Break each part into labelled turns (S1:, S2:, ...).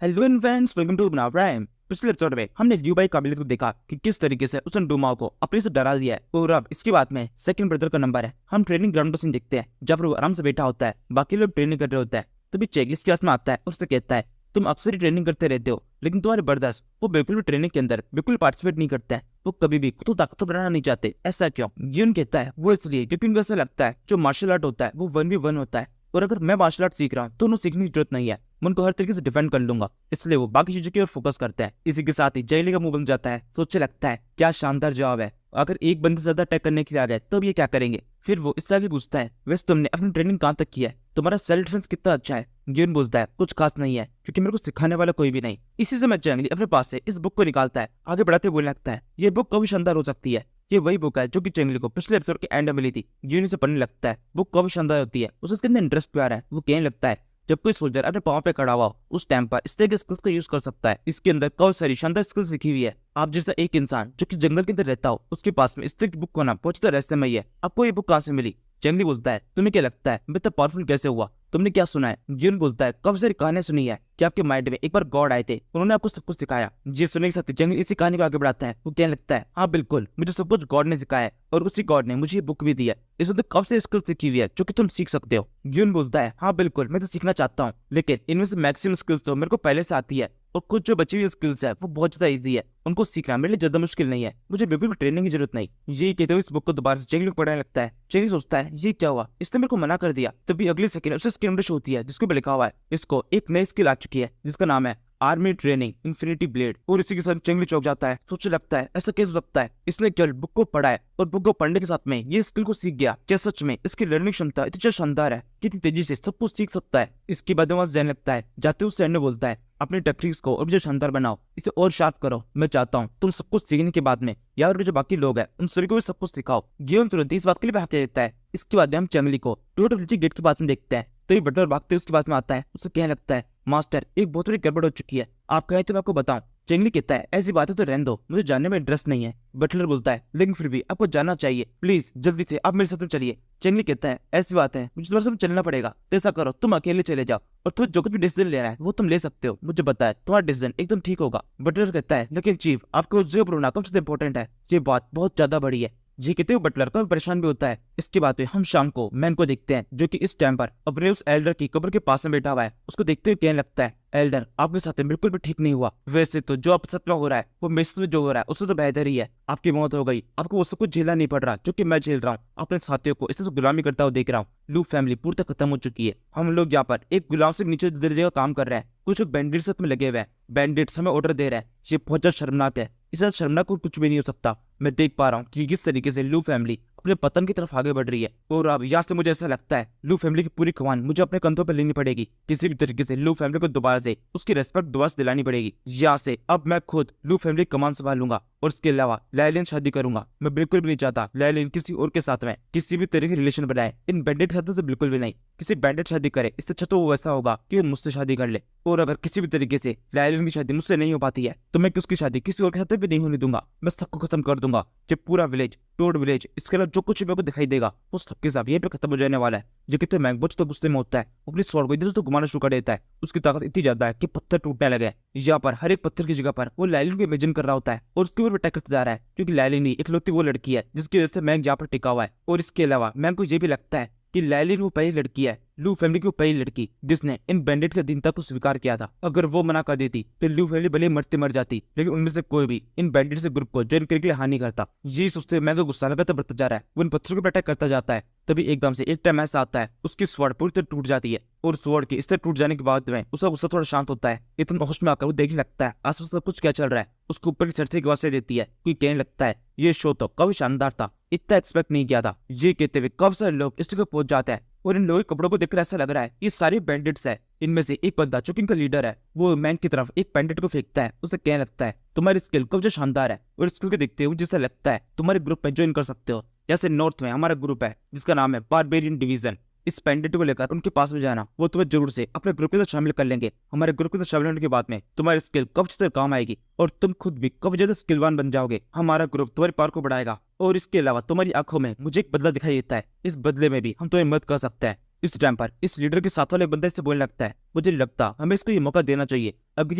S1: Hello and friends, welcome to बनाव prime. पिछले episode में हमने लियू बाई काबिलियत को देखा कि किस तरीके से उसने डोमाओ को अपने से डरा दिया है। और अब इसके बाद में सेकंड ब्रदर का नंबर है। हम ट्रेनिंग ग्राउंड का सीन देखते हैं जब वो आराम से बैठा होता है, बाकी लोग ट्रेनिंग कर रहे होते हैं। तभी चेगलिस के पास में आता है और उससे कहता है, तुम अक्सर ही ट्रेनिंग करते रहते हो, लेकिन तुम्हारे ब्रदर्स वो बिल्कुल भी ट्रेनिंग के अंदर बिल्कुल पार्टिसिपेट नहीं करते हैं। वो कभी भी खुद ताकतवर बनाना नहीं चाहते। ऐसा क्यों? यून कहता है वो इसलिए क्योंकि उनको ऐसा लगता है जो मार्शल आर्ट होता है वो 1v1 होता है, और अगर मैं मार्शल आर्ट सीख रहा हूँ तो उन्हें सीखने की जरूरत नहीं है, मैं उनको हर तरीके से डिफेंड कर लूंगा। इसलिए वो बाकी चीजों की ओर फोकस करते हैं। इसी के साथ ही जयली का मुंह बन जाता है। सोचे लगता है क्या शानदार जवाब है, अगर एक बंदे से ज्यादा अटैक करने के लिए आ गए तब ये क्या करेंगे। फिर वो इससे आगे पूछता है, वैसे तुमने अपनी ट्रेनिंग कहाँ तक की है, तुम्हारा सेल्फ डिफेंस कितना अच्छा है। गियन बोलता है कुछ खास नहीं है, क्योंकि मेरे को सिखाने वाला कोई भी नहीं। इसी से मैं चैंगली अपने पास से इस बुक को निकालता है। आगे बढ़ाते बोलने लगता है, ये बुक काफी शानदार हो सकती है। ये वही बुक है जो कि चेंगली को पिछले एपिसोड के एंड में मिली थी। गियन से पढ़ने लगता है, बुक काफी शानदार होती है, उसे इसके अंदर इंटरेस्ट भी आ रहा है। वो कहने लगता है, जब कोई सोल्जर अपने पाँव पे खड़ा हुआ हो उस टाइम पर इस तरह के स्किल्स को यूज कर सकता है। इसके अंदर काफी सारी शानदार स्किल्स लिखी हुई है। आप जैसा एक इंसान जो कि जंगल के अंदर रहता हो, उसके पास में इस तरह की बुक होना पहुंचता रहस्य में ही है। आपको ये बुक कहाँ से मिली? चेंगली बोलता है, तुम्हें क्या लगता है मैं इतना पावरफुल कैसे हुआ? तुमने क्या सुना है? गियन बोलता है, काफी सारी कहानियां सुनी है कि आपके माइंड में एक बार गॉड आए थे, उन्होंने आपको सब कुछ सिखाया। जी सुनने के साथ चेंगली इसी कहानी को आगे बढ़ाता है। वो कहने लगता है, हाँ बिल्कुल, मुझे सब कुछ गॉड ने सिखाया है, और उसी गॉड ने मुझे ये बुक भी दी है। इसमें तो काफी सारी स्किल्स सीखी हुई है जो कि तुम सीख सकते हो। गियन बोलता है, हाँ बिल्कुल, मैं तो सीखना चाहता हूँ, लेकिन इनमें से मैक्सिमम स्किल्स तो मेरे को पहले से आती है, और कुछ जो बची हुई स्किल्स है वो बहुत ज्यादा इजी है, उनको सीखना मेरे लिए ज्यादा मुश्किल नहीं है, मुझे बिल्कुल भी ट्रेनिंग की जरूरत नहीं। ये कहते हुए इस बुक को दोबारा से चेंगली को पढ़ने लगता है। चेंगली सोचता है ये क्या हुआ, इसने मेरे को मना कर दिया। तभी अगले सेकंड उसे स्क्रीन पर होती है जिसको लिखा हुआ है, इसको एक नई स्किल आ चुकी है जिसका नाम है आर्मी ट्रेनिंग इन्फिनिटी ब्लेड। और इसी के साथ चेंगली चौंक जाता है। सोचने लगता है ऐसा कैसे हो सकता है, इसने केवल बुक को पढ़ा है और बुक को पढ़ने के साथ में ये स्किल को सीख गया। क्या सच में इसकी लर्निंग क्षमता इतनी शानदार है, कितनी तेजी से सब कुछ सीख सकता है। इसके बाद वहां जाने लगता है। जाते हुए सैंड बोलता है, अपनी टेक्निक्स को और मुझे शानदार बनाओ, इसे और शार्प करो। मैं चाहता हूँ तुम सब कुछ सीखने के बाद में यार जो बाकी लोग हैं उन सभी को भी सब कुछ सिखाओ। गियोन तुरंत इस बात के लिए भाग देता है। इसके बाद हम चेंगली को टूट गेट के पास में देखते हैं। तभी बटलर भागते उसके पास में आता है। उसे कहने लगता है, मास्टर एक बहुत बड़ी गड़बड़ हो चुकी है, आप कहें तो मैं आपको बताऊं। चेंगली कहता है, ऐसी बातें तो रहने दो, मुझे जानने में इंटरेस्ट नहीं है। बटलर बोलता है, लेकिन फिर भी आपको जानना चाहिए, प्लीज जल्दी से आप मेरे साथ में चलिए। चेंगली कहता है, ऐसी बात है, मुझे तुम्हारे साथ चलना पड़ेगा, तो ऐसा करो तुम अकेले चले जाओ, और तुम्हें जो कुछ भी डिसीजन लेना है वो तुम ले सकते हो, मुझे बताया तुम्हारा डिसीजन एकदम ठीक होगा। बटलर कहता है, लेकिन चीफ आपको जो प्रूव कब से इंपॉर्टेंट है, ये बात बहुत ज्यादा बड़ी है। जी कहते हुए बटलर काफी परेशान भी होता है। इसके बाद में हम शाम को मैन को देखते हैं जो कि इस टाइम पर अपने उस एल्डर की कब्र के पास में बैठा हुआ है। उसको देखते हुए कहने लगता है, एल्डर आपके साथ बिल्कुल भी ठीक नहीं हुआ, वैसे तो जो आपके साथ में हो रहा है वो मेरे साथ में जो हो रहा है उससे तो बेहतर ही है। आपकी मौत हो गई, आपको वो सब कुछ झेलना नहीं पड़ रहा जो कि मैं झेल रहा हूँ। अपने साथियों को इससे गुलामी करता हुआ देख रहा हूँ। लू फैमिली पूरी तरह खत्म हो चुकी है। हम लोग यहाँ पर एक गुलाम से नीचे दर्जे का काम कर रहे हैं। कुछ लोग बैंडिट्स में लगे हुए हैं। बैंडिट्स हमें ऑर्डर दे रहे हैं। ये बहुत ज्यादा शर्मनाक है। इससे शर्मनाक कुछ भी नहीं हो सकता। मैं देख पा रहा हूँ कि किस तरीके से लू फैमिली अपने पतन की तरफ आगे बढ़ रही है, और अब यहाँ से मुझे ऐसा लगता है लू फैमिली की पूरी कमान मुझे अपने कंधों पर लेनी पड़ेगी। किसी भी तरीके से लू फैमिली को दोबारा से उसकी रेस्पेक्ट दोबारा से दिलानी पड़ेगी। यहाँ से अब मैं खुद लू फैमिली कमान संभालूंगा, और इसके अलावा लैलिन शादी करूंगा। मैं बिल्कुल भी नहीं चाहता लैलिन किसी और के साथ में किसी भी तरह की रिलेशन बनाए। इन बैंडेड के साथ तो बिल्कुल भी नहीं। किसी बैंडेड शादी करे इससे अच्छा तो वो वैसा होगा कि वो मुझसे शादी कर ले, और अगर किसी भी तरीके से लैलिन की शादी मुझसे नहीं हो पाती है तो मैं उसकी शादी किसी और के साथ भी नहीं होने दूंगा। मैं सबको खत्म कर दूंगा। जब पूरा विलेज टोड विलेज इसके अलावा जो कुछ मेरे को दिखाई देगा वो सबके साथ यहीं पे खत्म हो जाने वाला है। जो कितने मैंगबोच तो गुस्से में होता है, अपनी स्वॉर्ड को इधर से तो घुमाना शुरू कर देता है। उसकी ताकत इतनी ज्यादा है कि पत्थर टूटने लगे। यहाँ पर हर एक पत्थर की जगह पर वो लैलिन को इमेजिन कर रहा होता है और उसके ऊपर अटैक करता जा रहा है, क्योंकि लैलिन ही इकलौती वो लड़की है जिसकी वजह से मैंग यहाँ पर टिका हुआ है। और इसके अलावा मैंग को ये भी लगता है कि लैलिन वो पहली लड़की है, लू फैमिली की वो पहली लड़की जिसने इन बैंडेड के दिन तक को स्वीकार किया था। अगर वो मना कर देती तो लू फैमिली भले मरती मर जाती, लेकिन उनमें से कोई भी इन बैंडेड से ग्रुप को ज्वाइन करने के लिए हानि करता। ये सोचते मैं गुस्सा लगातार बढ़ता जा रहा है। वो इन पत्थरों पर अटैक करता जाता है। तभी एकदम से एक टाइम ऐसा आता है उसकी स्वॉर्ड पूरी तरह टूट जाती है, और स्वॉर्ड के इस तरह टूट जाने के बाद में उसका गुस्सा थोड़ा शांत होता है। इतना होश में आकर वो देखने लगता है आसपास सब कुछ क्या चल रहा है। उसके ऊपर की चर्चे की आवाज देती है। कोई कहने लगता है, ये शो तो काफी शानदार था, इतना एक्सपेक्ट नहीं किया था। ये कहते हुए काफी सारे लोग इस जगह पहुंच जाते हैं, और इन लोगों के कपड़ों को देखकर ऐसा लग रहा है ये सारे बैंडिट्स है। इनमें से एक बंदा जो कि इनका लीडर है वो मैन की तरफ एक बैंडिट को फेंकता है। उसे कहने लगता है, तुम्हारी स्किल काफी शानदार है, और स्किल को देखते हुए जिससे लगता है तुम्हारे ग्रुप में ज्वाइन कर सकते हो। जैसे नॉर्थ में हमारा ग्रुप है जिसका नाम है बारबेरियन डिवीजन। इस बैंडिट को लेकर उनके पास में जाना, वो तुम्हें जरूर से अपने ग्रुप के साथ शामिल कर लेंगे। हमारे ग्रुप के साथ शामिल होने के बाद में तुम्हारी स्किल काफी ज्यादा काम आएगी, और तुम खुद भी काफी ज्यादा स्किलवान बन जाओगे। हमारा ग्रुप तुम्हारी पावर को बढ़ाएगा, और इसके अलावा तुम्हारी आंखों में मुझे एक बदला दिखाई देता है। इस बदले में भी हम तुम्हें मदद कर सकते हैं। इस टाइम पर इस लीडर के साथ वाले बंदे से बोलने लगता है, मुझे लगता हमें इसको ये मौका देना चाहिए, अगर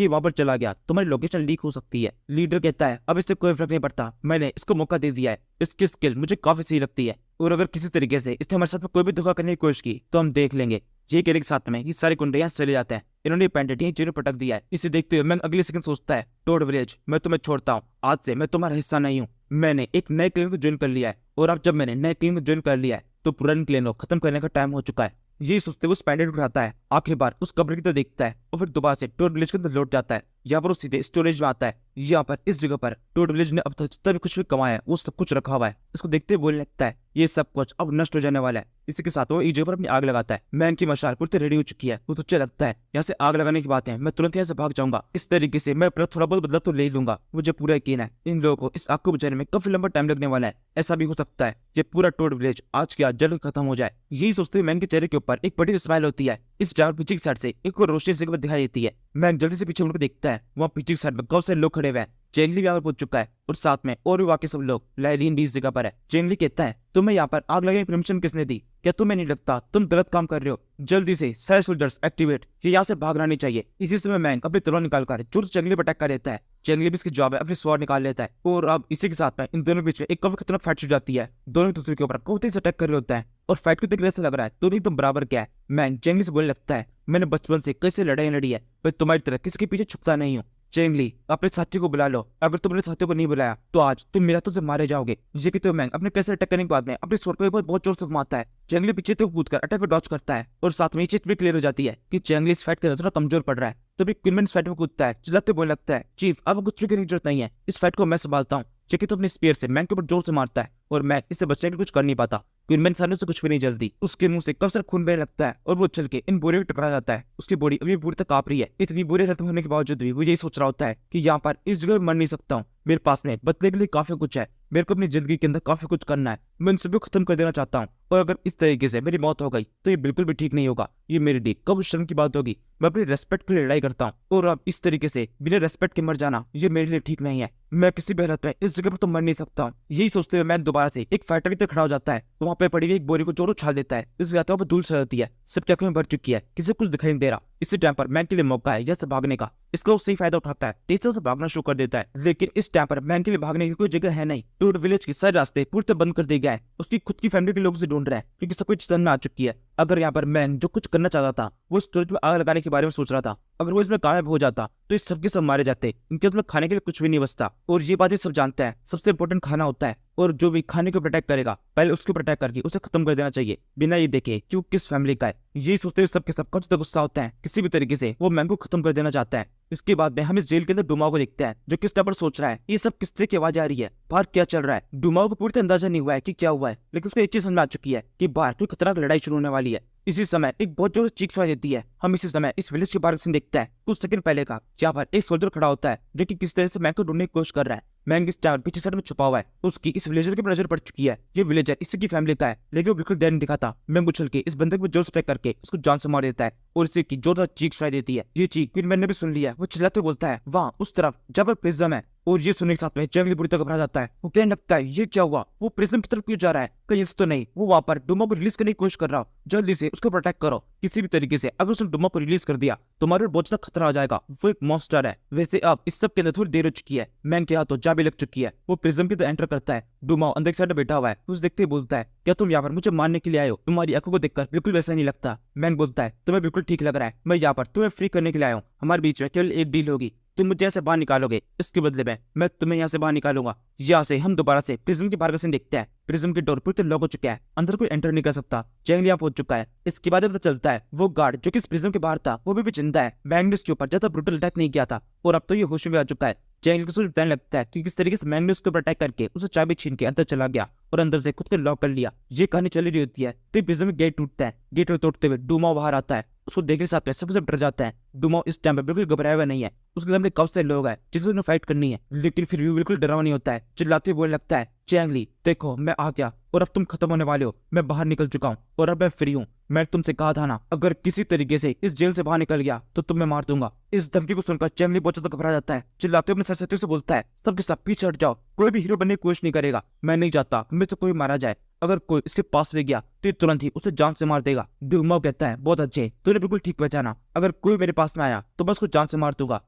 S1: ये वहां पर चला गया तो हमारी लोकेशन लीक हो सकती है। लीडर कहता है, अब इससे कोई फर्क नहीं पड़ता, मैंने इसको मौका दे दिया है, इसकी स्किल मुझे काफी सही लगती है, और अगर किसी तरीके से इसने हमारे साथ में कोई भी धोखा करने की कोशिश की तो हम देख लेंगे। ये कहने के साथ में ये सारे गुंडे यहाँ चले जाते हैं। इन्होंने पेंडेंट चीरों पटक दिया है। इसे देखते हुए मैं अगले सेकंड सोचता है, टोड विलेज, मैं तुम्हें छोड़ता हूँ, आज से मैं तुम्हारा हिस्सा नहीं हूँ। मैंने एक नए क्लेन को ज्वाइन कर लिया है, और अब जब मैंने नए क्लेन को ज्वाइन कर लिया है तो पुराने क्लेन को खत्म करने का टाइम हो चुका है। ये सोचते हुए उस पेंडेंट उठाता है, आखिरी बार उस कब्र की तरफ देखता है और फिर दोबारा से टोड विलेज के अंदर लौट जाता है। यहाँ पर वो सीधे स्टोरेज में आता है। यहाँ पर इस जगह पर टोड विलेज ने अब तक जितना भी कुछ भी कमाया है वो सब कुछ रखा हुआ है। इसको देखते हुए बोलने लगता है, ये सब कुछ अब नष्ट हो जाने वाला है। इसी के साथ वो एक जगह पर अपनी आग लगाता है। मैन की मशाल पूरी रेडी हो चुकी है। वो तुझे लगता है यहाँ से आग लगाने की बात है, मैं तुरंत यहाँ से भाग जाऊंगा, इस तरीके से मैं अपना थोड़ा बहुत बदलाव तो ले लूंगा। मुझे पूरा यकीन है इन लोगों को इस आग को बुझाने में काफी लंबा टाइम लगने वाला है। ऐसा भी हो सकता है ये पूरा टोड विलेज आज के आज जल्द खत्म हो जाए। यही सोचते हुए मैन के चेहरे के ऊपर एक बड़ी स्माइल होती है। इस ड्राइवर पीछे की साइड से एक और रोशनी जगह पर दिखाई देती है। मैन जल्दी से पीछे मुड़कर देखता है, वहाँ पीछे की साइड में काफी सारे लोग खड़े हुए हैं। चेंगली भी यहाँ पर पहुंच चुका है और साथ में और भी बाकी सब लोग। लाइलिन भी इस जगह पर है। चेंगली कहता है, तुम्हें यहाँ पर आग लगाने की परमिशन किसने दी? क्या तुम्हें नहीं लगता तुम गलत काम कर रहे हो? जल्दी से सारे सोल्जर्स एक्टिवेट, ये यहाँ से भागना नहीं चाहिए। इसी समय मैंग अपनी तलवार निकालकर जोर चेंगली पर अटैक कर देता है। चेंगली भी इसकी जॉब है अपनी स्वॉर्ड निकाल लेता है, और अब इसी के साथ में इन दोनों के बीच में एक काफी खतरनाक फाइट शुरू जाती है। दोनों एक दूसरे के ऊपर काफी तेज अटैक कर रहे होता है और फाइट को देखने से लग रहा है तो भी तुम बराबर क्या है। मैंग चेंगली से बोलने लगता है, मैंने बचपन से कैसे लड़ाई लड़ी है, पर तुम्हारी तरह किसी के पीछे छुपता नहीं हूँ। चेंगली, अपने साथी को बुला लो, अगर तुमने साथी को नहीं बुलाया तो आज तुम मेरे हाथों से मारे जाओगे। ये कहते हुए मैंग अपने पैसे अटैक करने के बाद में अपने स्वord को बहुत जोर से घुमाता है। चेंगली पीछे तो कूदकर अटैक को डॉच करता है और साथ में ये चीज भी क्लियर हो जाती है कि चेंगली इस फाइट के अंदर थोड़ा कमजोर पड़ रहा है। तभी क्विनमैन इस फाइट में कूदता है, चिल्लाते बोलने लगता है, चीफ अब कुछ भी करने की जरूरत नहीं है, इस फाइट को मैं संभालता हूँ। चेकी तो अपने स्पीयर से मैंग के ऊपर जोर से मारता है और मैंग इससे बचने के कुछ कर नहीं पाता। क्विनमैन सामने से कुछ भी नहीं जल्दी, उसके मुंह से कब सारा खून बहने लगता है और वो चल के इन बोरियों में टकरा जाता है। उसकी बॉडी अभी पूरी तक कांप रही है। इतनी बुरी हालत होने के बावजूद भी वो यही सोच रहा होता है कि यहाँ पर इस जगह मर नहीं सकता हूँ, मेरे पास में बदले के लिए काफी कुछ है, मेरे को अपनी जिंदगी के अंदर काफी कुछ करना है, मैं इन सभी को खत्म कर देना चाहता हूँ। और अगर इस तरीके से मेरी मौत हो गई तो ये बिल्कुल भी ठीक नहीं होगा, ये मेरे लिए कब शर्म की बात होगी। मैं अपनी रेस्पेक्ट के लिए लड़ाई करता हूँ और अब इस तरीके से बिना रेस्पेक्ट के मर जाना ये मेरे लिए ठीक नहीं है। मैं किसी भी हालत में इस जगह पर तो मर नहीं सकता हूँ। यही सोचते हुए मैं दोबारा से एक फाइटर की तरफ खड़ा हो जाता है तो वहाँ पे पड़ी हुई एक बोरी को जोर उछाल देता है। इस गाता पर धूल छा जाती है, सब आंखों में भर चुकी है, किसी कुछ दिखाई नहीं दे रहा। इसी टाइम पर मैन के लिए मौका है जैसे भागने का। इसका वो सही फायदा उठाता है, तेजी से भागना शुरू कर देता है। लेकिन इस टाइम पर मैन के लिए भागने की कोई जगह है नहीं। टूड विलेज के सारे रास्ते पूरी तरह बंद कर दिए गए हैं। उसकी खुद की फैमिली के लोग उसे ढूंढ रहे हैं क्योंकि सब कुछ में आ चुकी है। अगर यहाँ पर मैन जो कुछ करना चाहता था वो स्टोरेज में आग लगाने के बारे में सोच रहा था, अगर वो इसमें कामयाब हो जाता तो इस सबके सब मारे जाते। इनके उसमें खाने के लिए कुछ भी नहीं बचता और ये बात भी सब जानते हैं, सबसे इंपॉर्टेंट खाना होता है और जो भी खाने को प्रोटेक्ट करेगा पहले उसको प्रोटेक्ट करके उसे खत्म कर देना चाहिए बिना ये देखे कि वो किस फैमिली का है। ये सोचते हुए सबके सब कुछ गुस्सा होता है, किसी भी तरीके से वो मैंग को खत्म कर देना चाहता है। इसके बाद में हम इस जेल के अंदर डुमाओ को देखते हैं जो किस टाइम पर सोच रहा है ये सब किस तरह की आवाज आ रही है, बाहर क्या चल रहा है। डुमाओ को पूरी तरह अंदाजा नहीं हुआ है कि क्या हुआ है, लेकिन उसको एक चीज समझ में आ चुकी है कि बाहर कोई खतरनाक लड़ाई शुरू होने वाली है। इसी समय एक बहुत जोर से चीख सुनाई देती है। हम इसी समय इस विलेज के बाहर सीन देखते हैं कुछ सेकंड पहले का, जहाँ पर एक सोल्जर खड़ा होता है जो कि किस तरह से मैंग को ढूंढने की कोशिश कर रहा है। मैंग इस टाइम पीछे साइड में छुपा हुआ है, उसकी इस विलेजर की नजर पड़ चुकी है। ये विलेजर इसी की फैमिली का है लेकिन वो बिल्कुल देर नहीं दिखाता। मैंग उछल के इस बंदे को जोर से अटैक करके उसको जान से मार देता है और इसी की जोरदार चीख सुनाई देती है। ये चीख क्वीनमैन ने भी सुन लिया। वो चिल्लाते बोलता है, वहाँ उस तरफ जहाँ पर प्रिज्म है। और ये सुनने के साथ में चेंगली बुरी तरह घबरा जाता है। वो कहने लगता है, ये क्या हुआ? वो प्रिज्म की तरफ क्यों जा रहा है? कहीं ऐसा तो नहीं वो वहाँ पर डुमा को रिलीज करने की कोशिश कर रहा हो? जल्दी से उसको प्रोटेक्ट करो किसी भी तरीके से। अगर उसने डुमा को रिलीज कर दिया तो हमारे बहुत ज्यादा खतरा आ जाएगा। वो एक मॉन्स्टर है। वैसे अब इस सब के अंदर थोड़ी देर हो चुकी है। मैंग के हाथों जा भी लग चुकी है। वो प्रिज्म की तरह एंटर करता है। डुमा अंदर की साइड में बैठा हुआ है। उसे देखते ही बोलता है, क्या तुम यहाँ पर मुझे मारने के लिए आए हो? तुम्हारी आंखों को देखकर बिल्कुल वैसा नहीं लगता। मैंग बोलता है, तुम्हें बिल्कुल ठीक लग रहा है, मैं यहाँ पर तुम्हें फ्री करने के लिए आया हूँ। हमारे बीच में केवल एक डील होगी, तुम मुझे यहाँ से बाहर निकालोगे, इसके बदले में मैं तुम्हें यहाँ से बाहर निकालूंगा। यहाँ से हम दोबारा से प्रिज्म के बाहर का सीन देखते हैं। प्रिज्म की डोर पूरी तरह लॉक हो चुका है, अंदर कोई एंटर नहीं कर सकता। चेंगली यहाँ पहुंच चुका है। इसके बाद पता चलता है वो गार्ड जो कि इस प्रिज्म के बाहर था वो भी जिंदा है। मैंग ने उसके ऊपर ज्यादा ब्रूटल अटैक नहीं किया था और अब तो ये होश में आ चुका है। चेंगली को सोच बताने लगता है कि किस तरीके से मैंग ने उसके ऊपर अटैक करके उसे चाबी छीन के अंदर चला गया और अंदर से खुद को लॉक कर लिया। ये कहानी चली रही होती है तो प्रिज्म में गेट टूटता है। गेट तोड़ते हुए डुमा बाहर आता है। उसको देखने साथ में सबसे डर जाता है। डुमा इस टाइम पे बिल्कुल घबराया हुआ नहीं है। उसके सामने कब से लोग हैं जिससे फाइट करनी है, लेकिन फिर भी बिल्कुल डरा नहीं होता है। चिल्लाते हुए बोलने लगता है, चेंगली देखो मैं आ गया और अब तुम खत्म होने वाले हो। मैं बाहर निकल चुका हूँ और अब मैं फ्री हूँ। मैं तुमसे कहा था ना, अगर किसी तरीके से इस जेल से बाहर निकल गया तो तुम्हें मार दूंगा। इस धमकी को सुनकर चेंगली बहुत ज्यादा घबरा जाता है। चिल्लाते हुए अपने सरस्वती से बोलता है, सबके सब पीछे हट जाओ, कोई भी हीरो बनने की कोशिश नहीं करेगा। मैं नहीं चाहता हमें तो कोई मारा जाए। अगर कोई इसके पास भी गया तो ये तुरंत ही उसे जान से मार देगा। डूमाओ कहता है बहुत अच्छे, तूने बिल्कुल ठीक पहचाना, अगर कोई मेरे पास में आया तो मैं उसको जान से मार दूंगा,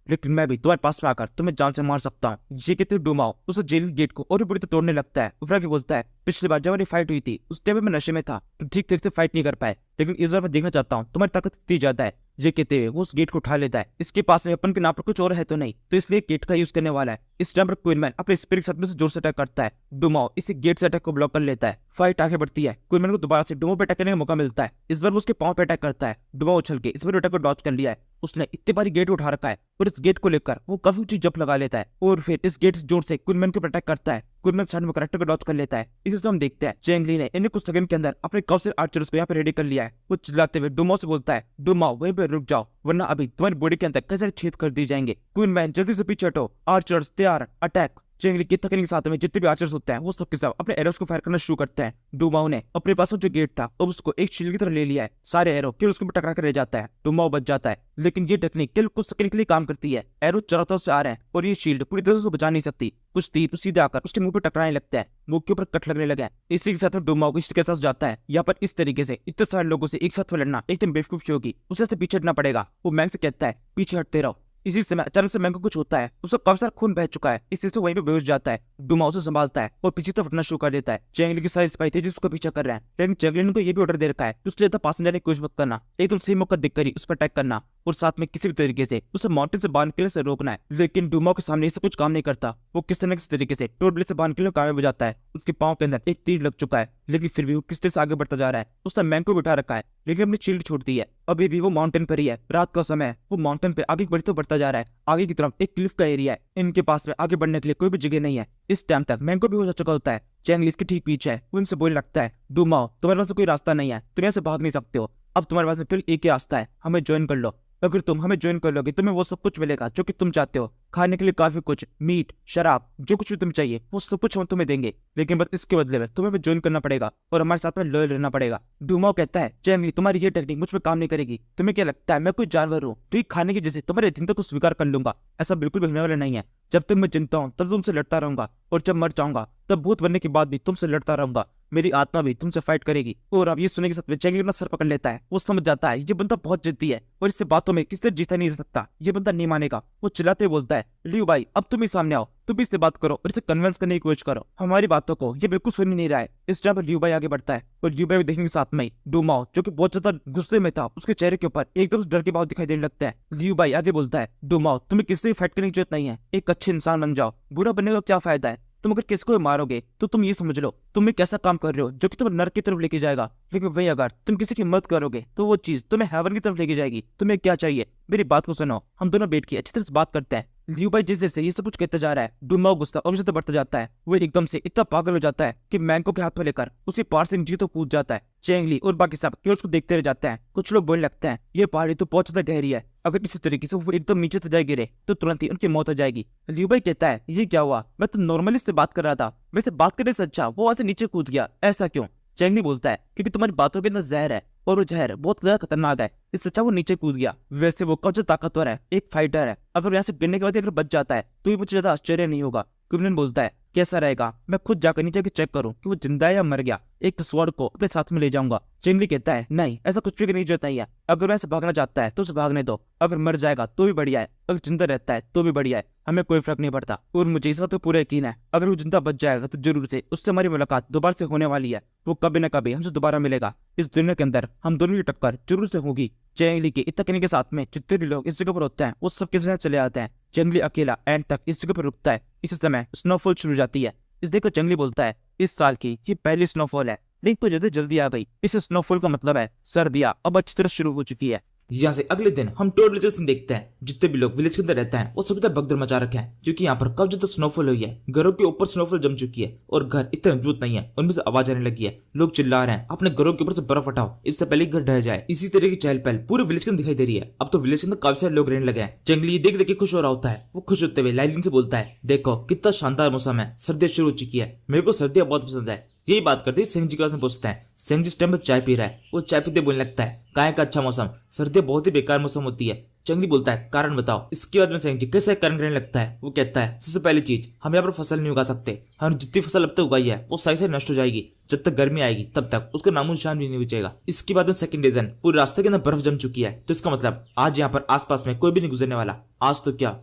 S1: लेकिन मैं भी तुम्हारे पास में आकर तुम्हें जान से मार सकता हूँ। ये कहते डूमाओ उस जेल गेट को और भी बुरी तरह तोड़ने लगता है। उफरा के बोलता है पिछली बार जब हमारी फाइट हुई थी उस टाइम में नशे में था तो ठीक ठीक से फाइट नहीं कर पाए, लेकिन इस बार मैं देखना चाहता हूँ तुम्हारी ताकत कितनी ज्यादा है। ये कहते हुए वो उस गेट को उठा लेता है। इसके पास में अपन के नाम पर कुछ और है तो नहीं, तो इसलिए गेट का यूज करने वाला है। इस टाइम पर क्वीनमैन अपने स्पिरिट के साथ में से जोर से अटैक करता है। डूमाओ इसी गेट से अटैक को ब्लॉक कर लेता है। फाइट आगे बढ़ती है। क्वीनमैन को दोबारा से डूमाओ पे अटैक करने का मौका मिलता है। इस बार वो उसके पांव पे अटैक करता है। डूमाओ उछल के इस बार अटैक को डॉच कर लिया है। उसने इतनी बारी गेट उठा रखा है और इस गेट को लेकर वो काफी ऊंची जंप लगा लेता है और फिर इस गेट से जोर से क्वीनमैन के ऊपर अटैक करता है। क्वीनमैन साइड में करेक्टर को डॉच कर लेता है। इसी से हम देखते हैं चेंग ली ने इन्हें कुछ सेकंड के अंदर अपने काउंसिल आर्चर्स को यहाँ पे रेडी कर लिया है। वो चिल्लाते हुए डूमाओ से बोलता है डूमाओ वहीं पे रुक जाओ वरना अभी तुम्हारी बॉडी के अंदर कई सारे छेद कर दिए जाएंगे। क्वीनमैन जल्दी से पीछे हटो, आर्चर्स तैयार, अटैक। चेंगली की तकनीक के साथ में जितने भी आर्चर्स होते हैं वो सब के सब अपने एरोस को फायर करना शुरू करते हैं। डूमाओ ने अपने पास जो गेट था अब उसको एक शील्ड की तरह ले लिया है। सारे एरो केवल उसके ऊपर टकरा कर रह जाता है। डूमाओ बच जाता है, लेकिन ये टेक्निक केवल कुछ सेकंड के लिए काम करती है। एरो चारों तरफ से आ रहे हैं और ये शील्ड पूरी तरह से बचा नहीं सकती। कुछ तीर सीधे आकर उसके मुंह पर टकराने लगता है, मुंह के ऊपर कट लगने लगा है। इसी के साथ में डूमाओ को इसके साथ जाता है। यहाँ पर इस तरीके से इतने सारे लोगों से एक साथ में लड़ना एकदम बेवकूफी होगी, उसे से पीछे हटना पड़ेगा। वो मैंग से कहता है पीछे हटते रहो। इसी समय अचानक से मैंग को कुछ होता है, उसका काफी सारा खून बह चुका है। इस चीज से वहीं पे बेहोश जाता है। डूमाओ उसे संभालता है और पीछे तरफ हटना शुरू कर देता है। चेंगली की सारी सिपाही थे जिसको पीछा कर रहे हैं, लेकिन चेंगली ने को ये भी ऑर्डर दे रखा है उससे ज्यादा पास में जाने की कोशिश मत करना, एकदम सही मौका देखकर ही उस पर अटैक करना और साथ में किसी भी तरीके से उसे माउंटेन से बाहर निकलने से रोकना है। लेकिन डूमाओ के सामने इससे कुछ काम नहीं करता। वो किस तरह किस तरीके से टोट ब्लेड से बाहर निकलने में कामयाब हो जाता है। उसके पांव के अंदर एक तीर लग चुका है, लेकिन फिर भी वो किस तरह से आगे बढ़ता जा रहा है। उसने मैंग को बिठा रखा है लेकिन अपनी शील्ड छोड़ दी है। अभी भी वो माउंटेन पर ही है। रात का समय है, वो माउंटेन पे आगे बढ़ता जा रहा है। आगे की तरफ एक क्लिफ का एरिया है। इनके पास में आगे बढ़ने के लिए कोई भी जगह नहीं है। इस टाइम तक मैंग को भी हो चुका होता है। चेंगली इसके ठीक पीछे है। वो इनसे बोलने लगता है डूमाओ तुम्हारे पास कोई रास्ता नहीं है, तुम यहाँ से भाग नहीं सकते हो। अब तुम्हारे पास केवल एक ही रास्ता है, हमें ज्वाइन कर लो। अगर तुम हमें ज्वाइन कर लोगे तुम्हें वो सब कुछ मिलेगा जो कि तुम चाहते हो। खाने के लिए काफी कुछ, मीट, शराब, जो कुछ भी तुम चाहिए वो सब कुछ हम तुम्हें देंगे, लेकिन बस इसके बदले में तुम्हें ज्वाइन करना पड़ेगा और हमारे साथ में लॉयल रहना पड़ेगा। डूमाओ कहता है चेंगली तुम्हारी ये टेक्निक मुझ पर काम नहीं करेगी। तुम्हें क्या लगता है मैं कोई जानवर हूँ तो खाने की जैसे तुम्हारे चिंता को स्वीकार कर लूंगा? ऐसा बिल्कुल भी होने वाला नहीं है। जब तक मैं जिंदा हूँ तब तुमसे लड़ता रहूंगा और जब मर जाऊंगा तब भूत बनने के बाद भी तुमसे लड़ता रहूंगा। मेरी आत्मा भी तुमसे फाइट करेगी। और अब ये सुनने के साथ में चेंगली अपना सर पकड़ लेता है। वो समझ जाता है ये बंदा बहुत जिद्दी है और इससे बातों में किसी तरह जीता नहीं जा सकता। ये बंदा नहीं मानेगा। वो चिल्लाते हुए बोलता है लियू भाई अब तुम ही सामने आओ, तुम भी इससे बात करो और इसे कन्विंस करने की कोशिश करो। हमारी बातों को ये बिल्कुल सुन ही नहीं रहा है। इस टाइम पर लियू भाई आगे बढ़ता है और लियू भाई को देखने के साथ में डूमाओ जो कि बहुत ज्यादा गुस्से में था उसके चेहरे के ऊपर एकदम डर के भाव दिखाई देने लगता है। लियू भाई आगे बोलता है डूमाओ तुम्हें किसी से फाइट करने की जरूरत नहीं है, एक अच्छे इंसान बन जाओ। बुरा बनने का क्या फायदा है? तुम अगर किसको मारोगे तो तुम ये समझ लो तुम एक ऐसा काम कर रहे हो जो कि तुम्हें नर्क की तरफ लेके जाएगा, लेकिन वही अगर तुम किसी की मदद करोगे तो वो चीज तुम्हें हेवन की तरफ लेके जाएगी। तुम्हें क्या चाहिए? मेरी बात को सुनो, हम दोनों बैठ के अच्छी तरह से बात करते हैं। लियू भाई जिस जैसे ये सब कुछ कहते जा रहा है डूमाओ गुस्सा और ज्यादा बढ़ता जाता है। वो एकदम से इतना पागल हो जाता है कि मैंग को अपने हाथ में लेकर उसी पहाड़ से नीचे तो कूद जाता है। चेंगली और बाकी सब केवल उसको देखते रह जाते हैं। कुछ लोग बोलने लगते हैं ये पहाड़ी तो बहुत ज्यादा गहरी है, अगर इसी तरीके से वो एकदम नीचे तो जाए गिरे तो तुरंत ही उनकी मौत हो जाएगी। लियू भाई कहता है ये क्या हुआ? मैं तो नॉर्मली से बात कर रहा था, वैसे बात करने से अच्छा वो वहां से नीचे कूद गया, ऐसा क्यों? चेंगली बोलता है क्योंकि तुम्हारी बातों के अंदर जहर है और वो जहर बहुत ज्यादा खतरनाक है, इससे अच्छा वो नीचे कूद गया। वैसे वो काफी ताकतवर है, एक फाइटर है, अगर यहाँ से गिरने के बाद अगर बच जाता है तो ये मुझे ज्यादा आश्चर्य नहीं होगा। क्वीनमैन बोलता है कैसा रहेगा मैं खुद जाकर नीचे के चेक करूं कि वो जिंदा है या मर गया, एक स्वॉर्ड को अपने साथ में ले जाऊंगा। चेंगली कहता है नहीं ऐसा कुछ भी करने की जरूरत नहीं है, अगर वैसे भागना चाहता है तो उसे भागने दो, अगर मर जाएगा तो भी बढ़िया है, अगर जिंदा रहता है तो भी बढ़िया है, हमें कोई फर्क नहीं पड़ता। और मुझे इस बात पर पूरा यकीन है अगर वो जिंदा बच जाएगा तो जरूर से उससे हमारी मुलाकात दोबारा से होने वाली है। वो कभी न कभी हमसे दोबारा मिलेगा, इस दुनिया के अंदर हम दोनों की टक्कर जरूर से होगी। चेंगली के इतना कहने के साथ में जितने भी लोग इस जगह पर होते हैं वो सब किसी चले आते हैं। चेंगली अकेला एंड तक इस जगह पर रुकता है। इस समय स्नोफॉल शुरू हो जाती है। इस देखकर चेंगली बोलता है इस साल की ये पहली स्नोफॉल है, लेकिन कुछ ज्यादा जल्दी आ गई। इस स्नोफॉल का मतलब है सर्दियां अब अच्छी तरह शुरू हो चुकी है। यहाँ से अगले दिन हम टोर विलेज देखते हैं। जितने भी लोग विलेज के अंदर रहते हैं वो सभी तरफ भगदड़ मचा रखे हैं क्योंकि यहाँ पर काफी ज्यादा स्नोफॉल हुई है। घरों के ऊपर स्नोफॉल जम चुकी है और घर इतने मजबूत नहीं है, उनमें से आवाज आने लगी है। लोग चिल्ला रहे हैं अपने घरों के ऊपर से बर्फ हटाओ इससे पहले घर ढह जाए। इसी तरह की चहल पहल पूरे विलेज के अंदर दिखाई दे रही है। अब तो विलेज के अंदर काफी सारे लोग रहने लगे हैं। चेंगली देख देख के खुश हो रहा होता है। वो खुश होते हुए लाइलिन से बोलता है देखो कितना शानदार मौसम है, सर्दियां शुरू हो चुकी है, मेरे को सर्दियां बहुत पसंद है। यही बात करते हुए सेंग जी के पास में पूछता है। सेंग जी इस टाइम पर चाय पी रहा है। वो चाय पीते बोलने लगता है काय का अच्छा मौसम, सर्दियां बहुत ही बेकार मौसम होती है। चंगली बोलता है कारण बताओ। इसके बाद में सेंग जी कैसे कारण करने लगता है। वो कहता है सबसे पहली चीज हम यहाँ पर फसल नहीं उगा सकते, हम जितनी फसल अब तक उगाई है वो सही से नष्ट हो जाएगी, जब तक गर्मी आएगी तब तक उसका नामो निशान भी नहीं बचेगा। इसके बाद में सेकंड रीजन पूरे रास्ते के अंदर बर्फ जम चुकी है, तो इसका मतलब आज यहाँ पर आसपास में कोई भी नहीं गुजरने वाला। आज तो क्या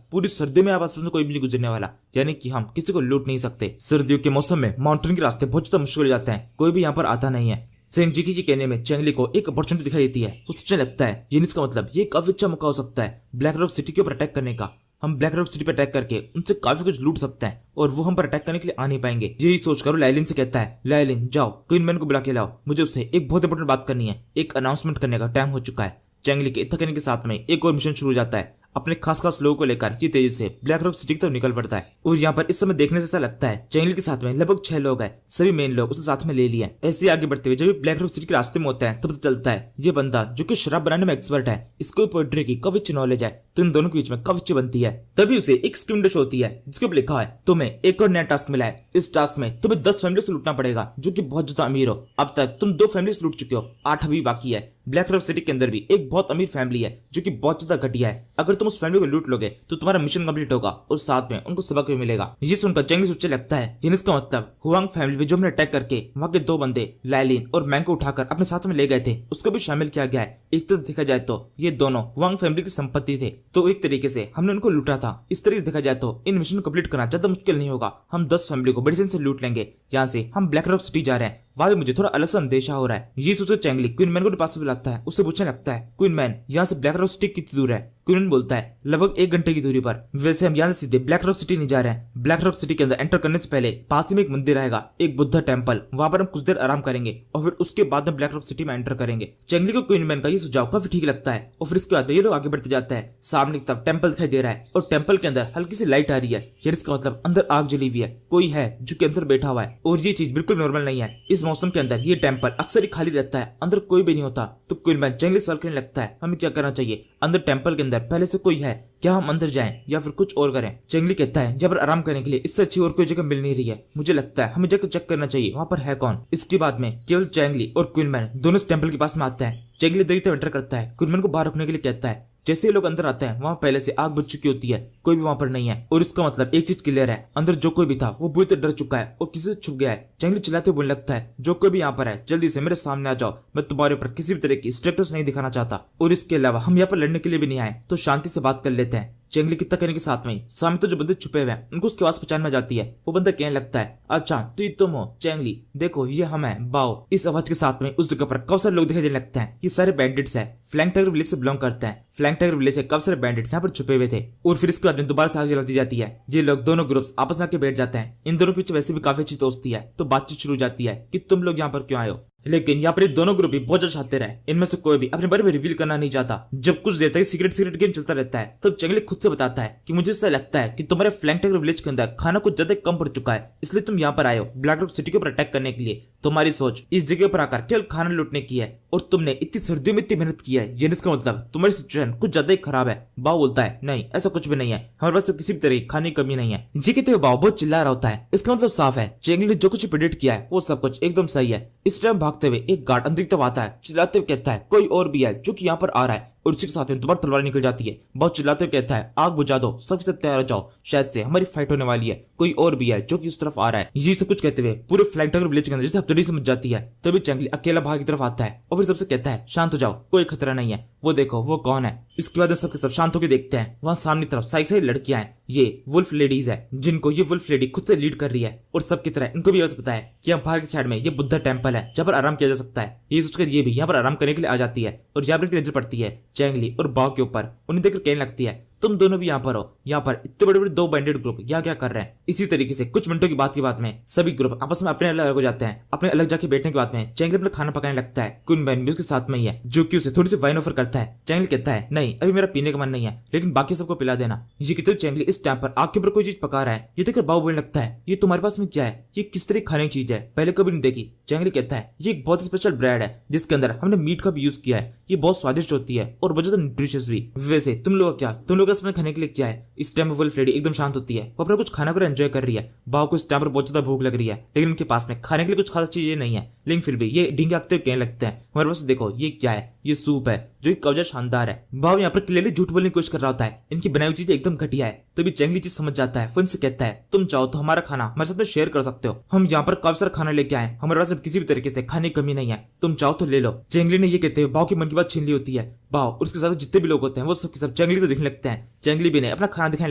S1: पूरी सर्दी में आसपास में कोई भी नहीं गुजरने वाला, यानी कि हम किसी को लूट नहीं सकते। सर्दियों के मौसम में माउंटेन के रास्ते बहुत ज्यादा मुश्किल हो जाते हैं, कोई भी यहाँ पर आता नहीं है। सेंग जी के कहने में चेंगली को एक अपॉर्चुनिटी दिखाई देती है। वो सोचने लगता है ये इसका मतलब ये काफी अच्छा मौका हो सकता है ब्लैक रॉक सिटी के ऊपर अटैक करने का। हम ब्लैक रॉक सिटी पर अटैक करके उनसे काफी कुछ लूट सकते हैं और वो हम पर अटैक करने के लिए आ नहीं पाएंगे। यही सोचकर लाइलिन से कहता है लाइलिन जाओ क्वीन मैन को बुला के लाओ, मुझे उससे एक बहुत इंपॉर्टेंट बात करनी है, एक अनाउंसमेंट करने का टाइम हो चुका है। चेंगली के इतना कहने के साथ में एक और मिशन शुरू हो जाता है। अपने खास लोगों को लेकर ये तेजी से ब्लैक रॉक सिटी की तरफ निकल पड़ता है। और यहाँ पर इस समय देखने से ऐसा लगता है चेंगली के साथ में लगभग 6 लोग हैं, सभी मेन लोग उसने साथ में ले लिए। ऐसे आगे बढ़ते हुए जब ब्लैक रॉक सिटी के रास्ते में होता है तब तो चलता है ये बंदा जो कि शराब बनाने में एक्सपर्ट है, इसको पोएट्री की काफी अच्छी नॉलेज है, तो इन दोनों के बीच में काफी अच्छी बनती है। तभी उसे एक स्क्रीन डच होती है जिसके ऊपर लिखा है तुम्हें एक और नया टास्क मिला है, इस टास्क में तुम्हें 10 फैमिली से लूटना पड़ेगा जो कि बहुत ज्यादा अमीर हो। अब तक तुम 2 फैमिली लूट चुके हो, 8 अभी बाकी है। ब्लैक रॉक सिटी के अंदर भी एक बहुत अमीर फैमिली है जो कि बहुत ज्यादा घटिया है, अगर तुम उस फैमिली को लूट लोगे तो तुम्हारा मिशन कंप्लीट होगा और साथ में उनको सबक भी मिलेगा। ये सुनकर चेंगली सोचने लगता है इसका मतलब हुआंग फैमिली में जो हमने अटैक करके वहां के 2 बंदे लाइलिन और मैंग को उठाकर अपने साथ में ले गए थे उसको भी शामिल किया गया है। एक तरह से देखा जाए तो ये दोनों हुआंग फैमिली की संपत्ति थे, तो एक तरीके से हमने उनको लूटा था। इस तरीके से देखा जाए तो इन मिशन को कंप्लीट करना ज्यादा मुश्किल नहीं होगा, हम 10 फैमिली को बड़ी से लूट लेंगे। यहाँ से हम ब्लैक रॉक सिटी जा रहे हैं, वहां भी मुझे थोड़ा अलग सा अंदेशा हो रहा है। ये सोचकर चेंगली क्वीन मैन को पास में लगता है, उससे पूछने लगता है क्वीन मैन यहाँ से ब्लैक रॉक सिटी कितनी दूर है। क्वीन मैन बोलता है लगभग 1 घंटे की दूरी पर। वैसे हम यहाँ से सीधे ब्लैक रॉक सिटी नहीं जा रहे हैं, ब्लैक रॉक सिटी के अंदर एंटर करने से पहले पास ही में एक मंदिर आएगा, एक बुद्धा टेम्पल, वहां पर हम कुछ देर आराम करेंगे और फिर उसके बाद हम ब्लैक रॉक सिटी में एंटर करेंगे। चेंगली को क्वीन मैन का ये सुझाव काफी ठीक लगता है और फिर इसके बाद ये लोग आगे बढ़ते जाते हैं। सामने की तरफ टेम्पल दिखाई दे रहा है और टेम्पल के अंदर हल्की सी लाइट आ रही है, यानी इसका मतलब अंदर आग जली हुई है, कोई है जो कि अंदर बैठा हुआ है। और ये चीज बिल्कुल नॉर्मल नहीं है, इस मौसम के अंदर ये टेम्पल अक्सर ही खाली रहता है, अंदर कोई भी नहीं होता। तो क्वीन मैन चेंगली सवाल करने लगता है हमें क्या करना चाहिए, अंदर टेम्पल के अंदर पहले से कोई है क्या, हम अंदर जाएं या फिर कुछ और करें। चेंगली कहता है यहाँ पर आराम करने के लिए इससे अच्छी और कोई जगह मिल नहीं रही है, मुझे लगता है हमें जाकर चेक करना चाहिए वहां पर है कौन। इसके बाद में केवल चेंगली और क्वीन मैन दोनों इस टेम्पल के पास में आते हैं। चेंगली देरी तक एंटर करता है, क्वीन मैन को बाहर रुकने के लिए कहता है। जैसे ही लोग अंदर आते हैं वहां पहले से आग बुझ चुकी होती है, कोई भी वहां पर नहीं है। और इसका मतलब एक चीज क्लियर है, अंदर जो कोई भी था वो बुरी तरह डर चुका है और किसी से छुप गया है। चेंगली चिल्लाते हुए बोलने लगता है जो कोई भी यहाँ पर है जल्दी से मेरे सामने आ जाओ, मैं तुम्हारे ऊपर किसी भी तरह की स्टेटस नहीं दिखाना चाहता, और इसके अलावा हम यहाँ पर लड़ने के लिए भी नहीं आए, तो शांति से बात कर लेते हैं। चेंगली कितना कहने के साथ में सामने तो जो बंदे छुपे हुए हैं उनको उसकी आवाज पहचान में जाती है। वो बंदा कहने लगता है अच्छा तो ये तुम हो चेंगली, देखो ये हम है बाओ। इस आवाज के साथ में उस जगह पर काफी सारे लोग दिखाई देने लगते हैं, ये सारे बैंडिट्स है, फ्लैंक टाइगर विलेज से बिलोंग करते हैं। फ्लैंक टाइगर विलेज से काफी सारे बैंडिट्स यहाँ पर छुपे हुए थे। और फिर इसके बाद में दोबारा से आग जला दी जाती है। ये लोग दोनों ग्रुप्स आपस में आके बैठ जाते हैं, इन दोनों के पीछे वैसे भी काफी अच्छी दोस्ती है, तो बातचीत शुरू हो जाती है कि तुम लोग यहाँ पर क्यों आए हो। लेकिन यहाँ पर ये दोनों ग्रुप भी बहुत ज्यादा शातिर है, इनमें से कोई भी अपने बारे में रिवील करना नहीं चाहता। जब कुछ देर तक सीक्रेट गेम चलता रहता है तब चेंगली खुद से बताता है कि मुझे ऐसा लगता है कि तुम्हारे फ्लैंक टाइगर विलेज के अंदर खाना कुछ ज्यादा कम पड़ चुका है, इसलिए तुम यहाँ पर आए हो ब्लैक रॉक सिटी के ऊपर अटैक करने के लिए। तुम्हारी सोच इस जगह पर आकर केवल खाना लूटने की है और तुमने इतनी सर्दियों में इतनी मेहनत की है, यानी इसका मतलब तुम्हारी सिचुएशन कुछ ज्यादा ही खराब है। बाओ बोलता है नहीं ऐसा कुछ भी नहीं है, हमारे पास तो किसी भी तरह की खाने की कमी नहीं है। जी कहते हुए बाओ बहुत चिल्ला रहा होता है, इसका मतलब साफ है चेंगली ने जो कुछ प्रेडिक्ट किया है वो सब कुछ एकदम सही है। इस टाइम भागते हुए एक गार्ड अंदर की तरफ आता है, चिल्लाते हुए कहता है कोई और भी है जो कि यहाँ पर आ रहा है, और उसी के साथ में दोबारा तलवार निकल जाती है। बहुत चिल्लाते हुए कहता है आग बुझा दो, सबके सब तैयार हो जाओ, शायद से हमारी फाइट होने वाली है, कोई और भी है जो कि उस तरफ आ रहा है। ये सब कुछ कहते हुए पूरे फ्लैंक टाइगर विलेज के अंदर जैसे हथौड़ी समझ जाती है। तभी चेंगली अकेला भाग की तरफ आता है और फिर सबसे कहता है शांत हो जाओ, कोई खतरा नहीं है, वो देखो वो कौन है। इसके बाद सबके सब शांत होकर देखते हैं, वहां सामने तरफ सारी लड़कियां हैं, ये वुल्फ लेडीज है जिनको ये वुल्फ लेडी खुद से लीड कर रही है। और सबकी तरह इनको भी पता है कि हम बाहर की साइड में ये बुद्धा टेम्पल है जहाँ पर आराम किया जा सकता है। ये सोचकर ये भी यहाँ पर आराम करने के लिए आ जाती है और यहाँ पर नजर पड़ती है चेंगली और बाओ के ऊपर। उन्हें देखकर कहने लगती है तुम दोनों भी यहाँ पर हो, यहाँ पर इतने बड़े बड़े 2 बैंडेड ग्रुप यहाँ क्या कर रहे हैं। इसी तरीके से कुछ मिनटों की बात में सभी ग्रुप आपस में अपने अलग हो जाते हैं। अपने अलग जाके बैठने के बाद में चेंगली अपना खाना पकाने लगता है, क्वीन मैन भी उसके साथ में ही है जो कि उसे थोड़ी सी वाइन ऑफर करता है। चेंगली कहता है नहीं अभी मेरा पीने का मन नहीं है, लेकिन बाकी सबको पिला देना। ये कितने चेंगली इस टाइम पर आग के ऊपर कोई चीज पका रहा है, ये देखकर बाओ बोलने लगता है ये तुम्हारे पास में क्या है, ये किस तरह खाने की चीज है, पहले कभी नहीं देखी। चेंगली कहता है ये एक बहुत स्पेशल ब्रेड है जिसके अंदर हमने मीट का भी यूज किया है, ये बहुत स्वादिष्ट होती है और बहुत ज्यादा न्यूट्रिशियस भी। वैसे तुम लोग क्या, तुम लोग इसमें खाने के लिए क्या है। इस टाइम वुल्फ लेडी एकदम शांत होती है, वो अपना कुछ खाना को एंजॉय कर रही है। बाओ को इस टाइम पर बहुत ज्यादा भूख लग रही है, लेकिन उनके पास में खाने के लिए कुछ खास चीजें नहीं है, लेकिन फिर भी ये ढींगे आगते कहने लगते हैं हमारे पास देखो ये क्या है। ये सूप है जो एक कवचा शानदार है। बाव यहाँ पर क्लियरली झूठ बोलने की कोशिश कर रहा होता है, इनकी बनाई हुई चीजें एकदम घटिया है। तभी चेंगली चीज समझ जाता है, वो इनसे कहता है तुम चाहो तो हमारा खाना हमारे साथ में शेयर कर सकते हो, हम यहाँ पर काफी सारा खाना लेके आए, हमारे पास किसी भी तरीके से खाने की कमी नहीं है, तुम चाहो तो ले लो। चेंगली ने ये कहते हुए बाव की मन की बात छीन ली होती है। बाव और उसके साथ जितने भी लोग होते हैं वो सब के सब चेंगली को देखने लगते हैं। चेंगली भी ने अपना खाना दिखाने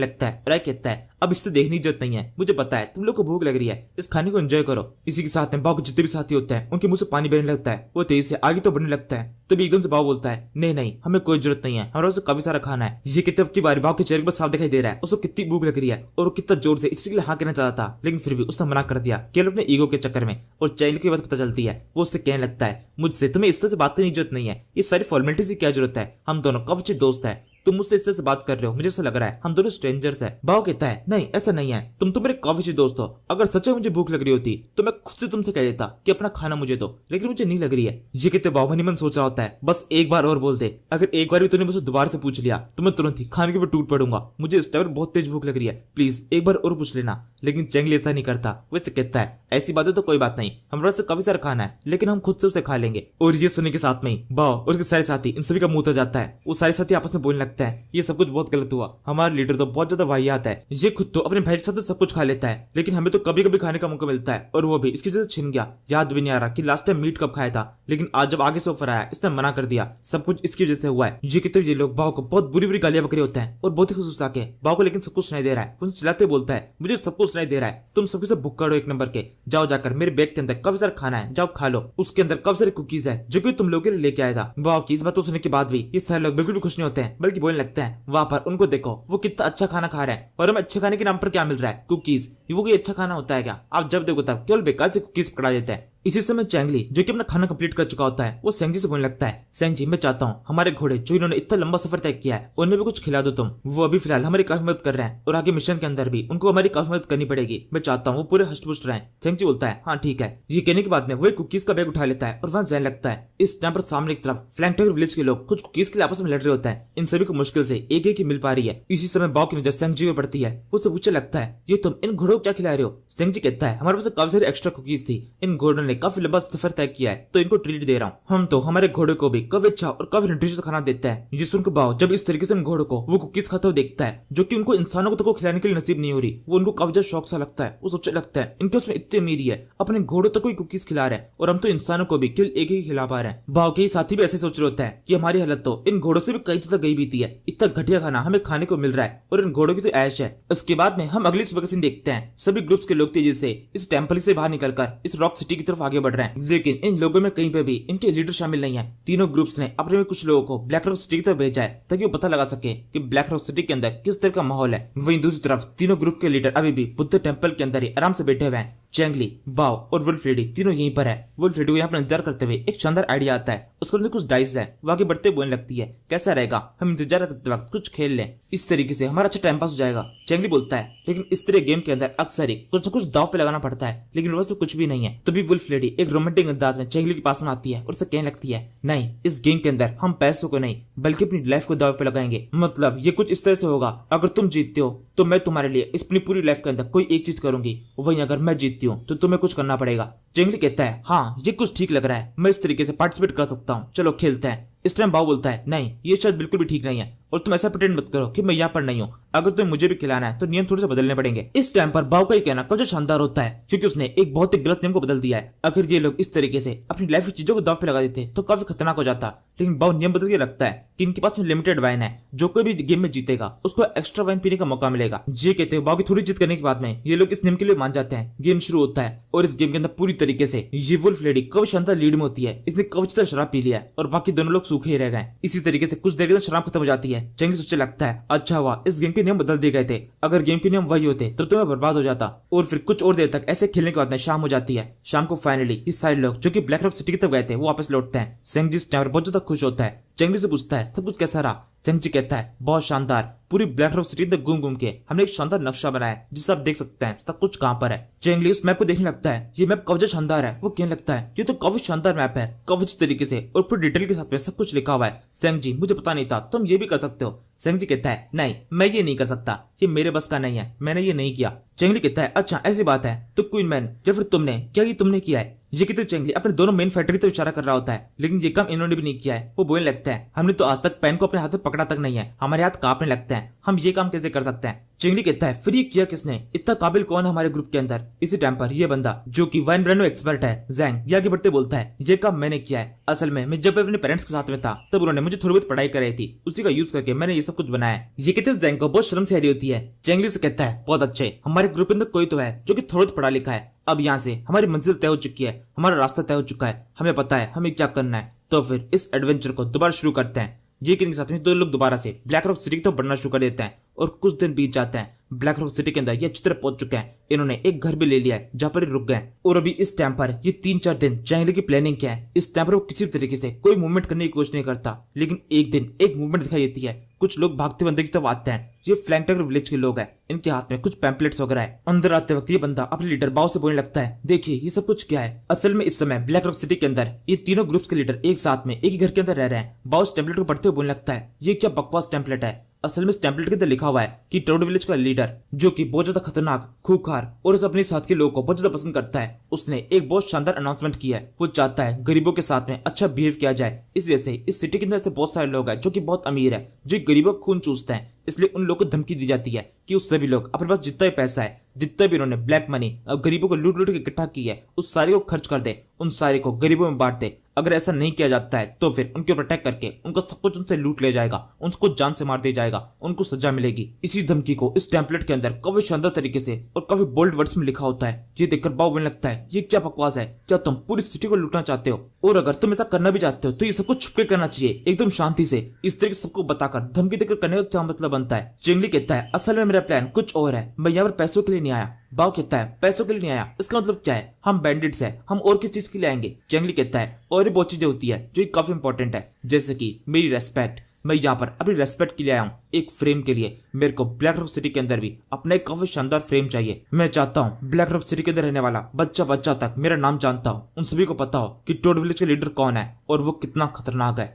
S1: लगता है और कहता है अब इससे देखने की जरूरत नहीं है, मुझे पता है तुम लोग को भूख लग रही है, इस खाने को एंजॉय करो। इसी के साथ में बाव के जितने भी साथी होते हैं उनके मुंह से पानी बहने लगता है, वो तेज से आगे तो बढ़ने लगता है। तभी एकदम से बाव बोलता है नहीं नहीं हमें कोई जरूरत नहीं है, हमारे पास काफी सारा खाना है। ये कितने की बारी बाव के चेहरे पर साफ दिखाई दे रहा है उसको कितनी भूख लग रही है और वो कितना जोर से इसके लिए हाँ कहना चाहता था, लेकिन फिर भी उसने मना कर दिया केवल अपने ईगो के चक्कर में। और चेंगली की बात पता चलती है, वो उससे कहने लगता है मुझसे तुम्हें इस तरह से बात करने की जरूरत नहीं है, ये सारी फॉर्मेलिटीज की क्या जरूरत है, हम दोनों काफी अच्छे दोस्त है, तुम मुझसे इस तरह से बात कर रहे हो मुझे ऐसा लग रहा है हम दोनों स्ट्रेंजर्स हैं। बाव कहता है नहीं ऐसा नहीं है, तुम तो मेरे काफी अच्छे दोस्त हो, अगर सच में मुझे भूख लग रही होती तो मैं खुद से तुमसे कह देता कि अपना खाना मुझे दो, लेकिन मुझे नहीं लग रही है। ये कहते बाव मन ही मन सोच रहा होता है बस एक बार और बोल दे, अगर एक बार भी तूने मुझसे दोबारा से पूछ लिया तो मैं तुरंत ही खाने के ऊपर टूट पड़ूंगा, मुझे इस टाइम बहुत तेज भूख लग रही है, प्लीज एक बार और पूछ लेना। लेकिन चेंगली ऐसा नहीं करता, वैसे कहता है ऐसी बातें तो कोई बात नहीं, हमारे पास काफी सारा खाना है लेकिन हम खुद से उसे खा लेंगे। और ये सुनने के साथ में ही बाव और उसके सारे साथी इन सभी का मुंह हो जाता है, वो सारे साथी आपस में बोलने लगता है ये सब कुछ बहुत गलत हुआ, हमारा लीडर तो बहुत ज्यादा वाहियात है, ये खुद तो अपने भाई के साथ सब कुछ खा लेता है लेकिन हमें तो कभी कभी खाने का मौका मिलता है और वो भी इसकी वजह से छिन गया, याद भी नहीं आ रहा कि लास्ट टाइम मीट कब खाया था, लेकिन आज जब आगे से ऑफर आया इसने मना कर दिया, सब कुछ इसकी वजह से हुआ है। ये कहते ये लोग बाव को बहुत बुरी बुरी गालियां बकरे होते हैं और बहुत ही खुश आके बाव को लेकिन सब कुछ सुनाई दे रहा है, उनसे चिल्लाते बोलता है मुझे सब कुछ सुनाई दे रहा है, तुम सबके सब भुक्कड़ हो एक नंबर के, जाओ जाकर मेरे बैग के अंदर काफी सारा खाना है जाओ खा लो, उसके अंदर काफी सारी कुकीज है जो कि तुम लोगों के लिए लेके आया था। बाव की इस बात सुनने के बाद भी ये सारे लोग बिल्कुल भी खुश नहीं होते हैं, बल्कि बोलने लगते हैं वहां पर उनको देखो वो कितना अच्छा खाना खा रहे हैं और हमें अच्छे खाने के नाम पर क्या मिल रहा है कुकीज, वो कोई अच्छा खाना होता है क्या, आप जब देखो तब केवल बेकार से कुकीज पकड़ा देते हैं। इसी समय चेंगली जो कि अपना खाना कंप्लीट कर चुका होता है वो सेंगजी से बोलने लगता है सेंगजी मैं चाहता हूँ हमारे घोड़े जो इन्होंने इतना लंबा सफर तय किया है उनमें भी कुछ खिला दो तुम, वो अभी फिलहाल हमारी काफी मदद कर रहे हैं और आगे मिशन के अंदर भी उनको हमारी काफी मदद करनी पड़ेगी, मैं चाहता हूँ वो पूरे हष्ट पुष्ट रहे। सेंगजी बोलता है हाँ ठीक है। ये कहने के बाद में वो एक कुकीज का बैग उठा लेता है और वहां जाने लगता है। इस टाइम पर सामने की तरफ फ्लैंकटायर विलेज के लोग कुछ कुकीज के लिए आपस में लड़ रहे होते हैं, इन सभी को मुश्किल से एक एक ही मिल पा रही है। इसी समय बाव की नजर सेंगजी पर पड़ती है, उससे पूछने लगता है ये तुम इन घोड़ों को क्या खिला रहे हो। सेंगजी कहता है हमारे पास काफी सारी एक्स्ट्रा कुकीज थी, इन घोड़ों ने काफी लंबा सफर तय किया है तो इनको ट्रीट दे रहा हूँ, हम तो हमारे घोड़े को भी काफी अच्छा और काफी न्यूट्रिशियस खाना देता है। जिस सुनकर बाव जब इस तरीके से घोड़ों को वो कुकीज खाता हुआ देखता है जो कि उनको इंसानों को तो खिलाने के लिए नसीब नहीं हो रही, वो उनको काफी ज्यादा शौक सा लगता है, वो सोचने लगता है इनके उसमें इतनी अमीरी है अपने घोड़ों तक कोई कुकीज खिला रहे हैं और हम तो इंसानों को भी केवल एक ही खिला पा रहे हैं। बाव के साथी भी ऐसे सोच रहे होता है कि हमारी हालत तो इन घोड़ों से भी कई ज्यादा गई बीती है, इतना घटिया खाना हमें खाने को मिल रहा है और इन घोड़ों की तो ऐश है। उसके बाद में हम अगली सुबह का सीन देखते हैं, सभी ग्रुप्स के लोग तेजी से इस टेंपल से बाहर निकलकर इस रॉक सिटी की तरफ आगे बढ़ रहे हैं, लेकिन इन लोगों में कहीं पे भी इनके लीडर शामिल नहीं है। तीनों ग्रुप्स ने अपने में कुछ लोगों को ब्लैक रॉक सिटी की तरफ भेजा है ताकि वो पता लगा सके कि ब्लैक रॉक सिटी के अंदर किस तरह का माहौल है। वहीं दूसरी तरफ तीनों ग्रुप के लीडर अभी भी बुद्ध टेंपल के अंदर ही आराम से बैठे हुए हैं। चेंगली, बाव और वुल्फरेडी तीनों यहीं पर है। वुल्फरेडी को यहाँ पर इंतजार करते हुए एक शानदार आइडिया आता है, उसके अंदर कुछ डाइस है, वो आगे बढ़ते बोलने लगती है कैसा रहेगा हम इंतजार करते वक्त कुछ खेल लें, इस तरीके से हमारा अच्छा टाइम पास हो जाएगा। चेंगली बोलता है लेकिन इस तरह गेम के अंदर अक्सर ही कुछ न कुछ दाव पे लगाना पड़ता है, लेकिन वैसे तो कुछ भी नहीं है। तभी वुल्फरेडी एक रोमांटिक अंदाज में चेंगली के पास में आती है और उससे कहने लगती है नहीं, इस गेम के अंदर हम पैसों को नहीं बल्कि अपनी लाइफ को दाव पे लगाएंगे, मतलब ये कुछ इस तरह से होगा अगर तुम जीतते हो तो मैं तुम्हारे लिए इस अपनी पूरी लाइफ के अंदर कोई एक चीज करूंगी, वहीं अगर मैं जीतती हूँ तो तुम्हें कुछ करना पड़ेगा। चेंगली कहता है हाँ ये कुछ ठीक लग रहा है, मैं इस तरीके से पार्टिसिपेट कर सकता हूँ, चलो खेलते हैं। इस टाइम बाव बोलता है नहीं ये शायद बिल्कुल भी ठीक नहीं है और तुम ऐसा प्रिटेंड मत करो कि मैं यहाँ पर नहीं हूँ, अगर तुम्हें मुझे भी खिलाना है तो नियम थोड़े से बदलने पड़ेंगे। इस टाइम पर बाव का ये कहना काफी शानदार होता है क्योंकि उसने एक बहुत ही गलत नियम को बदल दिया है। अगर ये लोग इस तरीके से अपनी लाइफ की चीजों को दाव पे लगा देते तो काफी खतरनाक हो जाता, लेकिन बाव नियम बदल के रखता है कि इनके पास में लिमिटेड वाइन है, जो कोई भी गेम में जीतेगा उसको एक्स्ट्रा वाइन पीने का मौका मिलेगा। ये कहते हैं बाव की थोड़ी जीत करने के बाद में ये लोग इस नियम के लिए मान जाते हैं। गेम शुरू होता है और इस गेम के अंदर पूरी तरीके से ये वुल्फरेडी काफी शानदार लीड में होती है, इसने काफी ज्यादा शराब पी लिया है और बाकी दोनों लोग सूखे ही रह गए। इसी तरीके से कुछ देर के अंदर शराब खत्म हो जाती है। चेंगली सोचने लगता है अच्छा हुआ इस गेम के नियम बदल दिए गए थे, अगर गेम के नियम वही होते तो मैं बर्बाद हो जाता। और फिर कुछ और देर तक ऐसे खेलने के बाद में शाम हो जाती है। शाम को फाइनली ये सारे लोग जो कि ब्लैक रॉक सिटी की तरफ गए थे वो वापस लौटते हैं। सेंगजी इस टाइम बहुत ज्यादा खुश होता है, चेंगली से पूछता है सब कुछ कैसा रहा। सेंगजी कहता है बहुत शानदार, पूरी ब्लैक रॉक सिटी में घूम घूम के हमने एक शानदार नक्शा बनाया है जिसे आप देख सकते हैं सब कुछ कहाँ पर है। चेंगली उस मैप को देखने लगता है, ये मैप काफी शानदार है, वो कहने लगता है ये तो काफी शानदार मैप है, काफी अच्छी तरीके से और पूरी डिटेल के साथ में सब कुछ लिखा हुआ है। सेंगजी मुझे पता नहीं था तुम ये भी कर सकते हो। सेंगजी कहता है नहीं मैं ये नहीं कर सकता, ये मेरे बस का नहीं है, मैंने ये नहीं किया। चेंगली कहता है अच्छा ऐसी बात है तो क्वीन मैन या फिर तुमने क्या ये तुमने किया है। ये कहते चेंगली अपने दोनों मेन फैक्ट्री तो इशारा कर रहा होता है, लेकिन ये काम इन्होंने भी नहीं किया है। वो बोलने लगता है हमने तो आज तक पेन को अपने हाथ में पकड़ा तक नहीं है, हमारे हाथ कांपने लगते हैं, हम ये काम कैसे कर सकते हैं। चेंगली कहता है फिर ये किया किसने, इतना काबिल कौन है हमारे ग्रुप के अंदर। इसी टाइम पर ये बंदा जो कि वाइन ब्रांडो एक्सपर्ट है जैंग, ये आगे बढ़ते बोलता है ये काम मैंने किया है। असल में मैं जब अपने पेरेंट्स के साथ में था तब उन्होंने मुझे थोड़ी बहुत पढ़ाई कराई थी, उसी का यूज करके मैंने ये सब कुछ बनाया है। ये कहते जैंग को बहुत शर्म से आ रही होती है। चेंगली से कहता है बहुत अच्छे, हमारे ग्रुप के अंदर कोई तो है जो कि थोड़ा पढ़ा लिखा है। अब यहाँ से हमारी मंजिल तय हो चुकी है, हमारा रास्ता तय हो चुका है, हमें पता है हमें क्या करना है। तो फिर इस एडवेंचर को दोबारा शुरू करते हैं। ये कहने के साथ में दो लोग दोबारा से ब्लैक रॉक सिटी की तरफ बढ़ना शुरू कर देते हैं और कुछ दिन बीत जाते हैं। ब्लैक रॉक सिटी के अंदर ये अच्छी तरह पहुंच चुके हैं। इन्होंने एक घर भी ले लिया है जहाँ पर रुक गए और अभी इस टाइम पर ये 3-4 दिन चेंगली की प्लानिंग क्या है। इस टाइम पर वो किसी भी तरीके से कोई मूवमेंट करने की कोशिश नहीं करता, लेकिन एक दिन एक मूवमेंट दिखाई देती है। कुछ लोग भागते बंदे की तरफ आते हैं। ये फ्लैंक टाइगर विलेज के लोग हैं, इनके हाथ में कुछ पैम्पलेट्स वगैरह है। अंदर आते वक्त ये बंदा अपने लीडर बाओ से बोलने लगता है देखिए ये सब कुछ क्या है। असल में इस समय ब्लैक रॉक सिटी के अंदर ये तीनों ग्रुप्स के लीडर एक साथ में एक ही घर के अंदर रह रहे हैं। बाओ इस टेम्पलेट को पढ़ते हुए बोलने लगता है ये क्या बकवास टेम्पलेट है। असल में इस टेम्पलेट के अंदर लिखा हुआ है कि टोड विलेज का लीडर जो कि बहुत ज्यादा खतरनाक, खूंखार और उसे अपने साथ के लोगों को बहुत ज्यादा पसंद करता है, उसने एक बहुत शानदार अनाउंसमेंट किया है। वो चाहता है गरीबों के साथ में अच्छा बिहेव किया जाए। इस वजह से इस सिटी के अंदर ऐसे बहुत सारे लोग हैं जो कि बहुत अमीर है, जो गरीबों का खून चूसते हैं। इसलिए उन लोगों को धमकी दी जाती है कि उस सभी लोग अपने पास जितना भी पैसा है, जितना भी उन्होंने ब्लैक मनी अब गरीबों को लूट लूट के इकट्ठा की है, उस सारे को खर्च कर दे, उन सारे को गरीबों में बांट दे। अगर ऐसा नहीं किया जाता है तो फिर उनके ऊपर अटैक करके उनका सब कुछ उनसे लूट ले जाएगा, उनको जान से मार दिया जाएगा, उनको सजा मिलेगी। इसी धमकी को इस टेम्पलेट के अंदर काफी शानदार तरीके से और काफी बोल्ड वर्ड्स में लिखा होता है। ये देखकर बाओ बोलने लगता है ये क्या बकवास है, क्या तुम पूरी सिटी को लूटना चाहते हो? और अगर तुम ऐसा करना भी चाहते हो तो ये सब कुछ छुपके करना चाहिए, एकदम शांति से। इस तरीके सबको बताकर धमकी देकर करने का क्या मतलब बनता है? चेंगली कहता है असल में मेरा प्लान कुछ और है, मैं यहाँ पर पैसों के लिए नहीं आया। बाओ कहता है पैसों के लिए नहीं आया, इसका मतलब क्या है? हम बैंडिट्स हैं, हम और किस चीज के लिए आएंगे? चेंगली कहता है और भी बहुत चीजें होती है जो काफी इंपॉर्टेंट है, जैसे कि मेरी रेस्पेक्ट। मैं यहाँ पर अपनी रेस्पेक्ट के लिए आया हूँ, एक फ्रेम के लिए। मेरे को ब्लैक रॉक सिटी के अंदर भी अपना एक काफी शानदार फ्रेम चाहिए। मैं चाहता हूँ ब्लैक रॉक सिटी के अंदर रहने वाला बच्चा बच्चा तक मेरा नाम जानता हो, उन सभी को पता हो कि टोड विलेज के लीडर कौन है और वो कितना खतरनाक है।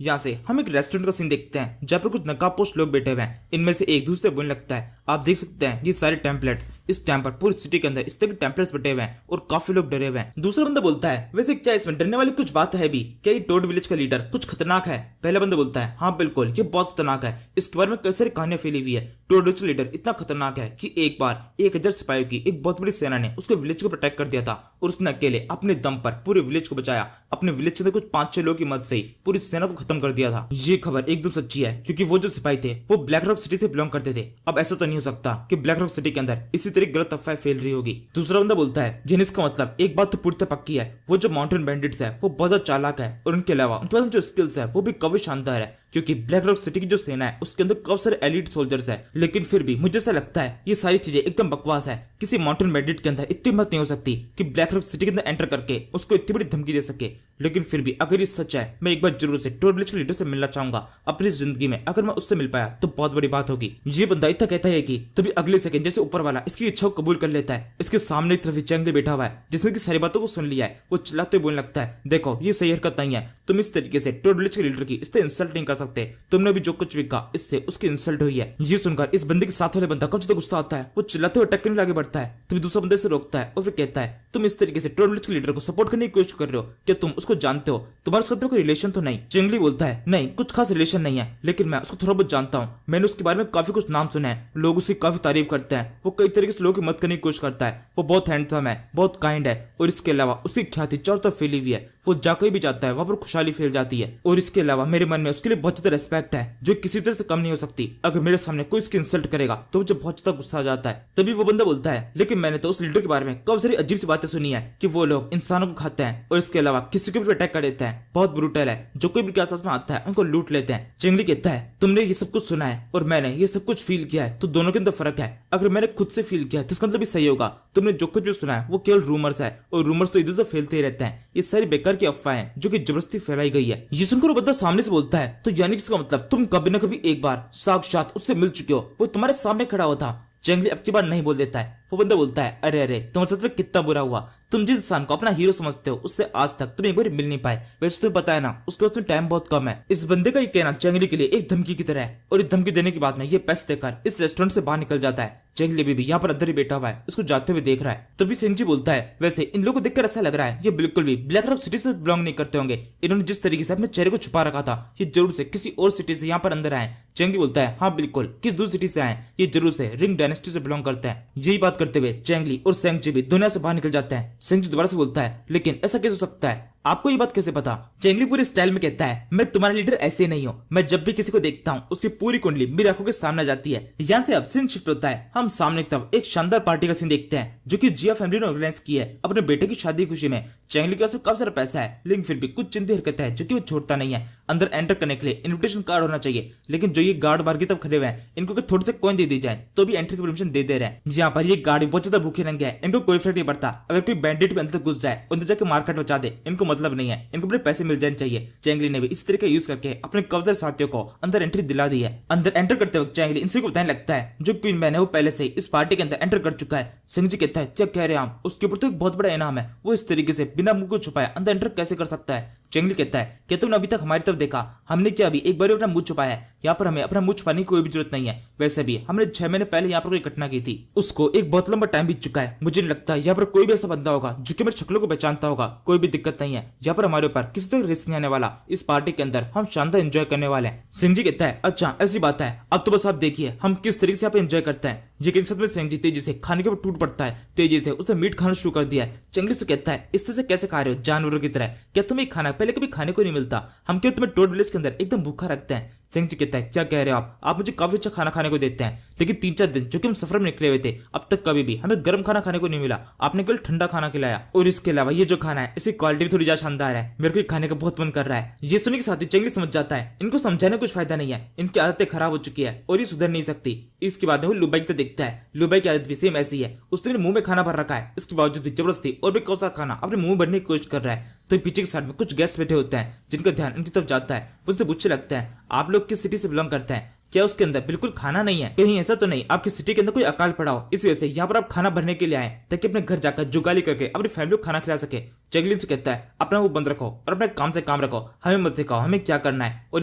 S1: यहाँ से हम एक रेस्टोरेंट का सीन देखते हैं जहाँ पर कुछ नकाबपोश लोग बैठे हुए हैं। इनमें से एक दूसरे बोलने लगता है आप देख सकते हैं ये सारे टेम्पलेट्स इस टाइम पर पूरी सिटी के अंदर इस तरह के टेम्पलेट्स बैठे हुए हैं और काफी लोग डरे हुए हैं। दूसरा बंदा बोलता है वैसे क्या इसमें डरने वाली कुछ बात है भी? क्या ये टोड विलेज का लीडर कुछ खतरनाक है? पहला बंदा बोलता है हाँ बिल्कुल ये बहुत खतरनाक है, इसके बारे में कई सारी कहानियां फैली हुई है। टोड विलेज का लीडर इतना खतरनाक है कि एक बार 1000 सिपाहियों की एक बहुत बड़ी सेना ने उसके विलेज को प्रोटेक्ट कर दिया था और उसने अकेले अपने दम पर पूरे विलेज को बचाया। अपने विलेज के अंदर कुछ 5-6 लोगों की मदद से ही पूरी सेना को खत्म कर दिया था। ये खबर एकदम सच्ची है क्योंकि वो जो सिपाही थे वो ब्लैक रॉक सिटी से बिलोंग करते थे। अब ऐसा तो नहीं हो सकता कि ब्लैक रॉक सिटी के अंदर इसी तरह गलत अफवाह फैल रही होगी। दूसरा बंदा बोलता है जेनिस का मतलब एक बात तो पूरी तरह पक्की है, वो जो माउंटेन बैंडिट्स है वो बहुत ज्यादा चालाक है और उनके अलावा उनके पास जो स्किल्स है वो भी काफी शानदार है, क्योंकि ब्लैक रॉक सिटी की जो सेना है उसके अंदर काफी सारे एलिट सोल्जर्स है। लेकिन फिर भी मुझे ऐसा लगता है ये सारी चीजें एकदम बकवास है। किसी माउंटेन बैंडिट के अंदर इतनी हिम्मत नहीं हो सकती कि ब्लैक रॉक सिटी के अंदर एंटर करके उसको इतनी बड़ी धमकी दे सके। लेकिन फिर भी अगर ये सच है, मैं एक बार जरूर से टोड विलेज के लीडर से मिलना चाहूंगा अपनी जिंदगी में। अगर मैं उससे मिल पाया तो बहुत बड़ी बात होगी। ये बंदा इतना कहता है कि तभी अगले सेकंड जैसे ऊपर वाला इसकी इच्छा को कबूल कर लेता है। इसके सामने एक तरफ चेंगली बैठा हुआ है जिसने की सारी बातों को सुन लिया है। वो चिल्लाते बोलने लगता है देखो ये सही हरकत नहीं है, तुम इस तरीके से टोड विलेज के लीडर की इससे इंसल्ट नहीं कर सकते। तुमने भी जो कुछ भी कहा इससे उसकी इंसल्ट हुई है। ये सुनकर इस बंदे के साथ वाले बंदा काफी गुस्सा आता है। वो चिल्लाते हुए टक्कर में आगे बढ़ता है, तभी दूसरा बंदे से रोकता है और फिर कहता है तुम इस तरीके से टोड विलेज के लीडर को सपोर्ट करने की कोशिश कर रहे हो, क्या तुम उसको जानते हो? तुम्हारे साथ में कोई रिलेशन तो नहीं? चेंगली बोलता है नहीं कुछ खास रिलेशन नहीं है, लेकिन मैं उसको थोड़ा बहुत जानता हूँ। मैंने उसके बारे में काफी कुछ नाम सुना है, लोग उसकी काफी तारीफ करते हैं। वो कई तरीके से लोगों की मदद करने की कोशिश करता है। वो बहुत हैंडसम है, बहुत काइंड है और इसके अलावा उसकी ख्याति चारों तरफ फैली हुई है। वो जाकर भी जाता है वहां पर खुशहाली फैल जाती है और इसके अलावा मेरे मन में उसके लिए बहुत ज्यादा रेस्पेक्ट है जो किसी तरह से कम नहीं हो सकती। अगर मेरे सामने कोई इसकी इंसल्ट करेगा तो मुझे बहुत ज्यादा गुस्सा आ जाता है। तभी वो बंदा बोलता है लेकिन मैंने तो उस लीडर के बारे में काफी सारी अजीब सी बातें सुनी है कि वो लोग इंसानों को खाते हैं और इसके अलावा किसी को भी अटैक कर देते हैं, बहुत ब्रूटल है, जो कोई भी के आसपास में आता है उनको लूट लेते हैं। चेंगली कहता है तुमने ये सब कुछ सुना है और मैंने ये सब कुछ फील किया है तो दोनों के अंदर फर्क है। अगर मैंने खुद से फील किया है तो इसका मतलब भी सही होगा। तुमने जो कुछ भी सुना है वो केवल रूमर्स है और रूमर्स तो इधर उधर फैलते ही रहते हैं। ये सारी बेकार की अफवाहें जो कि जबरदस्ती फैलाई गई है। ये सुनकर वो बंदा सामने से बोलता है तो यानी इसका मतलब तुम कभी ना कभी एक बार साक्षात उससे मिल चुके हो, वो तुम्हारे सामने खड़ा हुआ था। चेंगली अब की बार नहीं बोल देता है। वो बंदा बोलता है अरे अरे तुम्हारे साथ में कितना बुरा हुआ, तुम जिस इंसान को अपना हीरो समझते हो उससे आज तक तुम एक बार मिल नहीं पाए। वैसे तुम्हें पता है ना उसके पास में टाइम बहुत कम है। इस बंदे का ये कहना चेंगली के लिए एक धमकी की तरह है और इस धमकी देने के बाद में ये पैसे देकर इस रेस्टोरेंट से बाहर निकल जाता है। चेंगली भी यहाँ पर अंदर ही बैठा हुआ है, उसको जाते हुए देख रहा है। तभी सेंगजी बोलता है, वैसे इन लोगों को देखकर ऐसा लग रहा है ये बिल्कुल भी ब्लैक रॉक सिटी से बिलोंग नहीं करते होंगे। इन्होंने जिस तरीके से अपने चेहरे को छुपा रखा था, ये जरूर से किसी और सिटी से यहाँ पर अंदर आए। चेंगी बोलता है, हाँ बिल्कुल, किस दूसरी सिटी से आए, ये जरूर से रिंग डायनेस्टी से बिलोंग करते हैं। यही बात करते हुए चेंगली और सेंगजी भी दुनिया से बाहर निकल जाते हैं। सेंगजी दोबारा से बोलता है, लेकिन ऐसा कैसे हो सकता है, आपको ये बात कैसे पता? चेंगली पूरे स्टाइल में कहता है, मैं तुम्हारा लीडर ऐसे नहीं हूँ। मैं जब भी किसी को देखता हूँ उसकी पूरी कुंडली मेरी आंखों के सामने आ जाती है। यहाँ से अब सीन शिफ्ट होता है। हम सामने की तरफ एक शानदार पार्टी का सीन देखते हैं जो कि जिया फैमिली ने ऑर्गेनाइज की है अपने बेटे की शादी की खुशी में। चेंगली के पास में काफी सारा पैसा है, लेकिन फिर भी कुछ चिंती हरकत है जो कि वो छोड़ता नहीं है। अंदर एंटर करने के लिए इन्विटेशन कार्ड होना चाहिए, लेकिन जो ये गार्ड बाहर की तरफ खड़े हुए हैं इनको थोड़े से कॉइन दे दी जाए तो भी एंट्री की परमिशन दे रहे हैं। यहाँ पर ये गार्ड बहुत ज्यादा भूखे रंगे हैं, इनको कोई फर्क नहीं पड़ता अगर कोई बैंडिट भी अंदर घुस जाए, अंदर जाकर मार्केट बचा दे, इनको मतलब नहीं है, इनको अपने पैसे मिल जाने चाहिए। चेंगली ने भी इस तरीके यूज करके अपने कब्जर साथियों को अंदर एंट्री दिला दी है। अंदर एंटर करते वक्त चेंगली इनसे को बताने लगता है जो क्वीन मैन है वो पहले से इस पार्टी के अंदर एंटर कर चुका है। सेंगजी कहता है, क्या कह रहे हैं आप, उसके ऊपर तो एक बहुत बड़ा इनाम है, वो इस तरीके से बिना मुंह को छुपाए अंदर एंटर कैसे कर सकता है? चेंगली कहता है, क्या तुमने अभी तक हमारी तरफ देखा? हमने क्या अभी एक बार अपना मुंह छुपाया है? यहाँ पर हमें अपना मुंह छुपाने की कोई भी जरूरत नहीं है। वैसे भी हमने 6 महीने पहले यहाँ पर कोई घटना की थी, उसको एक बहुत लंबा टाइम बीत चुका है। मुझे नहीं लगता यहाँ पर कोई भी ऐसा बंदा होगा जो कि मेरे शक्लों को पहचानता होगा। कोई भी दिक्कत नहीं है, यहाँ पर हमारे ऊपर किसी तरह रिस्क नहीं आने वाला। इस पार्टी के अंदर हम शानदार एंजॉय करने वाले हैं। सेंगजी कहता है, अच्छा ऐसी बात है, अब तो बस आप देखिए हम किस तरीके से यहाँ पे एंजॉय करते हैं। ये के साथ में सेंगजी तेजी से खाने के ऊपर टूट पड़ता है, तेजी से उसने मीट खाना शुरू कर दिया है। चेंगली से कहता है, इस तरह से कैसे खा रहे हो जानवरों की तरह? क्या तुम्हें खाना पहले कभी खाने को नहीं मिलता? हम क्यों तुम्हें टोड विलेज के अंदर एकदम भूखा रखते हैं? सेंगजी कहता है, क्या कह रहे हो आप मुझे काफी अच्छा खाना खाने को देते हैं, लेकिन 3-4 दिन जो कि हम सफर में निकले हुए थे अब तक कभी भी हमें गर्म खाना खाने को नहीं मिला। आपने केवल ठंडा खाना खिलाया, और इसके अलावा ये जो खाना है इसकी क्वालिटी भी थोड़ी ज्यादा शानदार है। मेरे को खाने का बहुत मन कर रहा है। ये सुनने के साथ ही चेंगली समझ जाता है इनको समझाने कुछ फायदा नहीं है, इनकी आदतें खराब हो चुकी है और ये सुधर नहीं सकती। इसके बाद में वो लुबाई को देखता है, लुबाई की आदत भी सेम ऐसी है। उसने मुंह में खाना भर रखा है, इसके बावजूद भी जबरदस्ती और भी कौन सा खाना अपने मुंह में भरने की कोशिश कर रहा है। तो पीछे के साइड में कुछ गेस्ट बैठे होते हैं जिनका ध्यान इनकी तरफ जाता है। उनसे पूछने लगता है, आप लोग किस सिटी से बिलोंग करते हैं? क्या उसके अंदर बिल्कुल खाना नहीं है? कहीं ऐसा तो नहीं आपकी सिटी के अंदर कोई अकाल पड़ा हो इस वजह से यहाँ पर आप खाना भरने के लिए आए ताकि अपने घर जाकर जुगाली करके अपनी फैमिली को खाना खिला सके? चेंगली से कहता है, अपना मुंह बंद रखो और अपने काम से काम रखो, हमें मत सिखाओ हमें क्या करना है, और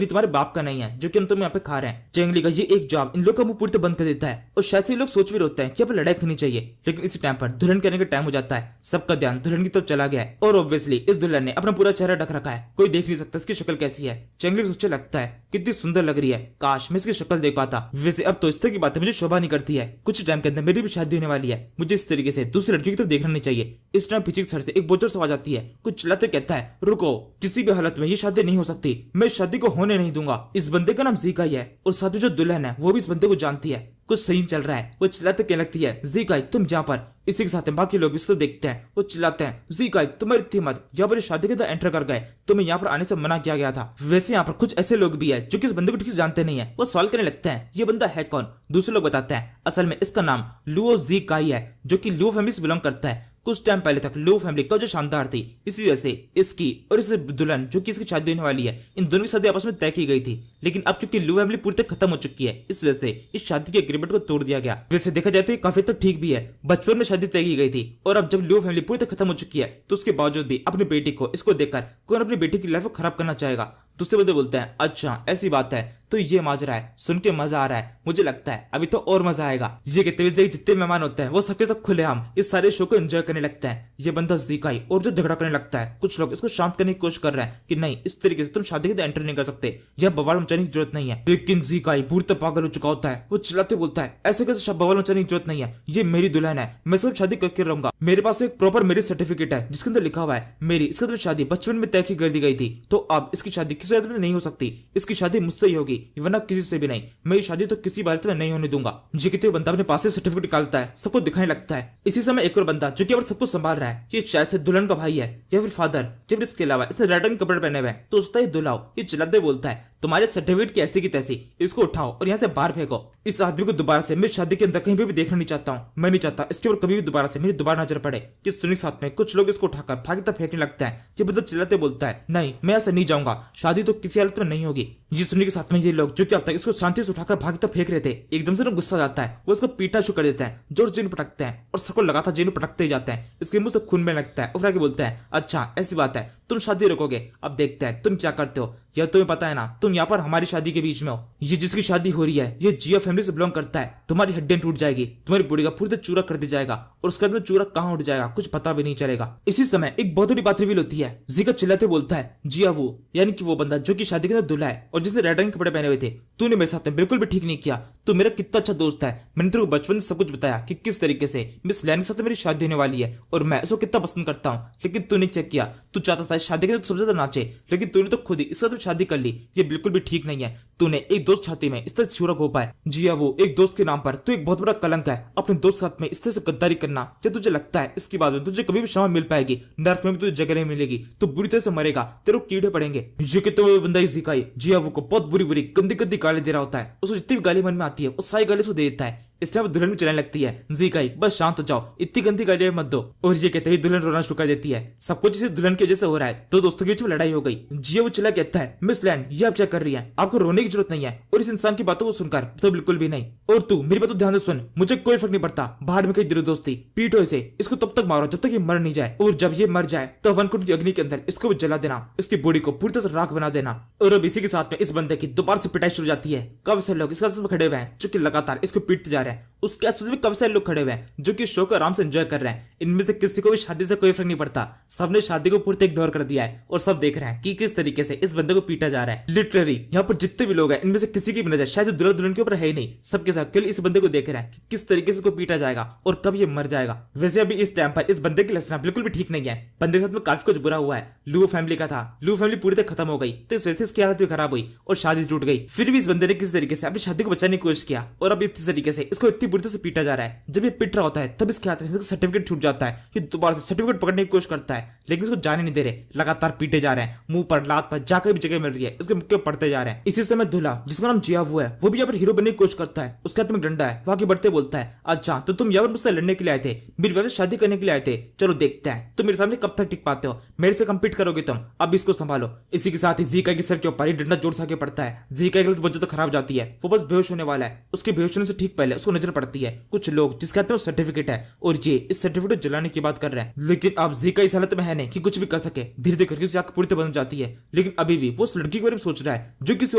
S1: ये तुम्हारे बाप का नहीं है जो कि हम तुम्हें यहाँ पे खा रहे हैं। चेंगली का ये एक जॉब इन लोग का मुंह पूरी तरह बंद कर देता है और शायद से लोग सोच भी होते हैं कि अब लड़ाई करनी चाहिए, लेकिन इसी टाइम पर दुल्हन करने का टाइम हो जाता है। सबका ध्यान दुल्हन की तरफ चला गया है और ऑब्वियसली इस दुल्हन ने अपना पूरा चेहरा ढक रखा है, कोई देख नहीं सकता इसकी शक्ल कैसी है। चेंगली को सोचने लगता है, कितनी सुंदर लग रही है, काश मैं इसकी शक्ल देख पाता। वैसे अब तो इस तरह की बातें मुझे शोभा नहीं करती है, कुछ टाइम के अंदर मेरी भी शादी होने वाली है, मुझे इस तरीके से दूसरी लड़की की तरफ देखना नहीं चाहिए। इस टाइम पीछे सर से एक बोचर से आवाज आती है, कुछ चिल्लाते कहता है, रुको, किसी भी हालत में ये शादी नहीं हो सकती, मैं इस शादी को होने नहीं दूंगा। इस बंदे का नाम जीका ही है और साथ में जो दुल्हन है वो भी इस बंदे को जानती है। कुछ सही चल रहा है, वो चिल्लाते कहने लगती है, जीका तुम जहाँ पर। इसी के साथ बाकी लोग इसको देखते हैं, वो चिल्लाते हैं, जीका तुम्हारी थी मत, जहाँ पर शादी के अंदर एंटर कर गए तुम्हें यहाँ पर आने से मना किया गया था। वैसे यहाँ पर कुछ ऐसे लोग भी है जो कि इस बंदे को ठीक से जानते नहीं है, वो सवाल करने लगते हैं, ये बंदा है कौन? दूसरे लोग बताते हैं असल में इसका नाम लुओ जीकाई है जो कि लुओ फैमिली से बिलोंग करता है। कुछ टाइम पहले तक लुओ फैमिली का जो शानदार थी, इसी वजह से इसकी और इस दुल्हन जो कि इसकी शादी होने वाली है इन दोनों की शादी आपस में तय की गई थी, लेकिन अब चूंकि लुओ फैमिली पूरी तरह खत्म हो चुकी है इस वजह से इस शादी के एग्रीमेंट को तोड़ दिया गया। वैसे देखा जाए तो ये काफी तक ठीक भी है, बचपन में शादी तय की गई थी और अब जब लुओ फैमिली पूरी तरह खत्म हो चुकी है तो उसके बावजूद भी अपनी बेटी को इसको देखकर कौन अपनी बेटी की लाइफ को खराब करना चाहेगा? दूसरे बंदे बोलते हैं, अच्छा ऐसी बात है तो ये माजरा है, सुन के मजा आ रहा है, मुझे लगता है अभी तो और मजा आएगा। ये कहते हुए जितने मेहमान होते हैं वो सबके सब खुले हम इस सारे शो को एंजॉय करने लगते हैं। ये बंदा जीकाई और जो झगड़ा करने लगता है, कुछ लोग इसको शांत करने की कोशिश कर रहे हैं कि नहीं इस तरीके से तुम शादी के अंदर एंटर नहीं कर सकते, यह बवाल मचाने की जरूरत नहीं है। लेकिन जीकाई पूरी तरह पागल हो चुका होता है, वो चिल्लाते बोलता है, ऐसे कैसे बवाल मचाने की जरूरत नहीं है, ये मेरी दुल्हन है, मैं सिर्फ शादी करके रहूंगा, मेरे पास एक प्रॉपर मैरिज सर्टिफिकेट है जिसके अंदर लिखा हुआ है मेरी इसके अंदर शादी बचपन में तय कर दी गई थी, तो अब इसकी शादी किसी हालत में नहीं हो सकती, इसकी शादी मुझसे ही होगी वरना किसी से भी नहीं, मेरी शादी तो किसी हालत में नहीं होने दूंगा। जी कहते हुए बंदा अपने पास से सर्टिफिकेट निकालता है, सबको दिखाने लगता है। इसी समय एक और बंदा जो कि अब सबको संभाल रहा है, ये शायद से दुल्हन का भाई है या फिर फादर, जब इसके अलावा इसने रेड रंग कपड़े पहने हुए तो उसका ही दुल्हाओ ये चिल्लाते बोलता है, तुम्हारे सर्टिफिकेट की ऐसी की तैसी, इसको उठाओ और यहाँ से बाहर फेंको। इस आदमी को दोबारा से मेरी शादी के अंदर कहीं भी देखना नहीं चाहता हूँ, मैं नहीं चाहता इसके ऊपर कभी भी दोबारा से मेरी दोबारा नजर पड़े। कि सुनने के साथ में कुछ लोग इसको उठाकर भागी तरफ फेंकने लगता है। ये बंदा चिल्लाते बोलता है, नहीं मैं ऐसा नहीं जाऊंगा, शादी तो किसी हालत में नहीं होगी। ये सुनने के साथ में ये लोग जो कि अब तक इसको शांति से उठाकर भागी तक फेंक रहे थे, एकदम से गुस्सा आ जाता है। वो इसको पीटना शुरू कर देता है, जोर जेन पटकते हैं और सबको लगातार जेन पटकते ही जाते हैं। इसके मुंह से खून में लगता है। उफरा के बोलता है, अच्छा ऐसी बात है, तुम शादी रोकोगे, अब देखते हैं तुम क्या करते हो। यह तुम्हें पता है ना, तुम यहाँ पर हमारी शादी के बीच में हो। ये जिसकी शादी हो रही है ये जिया फैमिली से बिलोंग करता है। तुम्हारी हड्डियां टूट जाएगी, तुम्हारी बॉडी का पूरी तरह चूरा कर दिया जाएगा और उसके बाद चूरा कहाँ उठ जाएगा कुछ पता भी नहीं चलेगा। इसी समय एक बहुत बड़ी बात रिवील होती है। जीका चिल्लाते बोलता है, जिया वो यानी कि वो बंदा जो कि शादी के अंदर दूल्हा है और जिसने रेड रंग के कपड़े पहने हुए थे, तूने मेरे साथ में बिल्कुल भी ठीक नहीं किया। तू मेरा कितना अच्छा दोस्त है। मैंने तेरे को बचपन से सब कुछ बताया कि किस तरीके से मिस लैन के साथ मेरी शादी होने वाली है और मैं उसको कितना पसंद करता हूँ, लेकिन तूने चेक किया। तू चाहता था शादी के सबसे ज्यादा नाचे, लेकिन तूने तो खुद ही इसके साथ शादी कर ली। ये बिल्कुल भी ठीक नहीं है। तूने एक दोस्त छाती में इस तरह छुरा घोपा है। जिया वो एक दोस्त के नाम पर तू एक बहुत बड़ा कलंक है। अपने दोस्त के साथ में इस तरह से गद्दारी करना, क्या तुझे लगता है इसके बाद में तुझे कभी भी क्षमा मिल पाएगी? नर्क में भी तुझे जगह नहीं मिलेगी, तू बुरी तरह से मरेगा, तेरे को कीड़े पड़ेंगे। ये कि तो बंदा जिकाई जिया वो को बहुत बुरी बुरी गंदी गंदी गाली दे रहा होता है। उसको जितनी भी गाली मन में आती है वो सारी गाली उसको दे देता है। इस टाइम दुल्हन भी चलने लगती है। जीकाई बस शांत हो जाओ, इतनी गंदी गालियां मत दो। और ये कहते हुए दुल्हन रोना शुरू कर देती है। सब कुछ इसी दुल्हन की वजह से हो रहा है। दो दोस्तों के बीच में लड़ाई हो गई। जिया वो चिल्ला कहता है, मिस लैन ये आप क्या कर रही है? आपको रोने की जरूरत नहीं है और इस इंसान की बातों को सुनकर तो बिल्कुल भी नहीं। और तू मेरी बात ध्यान से सुन, मुझे कोई फर्क नहीं पड़ता बाहर में कहीं दिलो दोस्ती, पीटो इसे, इसको तब तक मारो जब तक ये मर नहीं जाए। और जब ये मर जाए तो वनकुंड की अग्नि के अंदर इसको भी जला देना, इसकी बॉडी को पूरी तरह से राख बना देना। और अब इसी के साथ में इस बंदे की दोबारा से पिटाई शुरू हो जाती है। काफी सारे लोग इसके खड़े हुए हैं जो कि लगातार इसको पीटते जा रहे हैं। उसके आसपास भी काफी सारे लोग खड़े हुए हैं जो कि शो को आराम से एंजॉय कर रहे हैं। इनमें से किसी को भी शादी से कोई फर्क नहीं पड़ता। सबने शादी को पूरी तरह इग्नोर कर दिया है और सब देख रहे हैं कि किस तरीके से इस बंदे को पीटा जा रहा है। लिटरली यहाँ पर जितने भी लोग हैं इनमें से किसी की भी नजर शायद दुल्हन दुल्हन के ऊपर है ही नहीं। सबके साथ केवल इस बंदे को देख रहे हैं कि किस तरीके से इसको पीटा जाएगा और कब ये मर जाएगा। वैसे अभी इस टाइम पर इस बंदे की लक्षण बिल्कुल भी ठीक नहीं है। बंदे के साथ में काफी कुछ बुरा हुआ है। लू फैमिली का था, लू फैमिली पूरी तरह खत्म हो गई तो इस वजह से इसकी हालत भी खराब हुई और शादी टूट गई। फिर भी इस बंदे ने किस तरीके से अपनी शादी को बचाने की कोशिश किया और अब इस तरीके से इसको इतनी बुरी तरह से पीटा जा रहा है। जब ये पिट रहा होता है तब इसके हाथ में सर्टिफिकेट छूट जाता है। ये दोबारा से सर्टिफिकेट पकड़ने की कोशिश करता है लेकिन इसको जाने नहीं दे रहे। लगातार पीटे जा रहे हैं, मुंह पर लात पर जाकर भी जगह मिल रही है, इसके मुक्के पड़ते जा रहे हैं। इसी समय दूल्हा जिसका नाम जिया हुआ है वो भी यहाँ पर हीरो बनने की कोशिश करता है। उसके हाथ में डंडा है, वो आगे बढ़ते बोलता है, अच्छा तो तुम यहाँ पर मुझसे लड़ने के लिए आए थे, मेरी वजह से शादी करने के लिए आए थे, चलो देखते हैं तुम मेरे सामने कब तक टिक पाते हो, मेरे से कम्पीट करोगे तुम, अब इसको संभालो। इसी के साथ ही जीका के सर के ऊपर डंडा जोर से आगे पड़ता है। जीका की हालत बहुत ज्यादा खराब जाती है, वो बस बेहोश होने वाला है। उसके बेहोश होने से ठीक पहले उसको नजर पड़ती है कुछ लोग जिसके हाथ में सर्टिफिकेट है और ये इस सर्टिफिकेट जलाने की बात कर रहे हैं। लेकिन अब जीका इस हालत में है नहीं कि कुछ भी कर सके। धीरे धीरे करके उसकी आंख पूरी तरह बंद जाती है। लेकिन अभी भी वो उस लड़की के बारे में सोच रहा है जो किसी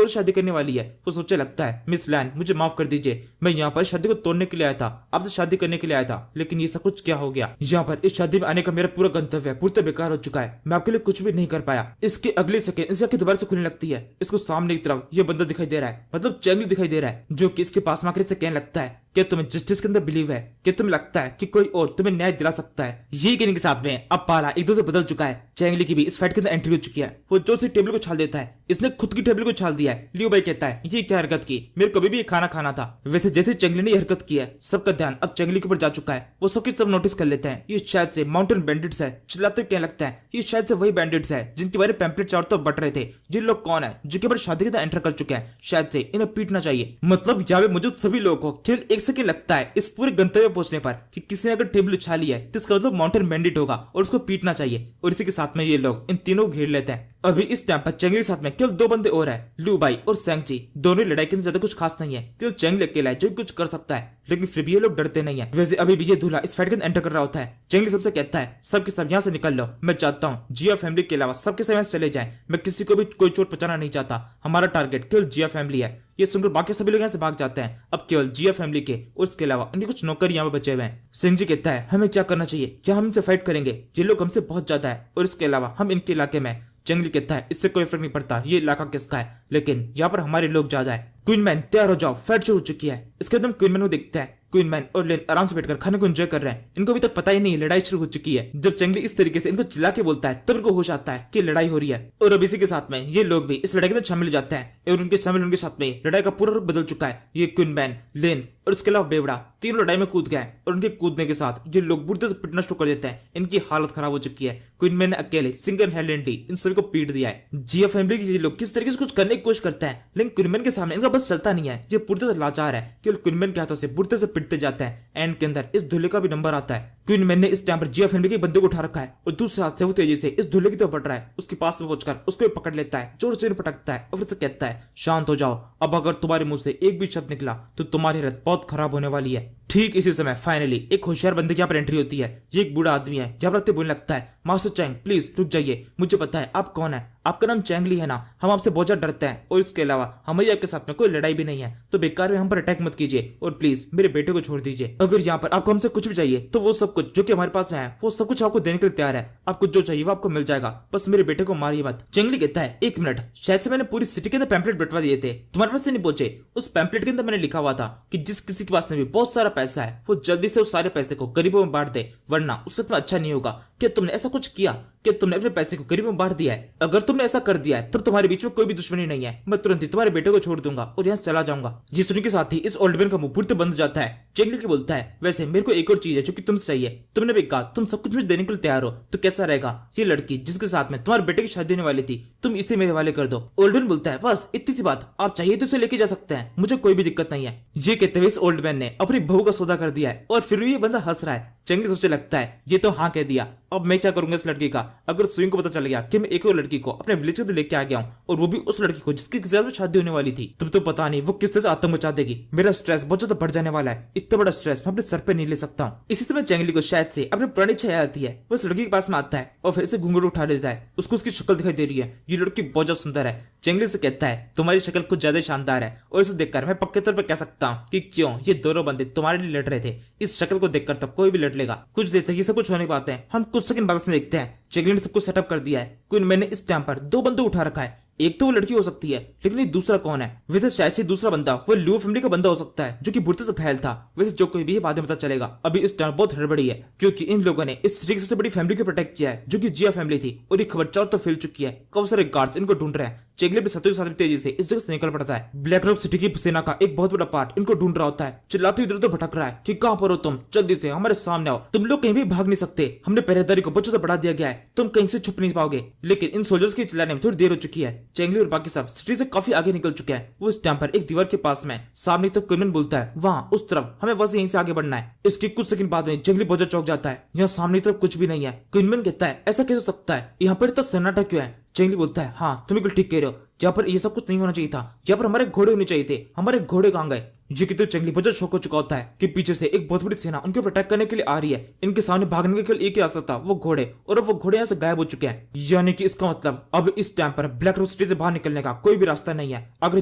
S1: और शादी करने वाली है। वो सोचने लगता है, मिस लैन मुझे माफ कर दीजिए, मैं यहाँ पर शादी को तोड़ने के लिए आया था, आपसे शादी करने के लिए आया था, लेकिन ये सब कुछ क्या हो गया? यहाँ पर इस शादी में आने का मेरा पूरा गंतव्य पूरी तरह बेकार हो चुका है। मैं आपके लिए कुछ भी नहीं कर पाया। इसके अगले सेकंड इसकी आंखें दोबारा से खुलने लगती है। इसको सामने की तरफ ये बंदा दिखाई दे रहा है, मतलब चैंगली दिखाई दे रहा है, जो कि इसके पास आकर से कहने लगता है, क्या तुम्हें जस्टिस के अंदर बिलीव है? क्या तुम्हें लगता है कि कोई और तुम्हें न्याय दिला सकता है? यही कहने के साथ में अब पारा एक दूसरे बदल चुका है। चैंगली की भी इस फाइट के अंदर एंट्री हो चुकी है। वो जोर से टेबल को छाल देता है। इसने खुद की टेबल को छाल दिया है। लियो भाई कहता है, ये क्या हरकत की? मेरे को भी खाना खाना था। वैसे जैसे चैंगली ने हरकत की है सबका ध्यान अब चैंगली के ऊपर जा चुका है। वो सबके सब नोटिस कर लेते हैं, ये शायद से माउंटेन बैंडिट्स है। चिल्लाते क्या लगता है ये शायद से वही बैंडिट्स है जिनके बारे में पैम्पलेट चारों तरफ बट रहे थे। जिन लोग कौन है जो कि शादी के अंदर एंटर कर चुके हैं, शायद से इन्हें पीटना चाहिए। मतलब यहाँ पे मौजूद सभी लोगों को केवल एक सेकंड लगता है इस पूरे गंतव्य पहुंचने पर कि किसी ने अगर टेबल उछाली है तो इसका मतलब माउंटेन बैंडिट होगा और उसको पीटना चाहिए। और इसी के साथ में ये लोग इन तीनों को घेर लेते हैं। अभी इस टाइम पर चैंगली के साथ में केवल दो बंदे और हैं, लू भाई और सेंगजी। दोनों लड़ाई के अंदर ज्यादा कुछ खास नहीं है, केवल चैंगली अकेला है जो कुछ कर सकता है, लेकिन फिर भी ये लोग डरते नहीं है। वैसे अभी भी ये दूल्हा इस फाइट के अंदर एंटर कर रहा होता है। चैंगली सबसे कहता है, सबके सब यहाँ से निकल लो, मैं चाहता हूँ जिया फैमिली के अलावा सबके सब यहाँ से चले जाए। मैं किसी को भी कोई चोट पहुंचाना नहीं चाहता, हमारा टारगेट केवल जिया फैमिली है। ये सुनकर बाकी सभी लोग यहाँ से भाग जाते हैं। अब केवल जिया फैमिली के और इसके अलावा उनके कुछ नौकर यहाँ पे बचे हुए हैं। सिंह कहता है, हमें क्या करना चाहिए? क्या हम इनसे फाइट करेंगे? ये लोग हमसे बहुत ज्यादा है और इसके अलावा हम इनके इलाके में। चैंगली कहता है, इससे कोई फर्क नहीं पड़ता ये इलाका किसका है, लेकिन यहाँ पर हमारे लोग ज्यादा है। क्वीनमैन तैयार हो जाओ, फाइट शुरू हो चुकी है। इसके बाद हम क्वीनमैन को देखते हैं। क्वीनमैन और लेन आराम से बैठकर खाने को एंजॉय कर रहे हैं। इनको अभी तक पता ही नहीं लड़ाई शुरू हो चुकी है। जब चैंगली इस तरीके से इनको चिल्ला के बोलता है तब इनको होश आता है कि लड़ाई हो रही है। और अब इसी के साथ में ये लोग भी इस लड़ाई के अंदर शामिल हो जाते हैं और उनके शामिल होने के साथ में लड़ाई का पूरा रुख बदल चुका है। ये क्वीनमैन, लेन और इसके अलावा बेवड़ा तीनों लड़ाई में कूद गए और उनके कूदने के साथ ये लोग बुरी तरह से पिटना शुरू कर देते हैं। इनकी हालत खराब हो चुकी है। क्वीनमैन ने अकेले सिंगल हैंडेडली इन सभी को पीट दिया है। जिया फैमिली के ये लोग किस तरीके से कुछ करने की कोशिश करते हैं, लेकिन क्वीनमैन के सामने इनका बस चलता नहीं है। ये पूरी तरह से लाचार है, केवल क्वीनमैन के हाथों से बुरी तरह से पिटते जाते हैं। एंड के अंदर इस दूल्हे का भी नंबर आता है। क्वीन मैन ने इस टाइम पर जिया फैमिली के बंदे को उठा रखा है और दूसरे हाथ से वो तेजी से इस दूल्हे की तरफ बढ़ रहा है। उसके पास में पहुंचकर उसको पकड़ लेता है, जोर से पटकता है और फिर से कहता है शांत हो जाओ, अब अगर तुम्हारे मुंह से एक भी शब्द निकला तो तुम्हारी हालत बहुत खराब होने वाली है। ठीक इसी समय फाइनली एक होशियार बंदे की यहाँ पर एंट्री होती है। ये एक बूढ़ा आदमी है। यहाँ पर बोलने लगता है मास्टर चैंग प्लीज रुक जाइए, मुझे पता है आप कौन है, आपका नाम चैंगली है ना, हम आपसे बहुत ज्यादा डरते हैं और इसके अलावा हमारी आपके साथ में कोई लड़ाई भी नहीं है, तो बेकार में हम पर अटैक मत कीजिए और प्लीज मेरे बेटे को छोड़ दीजिए। अगर यहाँ पर आपको हमसे कुछ भी चाहिए तो वो सब कुछ जो कि हमारे पास में है वो सब कुछ आपको देने के लिए तैयार है, आपको जो चाहिए वो आपको मिल जाएगा, बस मेरे बेटे को मारिए मत। चैंगली कहता है एक मिनट, शायद से मैंने पूरी सिटी के अंदर पैम्पलेट बंटवा दिए थे, तुम्हारे पास से नहीं पहुंचे। उस पैम्पलेट के अंदर मैंने लिखा हुआ था कि जिस किसी के पास में भी बहुत सारा पैसा है वो जल्दी से उस सारे पैसे को गरीबों में बांट दे, वरना उससे तुम्हें अच्छा नहीं होगा। क्या तुमने ऐसा कुछ किया? क्या तुमने अपने पैसे को गरीबों में बांट दिया है? अगर तुमने ऐसा कर दिया है तब तुम्हारे बीच में कोई भी दुश्मनी नहीं है, मैं तुरंत ही तुम्हारे बेटे को छोड़ दूंगा और यहाँ चला जाऊंगा। ये सुनने के साथ ही इस ओल्ड मैन का मुंह पूरी बंद हो जाता है। चैंगली के बोलता है वैसे मेरे को एक और चीज है जो कि तुमसे चाहिए, तुमने भी कहा तुम सब कुछ मुझे देने के लिए तैयार हो, तो कैसा रहेगा ये लड़की जिसके साथ में तुम्हारे बेटे की शादी होने वाली थी, तुम इसे मेरे हवाले कर दो। ओल्ड मैन बोलता है बस इतनी सी बात, आप चाहिए तो इसे लेके जा सकते हैं, मुझे कोई भी दिक्कत नहीं है। ये कहते हुए इस ओल्ड मैन ने अपनी बहू का सौदा कर दिया है और फिर भी ये बंदा हंस रहा है। चैंगली सोचने लगता है ये तो हाँ कह दिया, अब मैं क्या करूंगा इस लड़की का, अगर स्विंग को पता चल गया कि मैं एक और लड़की को अपने विलेज के लेके आ गया हूँ और वो भी उस लड़की को जिसकी ज्यादा शादी होने वाली थी, तब तो पता नहीं वो किस तरह से आतंक मचा देगी। मेरा स्ट्रेस बहुत ज्यादा बढ़ जाने वाला है, इतना बड़ा स्ट्रेस मैं अपने सर पे नहीं ले सकता हूँ। इसी समय चैंगली को शायद से अपनी पुरानी इच्छा याद आती है, वो उस लड़की के पास में आता है और फिर से घूंघट उठा लेता है। उसको उसकी शक्ल दिखाई दे रही है, ये लड़की बहुत ज्यादा सुंदर है। चैंगली से कहता है तुम्हारी शक्ल कुछ ज्यादा शानदार है और इसे देखकर मैं पक्के तौर पर कह सकता हूँ कि क्यों ये दोनों बंदे तुम्हारे लिए लड़ रहे थे, इस शक्ल को देखकर तब कोई भी लड़ लेगा। कुछ देर तक ये सब कुछ होने की बात है, हम कुछ सेकंड बाद में देखते हैं चैंगली ने सब कुछ सेटअप कर दिया है। क्वीन मैन ने इस टाइम पर दो बंदे उठा रखा है, एक तो वो लड़की हो सकती है लेकिन ये दूसरा कौन है? वैसे शायद से दूसरा बंदा वो लियो फैमिली का बंदा हो सकता है जो कि बुढ़ते से घायल था। वैसे जो कोई भी बाद में पता चलेगा, अभी इस टाइम बहुत हड़बड़ी है क्योंकि इन लोगों ने इस सिटी की सबसे बड़ी फैमिली को प्रोटेक्ट किया है जो कि जिया फैमिली थी और ये खबर चारों तरफ फैल चुकी है। काफी सारे गार्ड्स इनको ढूंढ रहे हैं। चैंगली अपने साथियों के साथ तेजी से इस जगह से निकल पड़ता है। ब्लैक रॉक सिटी की सेना का एक बहुत बड़ा पार्ट इनको ढूंढ रहा होता है, चिल्लाते इधर उधर भटक रहा है कि कहां पर हो तुम, जल्दी से हमारे सामने आओ, तुम लोग कहीं भी भाग नहीं सकते, हमने पहरेदारी को बहुत ज्यादा बढ़ा दिया गया है, तुम कहीं से छुप नहीं पाओगे। लेकिन इन सोल्जर्स के चिल्लाने में थोड़ी देर हो चुकी है। चैंगली और बाकी सब सिटी से काफी आगे निकल चुके हैं। वो इस टाइम पर एक दीवार के पास में सामने तक क्वीन बोलता है वहां उस तरफ, हमें बस यहीं से आगे बढ़ना है। इसके कुछ सेकंड बाद में चैंगली बहुत चौंक जाता है, यहाँ सामने तरफ कुछ भी नहीं है। क्वीन कहता है ऐसा कैसे हो सकता है, यहाँ पर इतना सन्नाटा क्यों है? चैंगली बोलता है हाँ तुम बिल्कुल ठीक कह रहे हो, यहाँ पर ये सब कुछ नहीं होना चाहिए था, यहाँ पर हमारे घोड़े होने चाहिए थे, हमारे घोड़े कहाँ गए? ये कि तो चैंगली बहुत शौक हो चुका होता है कि पीछे से एक बहुत बड़ी सेना उनके ऊपर अटैक करने के लिए आ रही है। इनके सामने भागने के केवल एक ही रास्ता था, वो घोड़े, और अब वो घोड़े यहाँ से गायब हो चुके हैं। यानी कि इसका मतलब अब इस टाइम पर ब्लैक रॉक सिटी से बाहर निकलने का कोई भी रास्ता नहीं है। अगर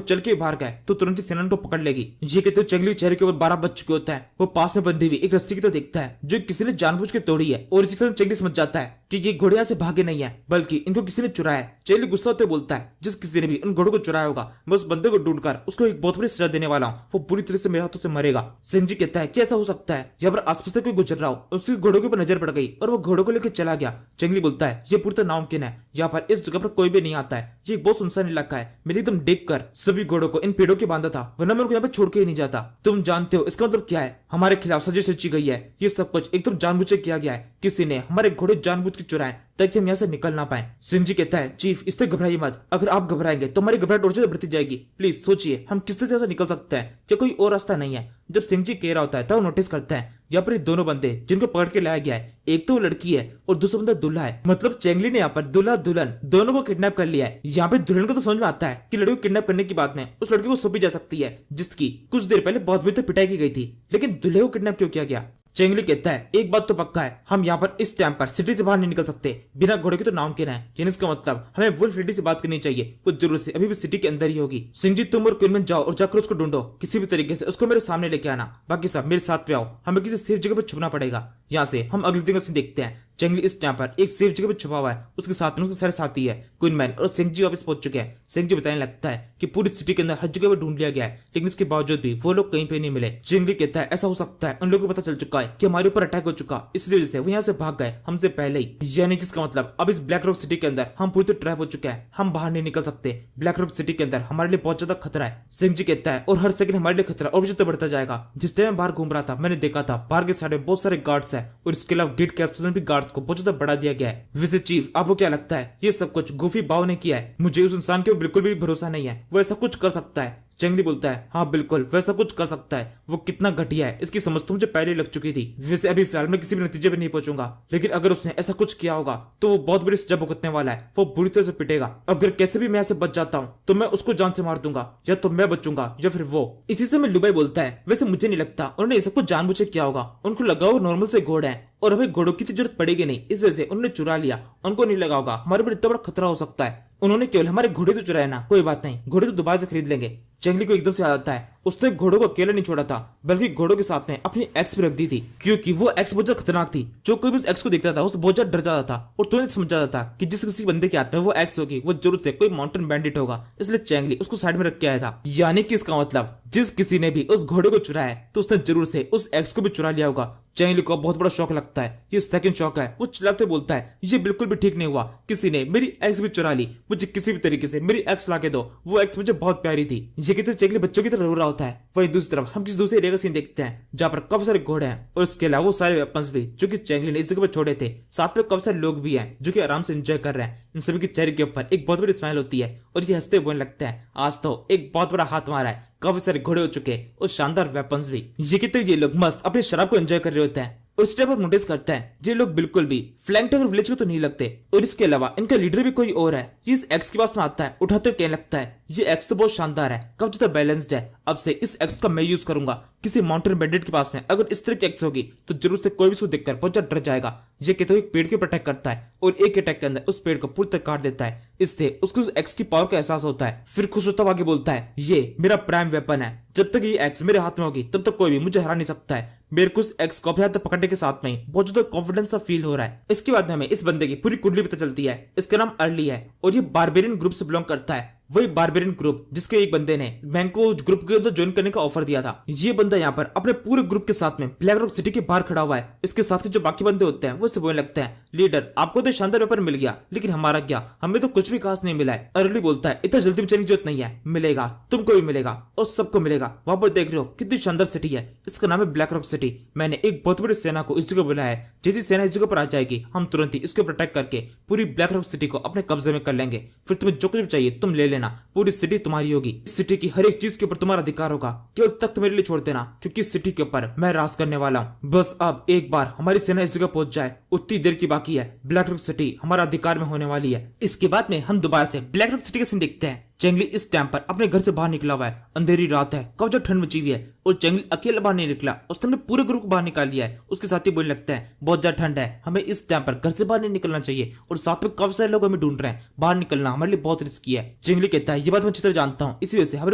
S1: चल के बाहर गए तो तुरंत ही सेना को पकड़ लेगी। ये कहते चैंगली चेहरे के ऊपर 12 बज चुके होता है। वो पास में बंधी हुई एक रस्सी की तो देखता है जो किसी ने जानबूझ के तोड़ी है और इसी तरह चैंगली समझ जाता है कि ये घोड़े यहाँ से भागे नहीं है बल्कि इनको किसी ने चुराया है। चैंगली गुस्सा होते बोलता है जिस किसी ने भी उन घोड़ों को चुराया होगा मैं उस बंदे को ढूंढकर उसको एक बहुत बड़ी सजा देने वाला हूँ, वो पूरी तरह से मेरे हाथों से मरेगा। सिंजी कहता है कि ऐसा हो सकता है यहाँ पर आसपास से कोई गुजर रहा हो, उसकी घोड़ों के ऊपर नजर पड़ गई और वो घोड़ों को लेकर चला गया। चैंगली बोलता है ये पूरी तरह नामुमकिन है, यहाँ पर इस जगह पर कोई भी नहीं आता है, ये एक बहुत सुनसान इलाका है, मैंने एकदम देख कर सभी घोड़ों को इन पेड़ों के बांधा था, वरना मैं उनको यहाँ पे छोड़ के ही नहीं जाता। तुम जानते हो इसका मतलब क्या है? हमारे खिलाफ साजिश रची गई है, ये सब कुछ एकदम जानबूझ के किया गया है, किसी ने हमारे घोड़े जानबूझ के चुराए ताकि हम यहाँ से निकल ना पाए। सिंजी कहता है चीफ इससे घबराइए मत, अगर आप घबराएंगे तो हमारी घबराहट और बढ़ती जाएगी, प्लीज सोचिए हम किस तरह से निकल सकते हैं, या कोई और रास्ता नहीं है। जब सिंजी कह रहा होता है तब तो नोटिस करता है यहाँ पर दोनों बंदे जिनको पकड़ के लाया गया है, एक तो वो लड़की है और दूसरा बंदा दूल्हा है। मतलब चैंगली ने यहाँ पर दूल्हा दुल्हन दोनों को किडनैप कर लिया है। यहाँ पे दुल्हन को तो समझ में आता है कि लड़की को किडनैप करने की बात में उस लड़की को सौंपी जा सकती है जिसकी कुछ देर पहले बहुत बुरी तरह पिटाई की गई थी, लेकिन दूल्हे को किडनैप क्यों किया गया? चैंगली कहता है एक बात तो पक्का है, हम यहाँ पर इस टाइम पर सिटी से बाहर नहीं निकल सकते बिना घोड़े के, तो नामुमकिन है। यानी इसका मतलब हमें वुल्फ लेडी से बात करनी चाहिए, वो जरूर से अभी भी सिटी के अंदर ही होगी। सिंजी तुम और क्वीन जाओ और जाकर उसको ढूंढो, किसी भी तरीके से उसको मेरे सामने लेके आना, बाकी सब मेरे साथ पे आओ, हमें किसी सेफ जगह पर छुपना पड़ेगा। यहाँ से हम अगले दिन का देखते हैं। चैंगली इस टाइम पर एक सेफ जगह पर छुपा हुआ है, उसके साथ में उसके सारे साथी है। क्वीन मैन और सिंजी वापस पहुंच चुके हैं। सिंजी बताने लगता है कि पूरी सिटी के अंदर हर जगह पर ढूंढ लिया गया है, लेकिन इसके बावजूद भी वो लोग कहीं पे नहीं मिले। चैंगली कहता है ऐसा हो सकता है उन लोगों को पता चल चुका है कि हमारे ऊपर अटैक हो चुका, इसलिए वजह से वो यहाँ से भाग गए हमसे पहले ही। यानी कि इसका मतलब अब इस ब्लैक रॉक सिटी के अंदर हम पूरी तरह ट्रैप हो चुके हैं, हम बाहर नहीं निकल सकते। ब्लैक रॉक सिटी के अंदर हमारे लिए बहुत ज्यादा खतरा है। सिंजी कहता है और हर सेकंड हमारे लिए खतरा और भी ज्यादा बढ़ता जाएगा। जिस टाइम बाहर घूम रहा था मैंने देखा था बाहर के साइड में बहुत सारे गार्ड्स है और इसके अलावा गेट के आसपास भी गार्ड्स को बहुत ज्यादा बढ़ा दिया गया है। वैसे चीफ आपको क्या लगता है ये सब कुछ गोफी बाव ने किया है? मुझे उस इंसान के बिल्कुल भी भरोसा नहीं है, वो ऐसा कुछ कर सकता है। चेंगली बोलता है हाँ बिल्कुल वैसा कुछ कर सकता है। वो कितना घटिया है इसकी समझ तो मुझे पहले लग चुकी थी। वैसे अभी फिलहाल मैं किसी भी नतीजे पे नहीं पहुंचूंगा, लेकिन अगर उसने ऐसा कुछ किया होगा तो वो बहुत बड़ी सजा भुगतने वाला है। वो बुरी तरह से पिटेगा। अगर कैसे भी मैं ऐसे बच जाता हूँ तो मैं उसको जान से मार दूंगा, या तो मैं बचूंगा या फिर वो। इसी से में लुबाई बोलता है वैसे मुझे नहीं लगता उन्होंने ये सब कुछ जानबूझ के किया होगा। उनको लगा वो नॉर्मल से घोड़े हैं और हमें घोड़ों की जरूरत पड़ेगी नहीं, इस वजह से उन्होंने चुरा लिया। उनको नहीं लगा होगा हमारे ऊपर इतना बड़ा खतरा हो सकता है। उन्होंने केवल हमारे घोड़े तो चुराए ना, कोई बात नहीं, घोड़े तो दोबारा से खरीद लेंगे। चेंगली को एकदम से याद आता है उसने घोड़ों को अकेला नहीं छोड़ा था, बल्कि घोड़ों के साथ में अपनी एक्स भी रख दी थी, क्योंकि वो एक्स बहुत ज्यादा खतरनाक थी। जो कोई भी उस एक्स को देखता था उस बहुत ज्यादा डर जाता था और तुरंत समझ जाता था कि जिस किसी बंदे के हाथ में वो एक्स होगी वो जरूर से कोई माउंटेन बैंडिट होगा। इसलिए चेंगली उसको साइड में रख के आया था। यानी कि इसका मतलब जिस किसी ने भी उस घोड़े को चुराया तो उसने जरूर से उस एक्स को भी चुरा लिया होगा। चेंगली को बहुत बड़ा शौक लगता है, ये सेकंड शौक है। वो चिल्लाते बोलता है ये बिल्कुल भी ठीक नहीं हुआ, किसी ने मेरी एक्स भी चुरा ली, मुझे किसी भी तरीके से मेरी एक्स ला के दो, वो एक्स मुझे बहुत प्यारी थी। ये कहते चेंगली बच्चों की तरह रो रहा होता है। वही दूसरी तरफ हम किसी दूसरे एरिया का सीन देखते हैं जहाँ पर काफी सारे घोड़े हैं और इसके अलावा वो सारे वेपन्स भी जो कि चेंगली ने इस जगह पर छोड़े थे। साथ में काफी सारे लोग भी हैं जो कि आराम से एंजॉय कर रहे हैं। इन सभी के चेहरे के ऊपर एक बहुत बड़ी स्माइल होती है और ये हंसते बोलने लगते हैं आज तो एक बहुत बड़ा हाथ मारा है, काफी सारे घोड़े हो चुके और शानदार वेपन्स भी। ये कहते ये लोग मस्त अपनी शराब को एंजॉय कर रहे होते हैं। और इस टाइम पर नोटिस करता है ये लोग बिल्कुल भी फ्लैंक टाइगर विलेज को तो नहीं लगते। और इसके अलावा इनका लीडर भी कोई और है। ये इस एक्स के पास में आता है, उठाते कहने लगता है ये एक्स तो बहुत शानदार है, काफी ज्यादा बैलेंस्ड है, अब से इस एक्स का मैं यूज करूंगा। किसी माउंटेन बैंडिट के पास में अगर इस तरह की एक्स होगी तो जरूर से कोई भी उसको देखकर बहुत ज्यादा डर जाएगा। ये कहते हुए एक पेड़ को अटैक करता है और एक अटैक के अंदर उस पेड़ को पूरी तरह काट देता है। इससे उसको उस एक्स की पावर का एहसास होता है। फिर खुश होता हुआ आगे बोलता है ये मेरा प्राइम वेपन है, जब तक ये एक्स मेरे हाथ में होगी तब तक कोई भी मुझे हरा नहीं सकता है। मेरे को इस एक्स को अपने हाथ पकड़ने के साथ में बहुत ज्यादा कॉन्फिडेंस सा फील हो रहा है। इसके बाद में हमें इस बंदे की पूरी कुंडली पता चलती है। इसका नाम अर्ली है और ये बारबेरियन ग्रुप से बिलोंग करता है। वही बारबेरियन ग्रुप जिसके एक बंदे ने बैंक को ग्रुप के अंदर ज्वाइन करने का ऑफर दिया था। ये बंदा यहाँ पर अपने पूरे ग्रुप के साथ में ब्लैक रॉक सिटी के बाहर खड़ा हुआ है। इसके साथ के जो बाकी बंदे होते हैं वो इससे बोलने लगते हैं लीडर आपको तो शानदार वेपन मिल गया, लेकिन हमारा क्या, हमें तो कुछ भी खास नहीं मिला है। अर्ली बोलता है इतना जल्दी चलने की जरूरत नहीं है, मिलेगा, तुमको भी मिलेगा और सबको मिलेगा। वहां पर देख रहे हो कितनी शानदार सिटी है, इसका नाम है ब्लैक रॉक सिटी। मैंने एक बहुत बड़ी सेना को इस जगह बुलाया है, जैसी सेना इस जगह पर आ जाएगी हम तुरंत ही इसके ऊपर अटैक करके पूरी ब्लैक रॉक सिटी को अपने कब्जे में कर लेंगे। फिर तुम्हें जो कुछ भी चाहिए तुम ले लेना, पूरी सिटी तुम्हारी होगी। इस सिटी की हर एक चीज के ऊपर तुम्हारा अधिकार होगा, केवल तख्त मेरे लिए छोड़ देना, क्योंकि इस सिटी के ऊपर मैं राज करने वाला हूँ। बस अब एक बार हमारी सेना इस जगह पहुंच जाए, उतनी देर की बाकी है, ब्लैक रॉक सिटी हमारा अधिकार में होने वाली है। इसके बाद में हम दोबारा से ब्लैक रॉक सिटी का सीन देखते हैं। चेंगली इस टाइम पर अपने घर से बाहर निकला हुआ है। अंधेरी रात है, काफी ज्यादा ठंड मची हुई है और चेंगली अकेला बाहर नहीं निकला, उसने पूरे ग्रुप को बाहर निकाल लिया है। उसके साथ ही बोलने लगता है बहुत ज्यादा ठंड है, हमें इस टाइम पर घर से बाहर नहीं निकलना चाहिए और साथ में काफी सारे लोग हमें ढूंढ रहे हैं, बाहर निकलना हमारे लिए बहुत रिस्की है। चेंगली कहता है ये बात मैं अच्छी तरह जानता हूँ, इसी वजह से हमने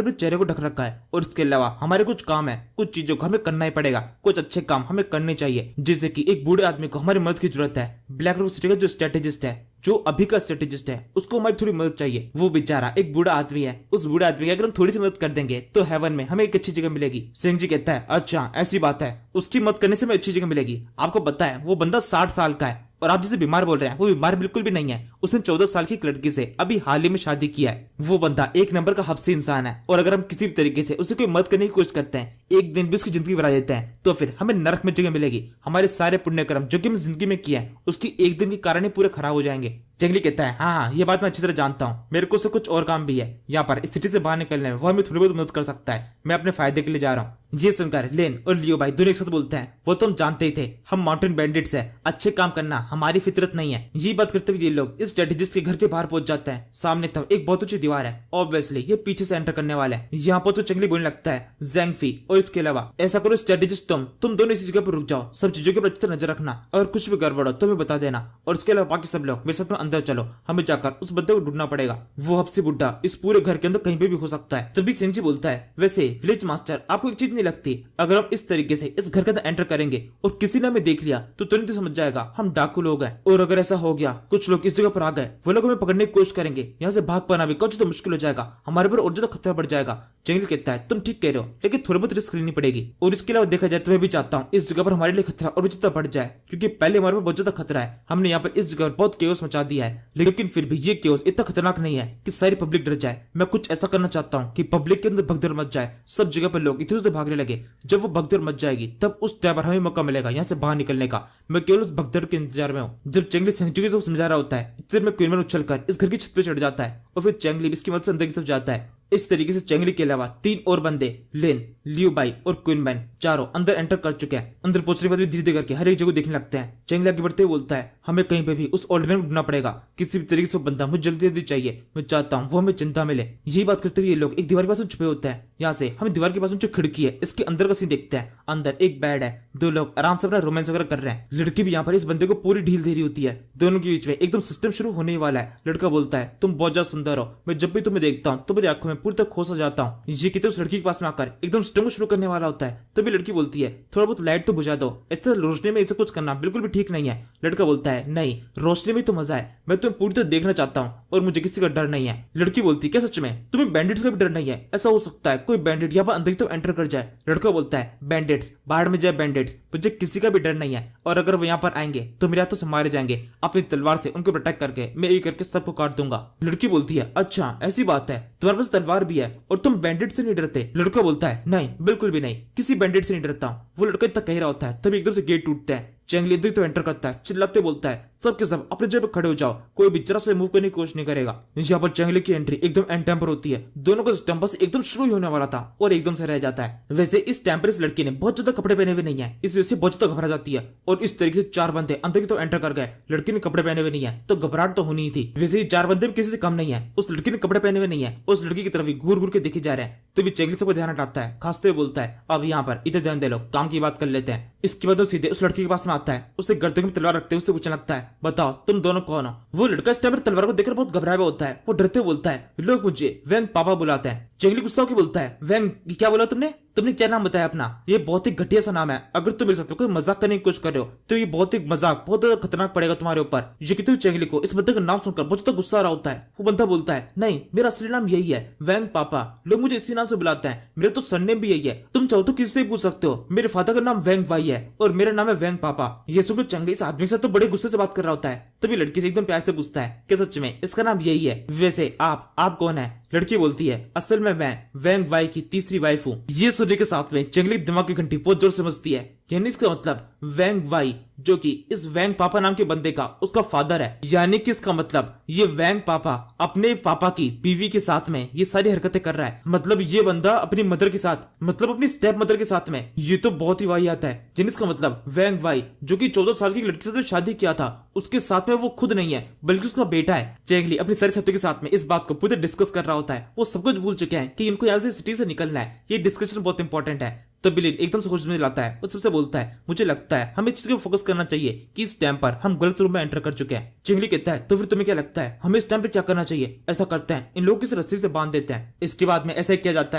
S1: अपने चेहरे को ढक रखा है और इसके अलावा हमारे कुछ काम है, कुछ चीजों को हमें करना ही पड़ेगा, कुछ अच्छे काम हमें करने चाहिए, जैसे कि एक बूढ़े आदमी को हमारी मदद की जरूरत है। ब्लैक रॉक सिटी का जो स्ट्रेटेजिस्ट है, जो अभी का स्ट्रेटेजिस्ट है, उसको हमारी थोड़ी मदद चाहिए। वो बेचारा एक बूढ़ा आदमी है, उस बूढ़े आदमी की अगर हम थोड़ी सी मदद कर देंगे तो हेवन में हमें एक अच्छी जगह मिलेगी। सिंह जी कहता है अच्छा ऐसी बात है, उसकी मदद करने से हमें अच्छी जगह मिलेगी। आपको पता है वो बंदा 60 साल का है और आप जिसे बीमार बोल रहे हैं वो बीमार बिल्कुल भी नहीं है। उसने 14 साल की एक लड़की से अभी हाल ही में शादी किया है। वो बंदा एक नंबर का हफ्सी इंसान है और अगर हम किसी भी तरीके से उसे कोई मदद करने की कोशिश करते हैं, एक दिन भी उसकी जिंदगी बढ़ा देते हैं, तो फिर हमें नरक में जगह मिलेगी। हमारे सारे पुण्य कर्म जो कि हमने जिंदगी में किया है उसकी एक दिन के कारण ही पूरे खराब हो जाएंगे। चेंगली कहता है हाँ ये बात मैं अच्छी तरह जानता हूँ, मेरे को उससे कुछ और काम भी है। यहाँ पर स्थिति से बाहर निकलने में वो हमें थोड़ी बहुत मदद कर सकता है, मैं अपने फायदे के लिए जा रहा हूँ। ये सुनकर लेन और लियो भाई दोनों एक साथ बोलते हैं वो तो हम जानते ही थे, हम माउंटेन बैंडिट्स है, अच्छे काम करना हमारी फितरत नहीं है। ये बात करते हुए ये लोग इस स्ट्रेटेजिस्ट के घर के बाहर पहुंच जाते हैं। सामने तब एक बहुत ऊंची दीवार है, ऑब्वियसली ये पीछे से एंटर करने वाले हैं। यहाँ पर तो चेंगली बोलने लगता है ज़ैंगफी और इसके अलावा ऐसा करो स्ट्रेटेजिस्ट तुम दोनों इसी जगह पर रुक जाओ, सब चीजों के ऊपर अच्छी तरह नजर रखना, अगर कुछ भी गड़बड़ हो तो हमें बता देना, और इसके अलावा बाकी सब लोग मेरे साथ में अंदर चलो, हमें जाकर उस बंदे को ढूंढना पड़ेगा। वो हफ्सी बुड्ढा इस पूरे घर के अंदर कहीं पे भी हो सकता है। तभी सिंह जी बोलता है वैसे विलेज मास्टर आपको एक चीज नहीं लगती, अगर हम इस तरीके से इस घर के अंदर एंटर करेंगे और किसी ने हमें देख लिया तो तुरंत समझ जाएगा हम डाकू लोग हैं, और अगर ऐसा हो गया कुछ लोग इस जगह पर आ गए, वो लोग हमें पकड़ने की कोशिश करेंगे, यहाँ से भाग पाना भी कुछ तो मुश्किल हो जाएगा, हमारे पर और ज्यादा खतरा बढ़ जाएगा। चेंगली कहता है तुम ठीक कह रहे हो, लेकिन थोड़ी बहुत रिस्क लेनी पड़ेगी, और इसके अलावा देखा जाए तो मैं भी चाहता हूँ इस जगह पर हमारे लिए खतरा और भी ज्यादा बढ़ जाए, क्योंकि पहले हमारे पर बहुत ज्यादा खतरा है, हमने यहाँ पर इस जगह पर बहुत केओस मचा दिया है, लेकिन फिर भी ये केओस इतना खतरनाक नहीं है कि सारी पब्लिक डर जाए। मैं कुछ ऐसा करना चाहता हूँ कि पब्लिक के अंदर भगदड़ मच जाए, सब जगह पर लोग इधर उधर भागने लगे। जब वो भगदड़ मच जाएगी तब उस टाइम पर हमें मौका मिलेगा यहाँ से बाहर निकलने का। मैं केवल उस भगदड़ के इंतजार में हूँ। जब चेंगली सेंचुरी से समझा रहा होता है, इतने में क्वीन मैन उछलकर इस घर की छत पर चढ़ जाता है और फिर चेंगली इसकी मदद से अंदर की तरफ जाता है इस तरीके से चेंगली के अलावा 3 और बंदे लिन, लियू बाई और क्विनमैन चारों अंदर एंटर कर चुके हैं। अंदर पहुंचने के बाद भी धीरे धीरे करके हर एक जगह देखने लगते हैं। चेंगली आगे बढ़ते हुए बोलता है, हमें कहीं पे भी उस ओल्ड मैन को ढूंढना पड़ेगा, किसी भी तरीके से वो बंदा मुझे जल्दी जल्दी चाहिए, मैं चाहता हूँ वो हमें चिंता मिले। यही बात करते हुए ये लोग एक दीवार के पास में छुपे होते हैं। यहाँ से हम दीवार के पास में जो खिड़की है इसके अंदर का सीन देखते हैं। अंदर एक बेड है, 2 लोग आराम से अपना रोमांस वगैरह कर रहे हैं। लड़की भी यहाँ पर इस बंदे को पूरी ढील दे रही होती है। दोनों के बीच में एकदम सिस्टम शुरू होने वाला है। लड़का बोलता है, तुम बहुत ज्यादा सुंदर हो, मैं जब भी तुम्हें देखता हूँ तो मेरी आंखों में पूरी तरह खो सा जाता हूँ। ये कहते उस लड़की के पास में आकर एकदम सिस्टम शुरू करने वाला होता है। तभी लड़की बोलती है, थोड़ा बहुत लाइट तो बुझा दो, इस तरह रोशनी में ऐसा कुछ करना बिल्कुल भी ठीक नहीं है। लड़का बोलता है, नहीं, रोशनी में तो मजा है, मैं तुम्हें पूरी तरह देखना चाहता हूँ और मुझे किसी का डर नहीं है। लड़की बोलती है, क्या सच में तुम्हें बैंडिट्स का भी डर नहीं है? ऐसा हो सकता है कोई बैंडिट यहाँ पर अंदर की तरफ एंटर कर जाए। लड़का बोलता है, बैंडिट्स बाहर में जाए बैंडिट्स, मुझे किसी का भी डर नहीं है, और अगर वो यहाँ पर आएंगे तो मेरे हाथों से मारे जाएंगे। अपनी तलवार से उनको प्रोटेक्ट करके मैं एक करके सबको काट दूंगा। लड़की बोलती है, अच्छा ऐसी बात है, तुम्हारे पास तलवार भी है और तुम बैंडिट से नहीं डरते? लड़का बोलता है, नहीं बिल्कुल भी नहीं, किसी बैंडिट से नहीं डरता हूँ। वो लड़का इतना कह रहा होता है तभी एकदम से गेट टूटता है। चेंगली अंदर तो एंटर करता है, चिल्लाते बोलता है, सब के सब अपने जगह पर खड़े हो जाओ, कोई भी जरा से मूव करने की कोशिश नहीं करेगा। यहाँ पर चेंगली की एंट्री एकदम एंड टाइम पर होती है। दोनों का सिस्टम बस एकदम शुरू ही होने वाला था और एकदम से रह जाता है। वैसे इस टाइम पर इस लड़की ने बहुत ज्यादा कपड़े पहने हुए नहीं है, इस वजह से बहुत ज्यादा घबरा जाती है और इस तरीके से 4 बंदे अंदर की तो एंटर कर गए। लड़की ने कपड़े पहने हुए नहीं है तो घबराहट तो होनी ही थी। वैसे 4 बंदे भी किसी से कम नहीं है, उस लड़की ने कपड़े पहने हुए नहीं है, उस लड़की की तरफ घूर घूर के देखे जा रहे हैं। तो भी चेंगली सबको ध्यान हटाता है, खांसते हुए बोलता है, अब यहाँ पर इधर ध्यान दे लो, काम की बात कर लेते हैं। इसके बाद वो सीधे उस लड़की के पास में आता है, उससे गर्दन में तलवार रखते हुए उससे पूछने लगता है, बताओ तुम दोनों कौन हो? वो लड़का इस टाइम पर तलवार को देखकर बहुत घबराया हुआ होता है। वो डरते हुए बोलता है, लोग मुझे वैंग पापा बुलाते हैं। चेंगली गुस्सा होकर बोलता है, वैंग क्या बोला तुमने? तुमने क्या नाम बताया अपना? ये बहुत ही घटिया सा नाम है, अगर तुम मेरे साथ कोई मजाक करने की कोशिश कर रहे हो तो ये बहुत ही मजाक बहुत खतरनाक पड़ेगा तुम्हारे ऊपर। ये कहते हुए चेंगली को इस बंदे का नाम सुनकर बहुत ज्यादा गुस्सा आ रहा होता है। वो बंदा बोलता है, नहीं मेरा असली नाम यही है, वैंग पापा, लोग मुझे इसी नाम से बुलाते हैं, मेरा तो सरनेम भी यही है, तुम चाहो तो किसी से पूछ सकते हो, मेरे फादर का नाम वैंग वाई है और मेरा नाम है वैंग पापा। ये सुनकर चेंगली इस आदमी के साथ तो बड़े गुस्से से बात कर रहा होता है। तभी लड़की से एकदम प्यार से पूछता है, क्या सच में इसका नाम यही है? वैसे आप कौन है? लड़की बोलती है, असल में मैं वैंग वाई की तीसरी वाइफ हूँ। ये सुनने के साथ में चेंगली दिमाग की घंटी बहुत जोर से बजती है, यानी इसका मतलब वैंग वाई जो कि इस वैंग पापा नाम के बंदे का उसका फादर है, यानी कि इसका मतलब ये वैंग पापा अपने पापा की बीवी के साथ में ये सारी हरकतें कर रहा है। मतलब ये बंदा अपनी मदर के साथ, मतलब अपनी स्टेप मदर के साथ में, ये तो बहुत ही वाहियात है। यानी इसका मतलब वैंग वाई जो कि 14 साल की लड़की से शादी किया था उसके साथ में वो खुद नहीं है बल्कि उसका बेटा है। चेंगली अपनी सारे साथियों के साथ में इस बात को पूरे डिस्कस कर रहा होता है। वो सब कुछ भूल चुके हैं कि इनको यहाँ से सिटी से निकलना है, ये डिस्कशन बहुत इंपॉर्टेंट है। तो बिलिन एकदम से होश में लाता है और सबसे बोलता है, मुझे लगता है हमें इस चीज को फोकस करना चाहिए कि इस टाइम पर हम गलत रूम में एंटर कर चुके हैं। चिंगली कहता है, तो फिर तुम्हें क्या लगता है हमें इस टाइम पर क्या करना चाहिए? ऐसा करते हैं, इन लोगों को इस रस्सी से बांध देते हैं। इसके बाद में ऐसा किया जाता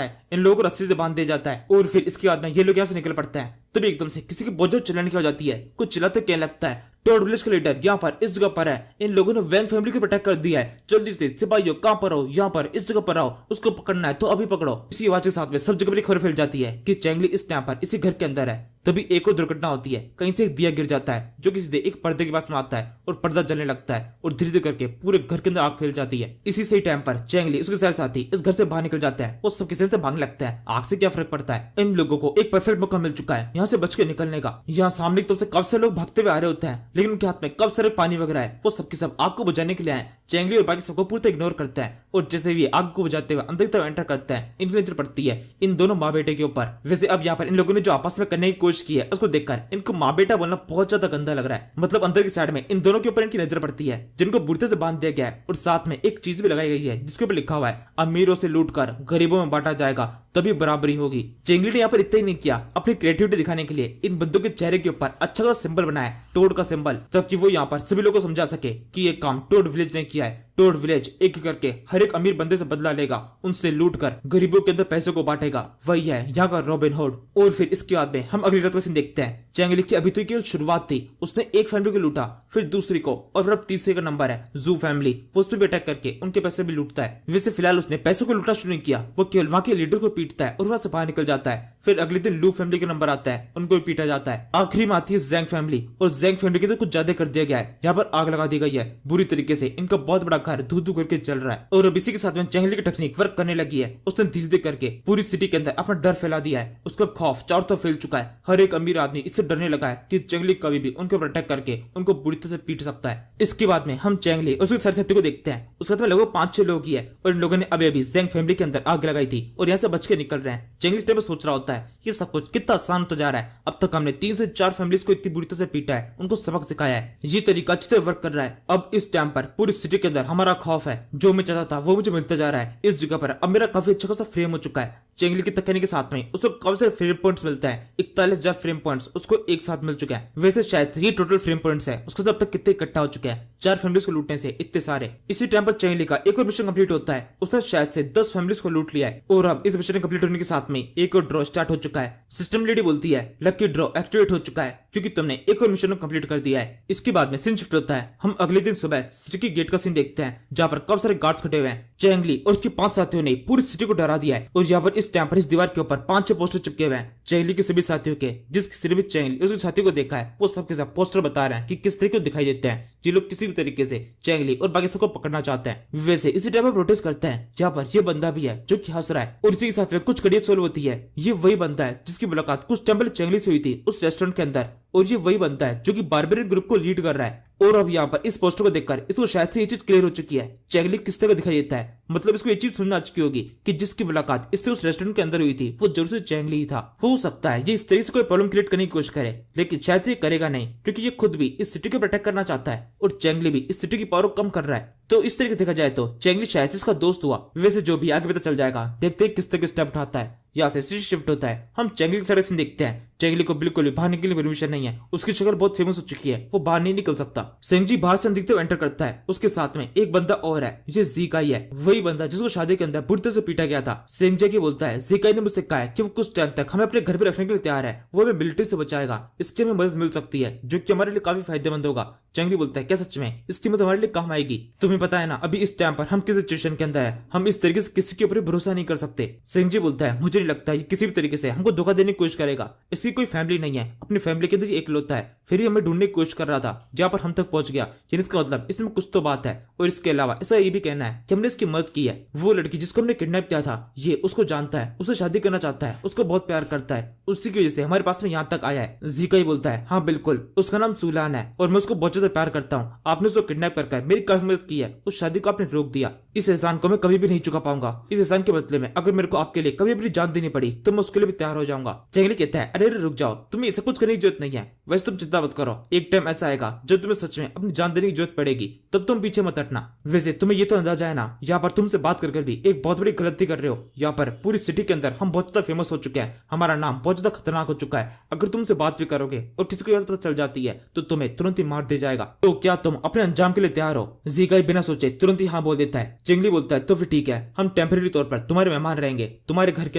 S1: है, इन लोगों को रस्सी से बांध दिया जाता है और फिर इसके बाद में ये लोग यहाँ से निकल पड़ते हैं। तभी एकदम से किसी की बहुत जोर चिल्लाने की हो जाती है, कुछ चिल्लाते कहने लगता है, टोड विलेज का लीडर यहाँ पर इस जगह पर है, इन लोगों ने वैंग फैमिली को प्रोटेक्ट कर दिया है, जल्दी से सिपाहियों कहाँ पर हो, यहाँ पर इस जगह पर आओ, उसको पकड़ना है तो अभी पकड़ो। इसी आवाज के साथ में सब जगह पर खबर फैल जाती है कि चेंगली इस टाइम पर इसी घर के अंदर है। तभी एक और दुर्घटना होती है, कहीं से एक दिया गिर जाता है जो कि सीधे एक पर्दे के पास में आता है और पर्दा जलने लगता है और धीरे धीरे करके पूरे घर के अंदर आग फैल जाती है। इसी सही टाइम पर चेंगली उसके सारे साथी इस घर से बाहर निकल जाते हैं। वो सबके सिर से भागने लगता है। आग से क्या फर्क पड़ता है, इन लोगों को एक परफेक्ट मौका मिल चुका है यहाँ से बच के निकलने का। यहाँ सामने की तरफ से कब से लोग भागते हुए आ रहे होते हैं लेकिन उनके हाथ में कब सारे पानी वगैरह है। वो सबके सब आग को बुझाने के लिए आए। चेंगली और बाकी सबको पूरी तरह इग्नोर करता है और जैसे भी आग को बुझाते हुए अंदर की तरफ एंटर करता है, इनकी नजर पड़ती है इन दोनों माँ बेटे के ऊपर। वैसे अब यहाँ पर इन लोगों ने जो आपस में करने की कोशिश की है उसको देखकर इनको माँ बेटा बोलना बहुत ज्यादा गंदा लग रहा है। मतलब अंदर की साइड में इन दोनों के ऊपर इनकी नजर पड़ती है जिनको बुढ़ते से बांध दिया गया है और साथ में एक चीज भी लगाई गई है जिसके ऊपर लिखा हुआ है, अमीरों से लूटकर गरीबों में बांटा जाएगा तभी बराबरी होगी। चेंगली ने यहाँ पर इतना ही नहीं किया, अपनी क्रिएटिविटी दिखाने के लिए इन बंदों के चेहरे के ऊपर अच्छा सा सिंबल बनाया, टोड का सिंबल, ताकि वो यहाँ पर सभी लोगों को समझा सके कि ये काम टोड विलेज ने किया है। टोड विलेज एक करके हर एक अमीर बंदे से बदला लेगा, उनसे लूटकर गरीबों के अंदर पैसों को बांटेगा, वही है यहाँ का रॉबिन हुड। और फिर इसके बाद में हम अगली रात का सीन देखते हैं। चेंगली की अभी तो केवल शुरुआत थी, उसने एक फैमिली को लूटा, फिर दूसरी को, और फिर अब तीसरे का नंबर है जू फैमिली, वो उस पर भी अटैक करके उनके पैसे भी लूटता है। वैसे फिलहाल उसने पैसों को लूटना शुरू नहीं किया, वो केवल वहाँ के लीडर को पीटता है और वहां से बाहर निकल जाता है। फिर अगले दिन लू फैमिली का नंबर आता है, उनको भी पीटा जाता है। आखिरी में आती है जैंग फैमिली, और जैंग फैमिली के तो कुछ ज्यादा कर दिया गया है। यहाँ पर आग लगा दी गई है बुरी तरीके से, इनका बहुत बड़ा घर धू धू करके जल रहा है। और अब इसी के साथ में चेंगली की टेक्निक वर्क करने लगी है। उसने धीरे धीरे करके पूरी सिटी के अंदर अपना डर फैला दिया है। उसका खौफ चारों तरफ फैल चुका है। हर एक अमीर आदमी इससे डरने लगा है कि चेंगली कभी भी उनके ऊपर अटैक करके उनको बुरी तरह से पीट सकता है। इसके बाद में हम चेंगली और उसके साथी को देखते हैं। उसके साथ में लगभग 5-6 लोग ही है और इन लोगों ने अभी अभी ज़ेंग फैमिली के अंदर आग लगाई थी और यहाँ से बच के निकल रहे हैं। चेंगली इस टाइम पे सोच रहा होता है ये सब कुछ कितना आसान होता जा रहा है। अब तक हमने 3 से 4 फैमिलीज को इतनी बुरी तरह से पीटा है, उनको सबक सिखाया है। ये तरीका अच्छे से वर्क कर रहा है। अब इस टाइम पर पूरी सिटी के अंदर हमारा खौफ है। जो मैं चाहता था वो मुझे मिलता जा रहा है। इस जगह पर अब मेरा काफी अच्छा खासा फ्रेम हो चुका है। चेंगली की तकनीक के साथ में उसको काफी सारे फ्रेम पॉइंट्स मिलता है। 41,000 फ्रेम पॉइंट्स उसको एक साथ मिल चुके हैं। वैसे शायद ये टोटल फ्रेम पॉइंट्स है उसके अब तक कितने इकट्ठा हो चुके हैं 4 फैमिलीज को लूटने से इतने सारे। इसी टाइम पर चेंगली का एक और मिशन कंप्लीट होता है। उसने शायद से 10 फैमिलीज को लूट लिया है और अब इस मिशन कंप्लीट होने के साथ में एक और ड्रॉ स्टार्ट हो चुका है। सिस्टम लेडी बोलती है लकी ड्रॉ एक्टिवेट हो चुका है क्योंकि तुमने एक और मिशन को कंप्लीट कर दिया है। इसके बाद में सीन शिफ्ट होता है। हम अगले दिन सुबह सिटी के गेट का सीन देखते हैं जहाँ पर काफी सारे गार्ड्स खड़े हुए हैं। चेंगली और उसके 5 साथियों ने पूरी सिटी को डरा दिया है और यहाँ पर इस टाइम पर इस दीवार के ऊपर 5-6 पोस्टर चिपके हुए हैं चेंगली के सभी साथियों के। जिस किसी ने भी चेंगली उसके साथी को देखा है वो सबके साथ पोस्टर बता रहे हैं कि किस तरीके दिखाई देते हैं। ये लोग किसी भी तरीके से चेंगली और बाकी सबको पकड़ना चाहते हैं। वैसे इसी टाइम पर प्रोटेस्ट करते हैं जहाँ पर ये बंदा भी है जो कि हंस रहा है और इसी के साथ में कुछ कड़ियां सोल्व होती है। ये वही बंदा है जिसकी मुलाकात कुछ टाइम पहले चेंगली से हुई थी उस रेस्टोरेंट के अंदर और ये वही बंदा है जो कि बारबेरियन ग्रुप को लीड कर रहा है। और अब यहाँ पर इस पोस्टर को देखकर इसको शायद से ये चीज क्लियर हो चुकी है चेंगली किस तरह दिखाई देता है। मतलब इसको ये चीज सुनना आ चुकी होगी कि जिसकी मुलाकात इससे उस रेस्टोरेंट के अंदर हुई थी वो जरूर से चेंगली ही था। हो सकता है ये इस तरीके से कोई प्रॉब्लम क्रिएट करने की कोशिश करे लेकिन शायद से ये करेगा नहीं क्योंकि ये खुद भी इस सिटी को प्रोटेक्ट करना चाहता है और चेंगली भी इस सिटी की पावर को कम कर रहा है। तो इस तरीके देखा जाए तो चेंगली शायद से इसका दोस्त हुआ। वैसे जो भी आगे पता चल जाएगा, देखते हैं किस तरह के स्टेप उठाता है। यहाँ से सिटी शिफ्ट होता है। हम चेंगली की साइड से देखते हैं। चेंगली को बिल्कुल भी बाहर निकलने की परमिशन नहीं है। उसकी शक्ल बहुत फेमस हो चुकी है, वो बाहर नहीं निकल सकता। सेंगजी बाहर से दिखते हुए एंटर करता है। उसके साथ में एक बंदा और है, ये जीकाई है, वही बंदा जिसको शादी के अंदर बुरी तरह से पीटा गया था। सेंगजी की बोलता है जीकाई ने मुझसे कहा है कि वो कुछ टाइम तक हमें अपने घर पे रखने के लिए तैयार है, वो हमें मिलिट्री से बचाएगा, इसकी हमें मदद मिल सकती है जो कि हमारे लिए काफी फायदेमंद होगा। चेंगली बोलता है क्या सच में इसकी मदद हमारे लिए काम आएगी? तुम्हें पता है ना अभी इस टाइम पर हम किस सिचुएशन के अंदर है, हम इस तरीके से किसी के ऊपर भरोसा नहीं कर सकते। सेंगजी बोलता है मुझे नहीं लगता ये किसी भी तरीके से हमको धोखा देने की कोशिश करेगा, इसकी कोई फैमिली नहीं है, अपनी फैमिली के अंदर एकलौता है, फिर हमें ढूंढने की कोशिश कर रहा था जहाँ पर हम तक पहुंच गया। इसका मतलब इसमें कुछ तो बात है। और इसके अलावा इसका ये भी कहना है कि हमने इसकी मदद की है। वो लड़की जिसको हमने किडनैप किया था ये उसको जानता है, उससे शादी करना चाहता है, उसको बहुत प्यार करता है, उसी की वजह से हमारे पास में यहाँ तक आया है। जीकाई बोलता है हाँ बिल्कुल, उसका नाम सुलान है और मैं उसको बहुत ज्यादा प्यार करता हूँ। आपने उसको किडनैप कर मेरी काफी मदद की है, उस शादी को आपने रोक दिया, इस एहसान को मैं कभी भी नहीं चुका पाऊंगा। इस एहसान के बदले में अगर मेरे को आपके लिए कभी अपनी जान देनी पड़ी तो मैं उसके लिए भी तैयार हो जाऊंगा। चेंगली कहता है अरे रुक जाओ, तुम्हें ऐसा कुछ करने की जरूरत नहीं है, वैसे तुम चिंता मत करो, एक टाइम ऐसा आएगा जब तुम्हें सच में अपनी जान देने की जरूरत पड़ेगी, तब तुम पीछे मत हटना। वैसे तुम्हें ये तो अंदाजा है ना यहाँ पर तुमसे बात कर भी एक बहुत बड़ी गलती कर रहे हो। यहाँ पर पूरी सिटी के अंदर हम बहुत ज्यादा फेमस हो चुके हैं, हमारा नाम बहुत ज्यादा खतरनाक हो चुका है। अगर तुमसे बात भी करोगे और किसी को पता चल जाती है तो तुम्हें तुरंत ही मार दिया जाएगा। तो क्या तुम अपने अंजाम के लिए तैयार हो? जीकाई बिना सोचे तुरंत ही हाँ बोल देता है। चेंगली बोलता है तो फिर ठीक है, हम टेम्परेरी तौर पर तुम्हारे मेहमान रहेंगे, तुम्हारे घर के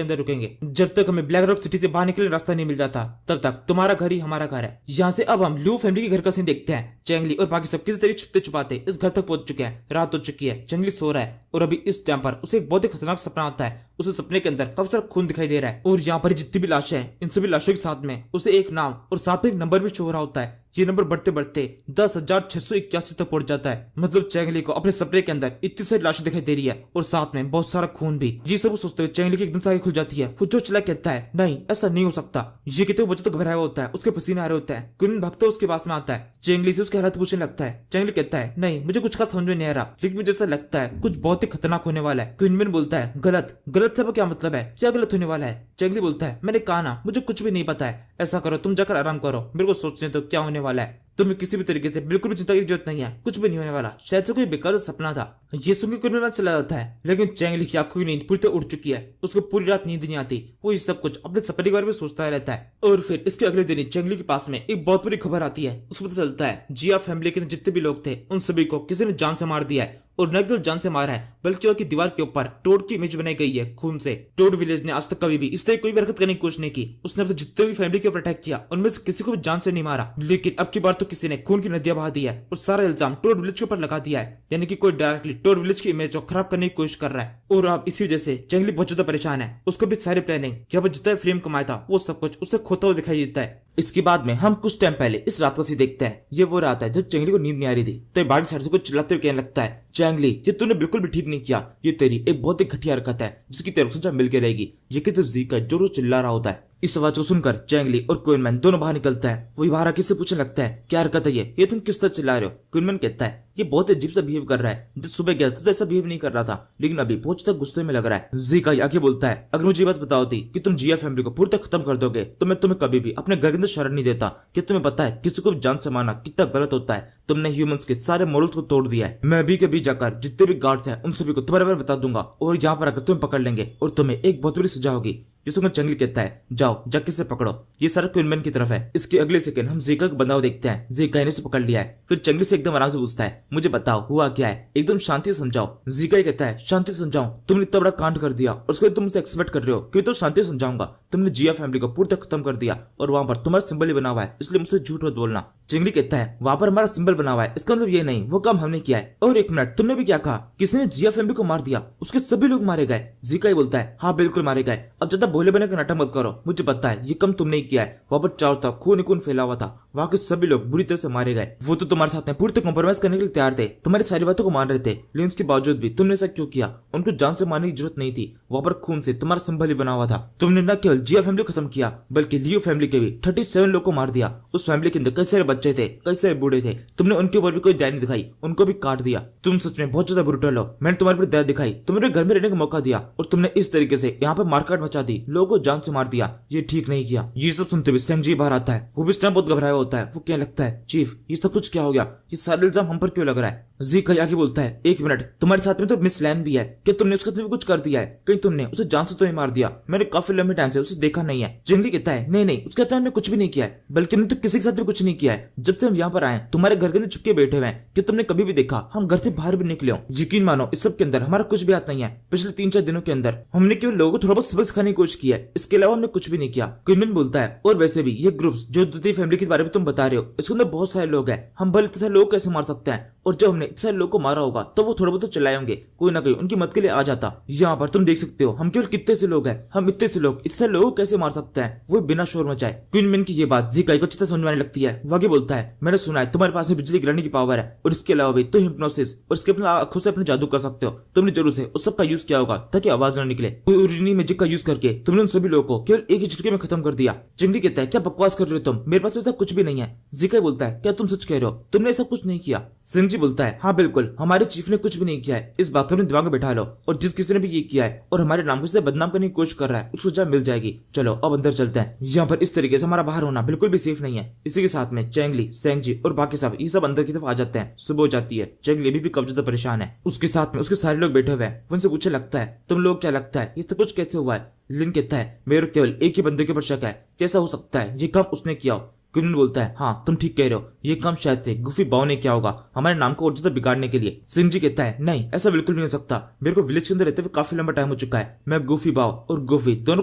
S1: अंदर रुकेंगे, जब तक हमें ब्लैक रॉक सिटी से बाहर निकलने रास्ता नहीं मिल जाता तब तक तुम्हारा घर ही हमारा घर है। यहाँ से अब हम लू फैमिली के घर का सीन देखते हैं। चेंगली और बाकी सब किसी तरह छुपते छुपाते इस घर तक पहुंच चुके हैं। रात हो चुकी है, चेंगली सो रहा है और अभी इस टाइम पर उसे एक बहुत ही खतरनाक सपना आता है। उसे सपने के अंदर काफी सारा खून दिखाई दे रहा है और यहाँ पर जितनी भी लाशें हैं इन सभी लाशों के साथ में उसे एक नाम और साथ में एक नंबर भी शो हो रहा होता है। ये नंबर बढ़ते बढ़ते 10,681 तक पहुंच जाता है। मतलब चेंगली को अपने सपने के अंदर इतनी सारी लाशें दिखाई दे रही है और साथ में बहुत सारा खून भी। ये सब सोचते हुए चेंगली की एकदम से आंखें खुल जाती है। वो जो चला कहता है नहीं ऐसा नहीं हो सकता। ये कहते हुए बच्चा तो घबराया होता है, उसके पसीने आ रहे होते हैं। कुन भागता उसके पास में आता है, चेंगली से उसके हालात पूछने लगता है। चेंगली कहता है नहीं मुझे कुछ खास समझ में नहीं आ रहा, लेकिन मुझे ऐसा लगता है कुछ बहुत ही खतरनाक होने वाला है। क्विनमैन बोलता है गलत? गलत से क्या मतलब है, क्या गलत होने वाला है? चेंगली बोलता है मैंने कहा ना मुझे कुछ भी नहीं पता है, ऐसा करो तुम जाकर आराम करो, मेरे को सोचने दो क्या होने वाला है। तुम्हें किसी भी तरीके से बिल्कुल भी चिंता की जरूरत नहीं है, कुछ भी नहीं होने वाला, शायद से कोई बेकार सपना था। ये सुनकर कुनमैन चला जाता है, लेकिन चेंगली की आंखों की नींद पूरी तरह उड़ चुकी है। उसको पूरी रात नींद नहीं आती, वो ये सब कुछ अपने सपने के बारे में सोचता रहता है। और फिर इसके अगले दिन चेंगली के पास में एक बहुत बड़ी खबर आती है। उसको पता चलता है जिया फैमिली के जितने भी लोग थे उन सभी को किसी ने जान से मार दिया है और न केवल जान से मारा है बल्कि उनकी दीवार के ऊपर टोड की इमेज बनाई गई है खून से। टोड विलेज ने आज तक कभी भी इस तरह कोई भी हरकत करने की कोशिश नहीं की। उसने अब जितने भी फैमिली के ऊपर अटैक किया उनमें से किसी को भी जान से नहीं मारा, लेकिन अब की बार तो किसी ने खून की नदियां बहा दी है और सारा इल्जाम टोड विलेज के ऊपर लगा दिया है। यानी कि कोई डायरेक्टली टोड विलेज की इमेज को खराब करने की कोशिश कर रहा है। और अब इसी वजह से चेंगली बहुत ज्यादा परेशान है। उसको भी सारी प्लानिंग जब जितना फ्रेम कमाया था वो सब कुछ उससे खोता हुआ दिखाई देता है। इसके बाद में हम कुछ टाइम पहले इस रात को सी देखते हैं। ये वो रात है जब चेंगली को नींद नहीं आ रही थी, तो बाकी साइड से कुछ चिल्लाते हुए कहने लगता है, चेंगली ये तूने बिल्कुल भी ठीक नहीं किया, ये तेरी एक बहुत ही घटिया हरकत है जिसकी तेरे को सजा मिल के रहेगी। ये कि तो जीका जो रोज चिल्ला रहा होता है। इस आवाज को सुनकर चेंगली और क्वीनमैन दोनों बाहर निकलता है। वही बाहर आके से पूछने लगता है, क्या हरकत है ये तुम किस तरह चिल्ला रहे हो? क्वीनमैन कहता है, ये बहुत अजीब सा बिहेव कर रहा है, जब सुबह गया था तो ऐसा बिहेव नहीं कर रहा था, लेकिन अभी बहुत तक गुस्से में लग रहा है। जीका आगे बोलता है, अगर मुझे बात बताओ थी कि तुम जिया फैमिली को पूरी तरह खत्म कर दोगे तो मैं तुम्हें कभी भी अपने घर के अंदर शरण नहीं देता। कि तुम्हें पता है किसी को भी जान से मारना कितना गलत होता है? तुमने ह्यूमंस के सारे मॉरल्स को तोड़ दिया है। मैं अभी के भी जाकर जितने भी गार्ड्स हैं उन सभी को तुम्हारे बारे में बता दूंगा और यहाँ पर आकर तुम्हें पकड़ लेंगे और तुम्हें एक बहुत बड़ी सजा होगी। जिसको चेंगली कहता है, जाओ जाके से पकड़ो। ये सारा क्वीनमैन की तरफ है। इसके अगले सेकंड हम जीका का बंदा देखते हैं। जीका ने उसे पकड़ लिया है। फिर चेंगली से एकदम आराम से पूछता है, मुझे बताओ हुआ क्या है, एकदम शांति से समझाओ। जीका कहता है, शांति से समझाओ? तुमने इतना बड़ा कांड कर दिया और उसके तुम मुझसे एक्सपेक्ट कर रहे हो कि तो शांति समझाऊंगा? तुमने जिया फैमिली को पूरी तरह खत्म कर दिया और वहां पर तुम्हारा सिंबल ही बना हुआ है, इसलिए मुझसे झूठ मत बोलना। चेंगली कहता है, वहां पर हमारा सिंबल बना हुआ है, इसका मतलब ये नहीं वो काम हमने किया है। और एक मिनट, तुमने भी क्या कहा? किसी ने जिया फैमिली को मार दिया, उसके सभी लोग मारे गए? जीका बोलता है, हाँ बिल्कुल मारे गए। अब ज्यादा भोले बने का नाटक मत करो, मुझे पता है ये कम तुमने ही किया है। वहां पर चारों तरफ खून ही खून फैला हुआ था, वहां के सभी लोग बुरी तरह से मारे गए। वो तो तुम्हारे साथ में पूरी तरह कॉम्प्रोमाइज करने के लिए तैयार थे, तुम्हारी सारी बातों को मान रहे थे, लेकिन उसके बावजूद भी तुमने ऐसा क्यों किया? उनको जान से मारने की जरूरत नहीं थी, वहां पर खून से तुम्हारा सिंबल ही बना हुआ था। तुमने न केवल जिया फैमिली को खत्म किया बल्कि लियो फैमिली के भी 37 लोग को मार दिया। उस फैमिली के अंदर कई सारे बच्चे थे, कई सारे बूढ़े थे, तुमने उनके ऊपर भी कोई दया नहीं दिखाई, उनको भी काट दिया। तुम सच में बहुत ज्यादा ब्रूटल हो। मैंने तुम्हारे पर दया दिखाई, तुम्हारे घर में रहने का मौका दिया और तुमने इस तरीके से यहाँ पर मारकाट मचा दी, लोगों को जान से मार दिया। ये ठीक नहीं किया। ये सब सुनते हुए सेंगजी बाहर आता है। वो भी इस टाइम बहुत घबराया होता है। वो क्या लगता है, चीफ ये सब कुछ क्या हो गया? ये सारे इल्जाम हम पर क्यों लग रहा है? जीका आगे बोलता है, एक मिनट, तुम्हारे साथ में तो मिस लैन भी है, क्या तुमने उसके साथ भी कुछ कर दिया है? कहीं तुमने उसे जान से तो नहीं मार दिया? मैंने काफी लंबे टाइम से उसे देखा नहीं है। चेंगली कहता है, नहीं नहीं, उसके साथ हमने कुछ भी नहीं किया है, बल्कि हमने तो किसी के साथ भी कुछ नहीं किया है। जब से हम यहाँ पर आए तुम्हारे घर के अंदर छुपके बैठे हुए हैं, कि तुमने कभी भी देखा हम घर से बाहर भी निकले हो? यकीन मानो इस सब के अंदर हमारा कुछ भी हाथ नहीं है। पिछले 3-4 दिनों के अंदर हमने केवल लोगों को थोड़ा बहुत सबक सिखाने की कोशिश की है, इसके अलावा हमने कुछ भी नहीं किया। क्वीनमैन बोलता है, और वैसे भी ये ग्रुप्स जो दूसरी फैमिली के बारे में तुम बता रहे हो, इसके अंदर बहुत सारे लोग हैं, हम भले इतने लोग कैसे मार सकते हैं? और जब हमने इतने सारे लोग को मारा होगा तो वो थोड़ा बहुत तो चलाए होंगे, कोई ना कोई उनकी मदद के लिए आ जाता। यहाँ पर तुम देख सकते हो हम केवल कितने से लोग हैं, हम इतने से लोग इतने लोगों को कैसे मार सकते हैं, वो बिना शोर मचाए। क्वीनमैन की ये बात जीकाई को अच्छी तरह समझ में आने लगती है। वो आगे बोलता है, मैंने सुना है तुम्हारे पास में बिजली गिराने की पावर है और इसके अलावा भी तुम हिप्नोसिस और इसके अपने आंखों से अपने जादू कर सकते हो। तुमने जरूर से उस सब का यूज किया होगा ताकि आवाज न निकले। उरिनी मैजिक का यूज करके तुमने उन सभी लोगों को केवल एक ही झटके में खत्म कर दिया। चिंगली कहता है, क्या बकवास कर रहे हो तुम, मेरे पास ऐसा कुछ भी नहीं है। जीकाई बोलता है, क्या तुम सच कह रहे हो, तुमने ऐसा कुछ नहीं किया? सिंजी बोलता है, हाँ बिल्कुल, हमारे चीफ ने कुछ भी नहीं किया है। इस बात को अपने दिमाग में बैठा लो, और जिस किसी ने भी ये किया है और हमारे नाम को से बदनाम करने की कोशिश कर रहा है उसको सजा मिल जाएगी। चलो अब अंदर चलते हैं, यहाँ पर इस तरीके से हमारा बाहर होना बिल्कुल भी सेफ नहीं है। इसी के साथ में चेंगली, सेंगजी और बाकी सब ये सब अंदर की तरफ आ जाते हैं। सुबह हो जाती है। चेंगली भी काफी ज्यादा परेशान है। उसके साथ में उसके सारे लोग बैठे हुए हैं। उनसे पूछने लगता है, तुम लोग क्या लगता है ये सब कुछ कैसे हुआ है? लिन कहता है, मेरे केवल एक ही बंदे के ऊपर शक है, कैसा हो सकता है ये काम उसने किया हो। क्वीन बोलता है, हाँ तुम ठीक कह रहे हो, ये काम शायद से गुफी बाओ ने किया होगा हमारे नाम को और ज्यादा बिगाड़ने के लिए। सिंजी कहता है, नहीं ऐसा बिल्कुल नहीं हो सकता, मेरे को विलेज के अंदर रहते हुए काफी लंबा टाइम हो चुका है, मैं गुफी बाओ और गुफी दोनों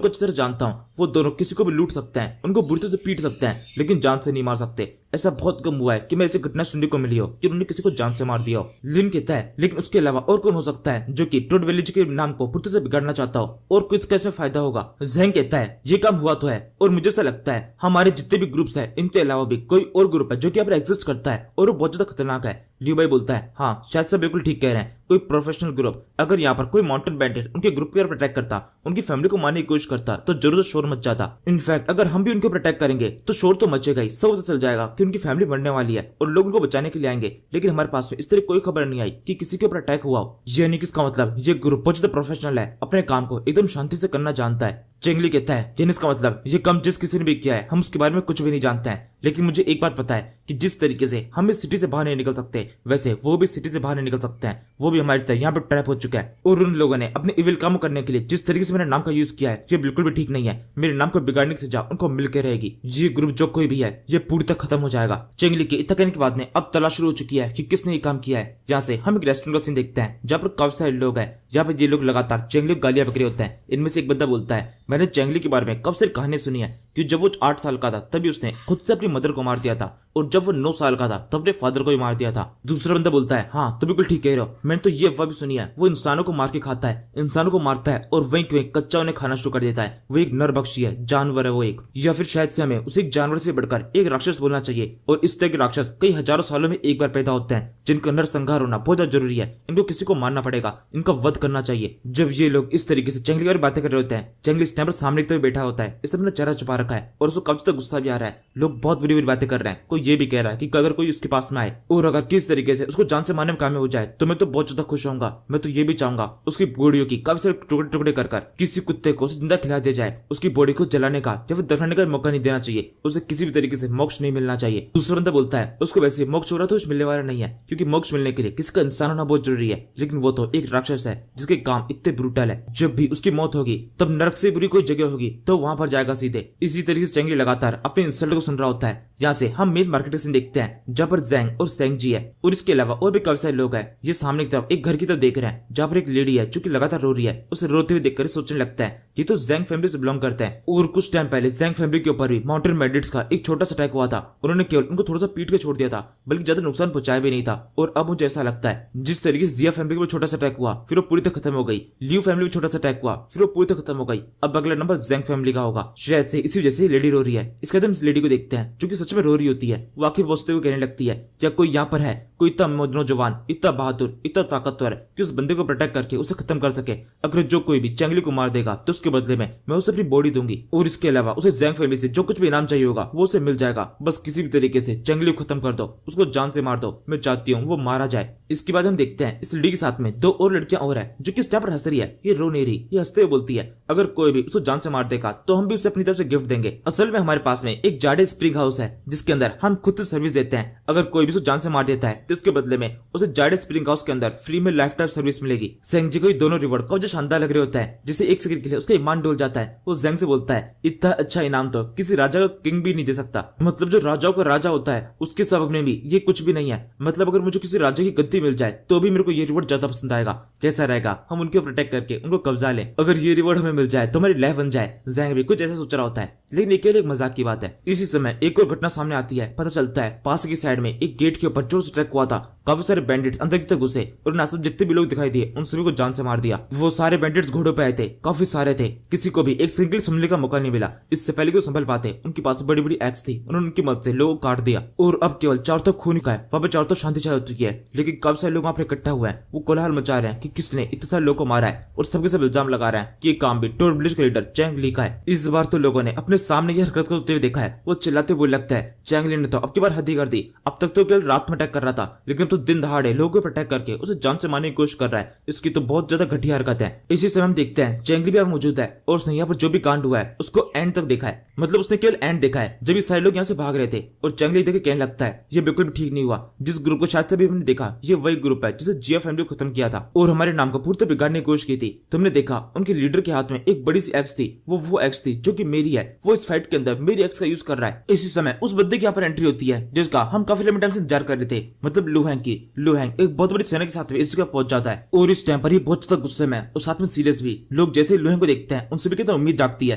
S1: को अच्छी तरह जानता हूँ। वो दोनों किसी को भी लूट सकते हैं, उनको बुरी तरह से पीट सकते हैं, लेकिन जान से नहीं मार सकते। ऐसा बहुत कम हुआ है कि मैं ऐसी घटना सुनने को मिली हो कि उन्होंने किसी को जान से मार दिया हो। लिन कहता है, लेकिन उसके अलावा और कौन हो सकता है जो कि टोड विलेज के नाम को पूरी तरह से बिगाड़ना चाहता हो, और कुछ कैसे फायदा होगा? जेंग कहता है, ये काम हुआ तो है, और मुझे ऐसा लगता है हमारे जितने भी ग्रुप्स हैं इनके अलावा भी कोई और ग्रुप है जो कि यहाँ पर एग्जिस्ट करता है और वो बहुत ज्यादा खतरनाक है। लियू भाई बोलता है, हाँ शायद सब बिल्कुल ठीक कह रहे हैं, कोई प्रोफेशनल ग्रुप। अगर यहाँ पर कोई माउंटेन बैंडिट उनके ग्रुप के ऊपर अटैक करता, उनकी फैमिली को मारने की कोशिश करता, तो जरूर शोर मच जाता। इनफैक्ट अगर हम भी उनके ऊपर अटैक करेंगे तो शोर तो मचेगा ही, सब चल जाएगा कि उनकी फैमिली मरने वाली है और लोग उनको बचाने के लिए आएंगे। लेकिन हमारे पास में इस तरह कोई खबर नहीं आई कि किसी के ऊपर अटैक हुआ हो। यानी किसका मतलब ये ग्रुप बहुत ज्यादा प्रोफेशनल है, अपने काम को एकदम शांति से करना जानता है। चेंगली कहता है, यानी इसका मतलब ये काम जिस किसी ने भी किया है हम उसके बारे में कुछ भी नहीं जानते हैं, लेकिन मुझे एक बात पता है कि जिस तरीके से हम इस सिटी से बाहर नहीं निकल सकते, वैसे वो भी सिटी से बाहर नहीं निकल सकते हैं। वो भी हमारी तरह यहाँ पे ट्रैप हो चुका है, और उन लोगों ने अपने इविल काम करने के लिए जिस तरीके से मेरे नाम का यूज किया है ये बिल्कुल भी ठीक नहीं है। मेरे नाम को बिगाड़ने की सजा उनको मिलकर रहेगी। ये ग्रुप जो कोई भी है ये पूरी तरह खत्म हो जाएगा। चेंगली के इतना कहने के बाद में अब तलाश शुरू हो चुकी है कि किसने ये काम किया है। यहाँ से हम एक रेस्टोरेंट का सीन देखते हैं जहाँ पर काफी सारे लोग हैं, जहाँ पर ये लोग लगातार चेंगली को गालियां बकरे होते हैं। इनमें से एक बंदा बोलता है, मैंने चेंगली के बारे में कब से कहानी सुनी है कि जब वो 8 साल का था तभी उसने खुद से अपनी मदर को मार दिया था, और जब वो 9 साल का था तब अपने फादर को भी मार दिया था। दूसरा बंदा बोलता है, हाँ तो बिल्कुल ठीक कह रहे हो,
S2: मैंने तो ये अफवाह भी सुनी है वो इंसानों को मार के खाता है, इंसानों को मारता है और वहीं वहीं कच्चा उन्हें खाना शुरू कर देता है। वो एक नरभक्षी है, जानवर है वो एक, या फिर शायद से हमें उसे एक जानवर से बढ़कर एक राक्षस बोलना चाहिए। और इस तरह के राक्षस कई हजारों सालों में एक बार पैदा होते हैं, जिनका नरसंहार होना बहुत ज्यादा जरूरी है। इनको किसी को मारना पड़ेगा, इनका वध करना चाहिए। जब ये लोग इस तरीके से जंगली और बातें कर रहे होते हैं, जंगली स्नैपर सामने तो बैठा होता है, इसने अपना चेहरा छुपा रखा है और उसको काफी तक गुस्सा भी आ रहा है। लोग बहुत बुरी बुरी बातें कर रहे हैं। कोई ये भी कह रहा है कि अगर कोई उसके पास में आए और अगर किस तरीके से उसको जान से मारने में कामयाब हो जाए तो मैं तो बहुत ज्यादा खुश होऊंगा। मैं तो ये भी चाहूंगा उसकी बॉडी की काफी सारे टुकड़े टुकड़े कर किसी कुत्ते को उसे जिंदा खिला दिया जाए। उसकी बॉडी को जलाने का या फिर दफनाने का मौका नहीं देना चाहिए। उसे किसी भी तरीके से मोक्ष नहीं मिलना चाहिए। दूसरा बंदा बोलता है उसको वैसे मोक्ष हो रहा तो कुछ मिलने वाला नहीं है, क्योंकि मोक्ष मिलने के लिए किसी का इंसान होना बहुत जरूरी है। लेकिन वो तो एक राक्षस है जिसके काम इतने ब्रूटल है। जब भी उसकी मौत होगी तब नरक से बुरी कोई जगह होगी तो वहां पर जाएगा सीधे। इसी तरीके से जंगली लगातार अपने इंसल्ट को सुन रहा होता है। यहाँ से हम मेन मार्केट सीन देखते हैं जहाँ पर जैंग और सेंग जी है और इसके अलावा और भी काफी सारे लोग हैं। ये सामने की तरफ एक घर की तरफ देख रहे हैं जहाँ पर एक लेडी है जो कि लगातार रो रही है। उसे रोते हुए देखकर सोचने लगता है ये तो जैंग फैमिली से बिलोंग करते हैं। और कुछ टाइम पहले जैंग फैमिली के ऊपर भी माउंटेन बैंडिट्स का एक छोटा सा अटैक हुआ था। उन्होंने केवल उनको थोड़ा सा पीट के छोड़ दिया था, बल्कि ज्यादा नुकसान पहुंचाया भी नहीं था। और अब मुझे ऐसा लगता है जिस तरीके से जिया फैमिली में छोटा सा अटैक हुआ फिर वो पूरी तरह खत्म हो गई, लियू फैमिली में छोटा सा अटैक हुआ फिर वो पूरी तरह खत्म हो गई, अब अगला नंबर जैंग फैमिली का होगा। शायद से इसी वजह से लेडी रो रही है। इसके बाद इस लेडी को देखते हैं जो कि सच में रो रही होती है। वो आखिर पहुंचते हुए कहने लगती है क्या कोई यहाँ पर है, कोई इतना नौजवान, इतना बहादुर, इतना ताकतवर कि उस बंदे को प्रोटेक्ट करके उसे खत्म कर सके। अगर जो कोई भी जंगली को मार देगा तो उसके बदले में मैं उसे अपनी बॉडी दूंगी और इसके अलावा उसे जैंग फैमिली से जो कुछ भी इनाम चाहिए होगा वो उसे मिल जाएगा। बस किसी भी तरीके से जंगली को खत्म कर दो, उसको जान से मार दो। मैं चाहती हूँ वो मारा जाए। इसके बाद हम देखते हैं इस लेडी के साथ में दो और लड़कियां और है जो कि इस टाइम पर हंस रही है। ये रो नहीं रही, ये हंसते हुए बोलती है अगर कोई भी उसको जान से मार देगा तो हम भी उसे अपनी तरफ से गिफ्ट देंगे। असल में हमारे पास में एक जाडे स्प्रिंग हाउस है जिसके अंदर हम खुद से सर्विस देते हैं। अगर कोई भी उसको जान से मार देता है तो इसके बदले में उसे जाडे स्प्रिंग हाउस के अंदर फ्री में लाइफ टाइम सर्विस मिलेगी। सेंग जी को दोनों रिवॉर्ड काफी शानदार लग रहे होता है, जिससे एक सेकंड के लिए उसका ईमान डोल जाता है। वो जेंग से बोलता है इतना अच्छा इनाम तो किसी राजा का किंग भी नहीं दे सकता। मतलब जो राजाओं का राजा होता है उसके सबक में भी ये कुछ भी नहीं है। मतलब अगर मुझे किसी राजा की गद्दी मिल जाए तो भी मेरे को ये रिवॉर्ड ज्यादा पसंद आएगा। कैसा रहेगा हम उनको प्रोटेक्ट करके उनको कब्जा लें, अगर ये रिवॉर्ड हमें मिल जाए तो हमारी लाइफ बन जाए। जेंग भी कुछ ऐसा सोच रहा होता है, लेकिन ये केवल एक मजाक की बात है। इसी समय एक और घटना सामने आती है। पता चलता है पास की साइड में एक गेट के ऊपर जोर से अटैक हुआ था। काफी सारे बैंडिट्स अंदर की तरफ घुसे और नासब जितने भी लोग दिखाई दिए उन सभी को जान से मार दिया। वो सारे बैंडिट्स घोड़ों पे आए थे, काफी सारे थे, किसी को भी एक सिंगल संभलने का मौका नहीं मिला। इससे पहले को संभल पाते उनके पास बड़ी बड़ी एक्स थी, उन्होंने उनकी मदद से लोगों को काट दिया। और अब केवल चारों तरफ खून का है, वहां पे चारों तरफ शांति छाई हो चुकी है। लेकिन काफी सारे लोग वहां पर इकट्ठा हुए हैं। वो कोलाहल मचा रहे हैं कि किसने इतने सारे लोगों को मारा है और सबके सब इल्जाम लगा रहे हैं कि ये काम भी टोर विलेज का लीडर चैंग ली का है। इस बार तो लोगों ने अपने सामने यह हरकत करते हुए देखा है। वो चिल्लाते हुए लगता है चैंग ली ने तो अब की बार हद ही कर दी। अब तक तो केवल रात में अटैक कर रहा था, लेकिन तो दिन दहाड़े लोगों पर अटैक करके उसे जान से मारने की कोशिश कर रहा है। इसकी तो बहुत ज्यादा घटिया हरकत है। इसी समय हम देखते हैं चैंग ली भी अब मौजूद है और उसने यहाँ पर जो भी कांड हुआ है उसको एंड तक देखा है। मतलब उसने केवल एंड देखा है जब ये सारे लोग यहाँ से भाग रहे थे। और चैंग ली देखे कहने लगता है ये बिल्कुल भी ठीक नहीं हुआ। जिस ग्रुप को शायद से भी हमने देखा ये वही ग्रुप है जिसे जिया फैमिली को खत्म किया था और हमारे नाम को पूरी तरह बिगाड़ने की कोशिश की थी। तुमने देखा उनके लीडर के हाथ में एक बड़ी सी एक्स थी। वो एक्स थी जो कि मेरी है। वो इस फाइट के अंदर मेरी एक्स का यूज कर रहा है। इसी समय उस बंदे की यहाँ पर एंट्री होती है जिसका हम काफी लंबे टाइम से इंतजार कर रहे थे। मतलब लुहैंग की। लुहैंग एक बहुत बड़ी सेना के साथ इस जगह पहुंच जाता है और इस टाइम पर ही बहुत ज्यादा गुस्से में और साथ में सीरियस भी। लोग जैसे लुहैंग को देखते हैं उनसे भी कितना उम्मीद जागती है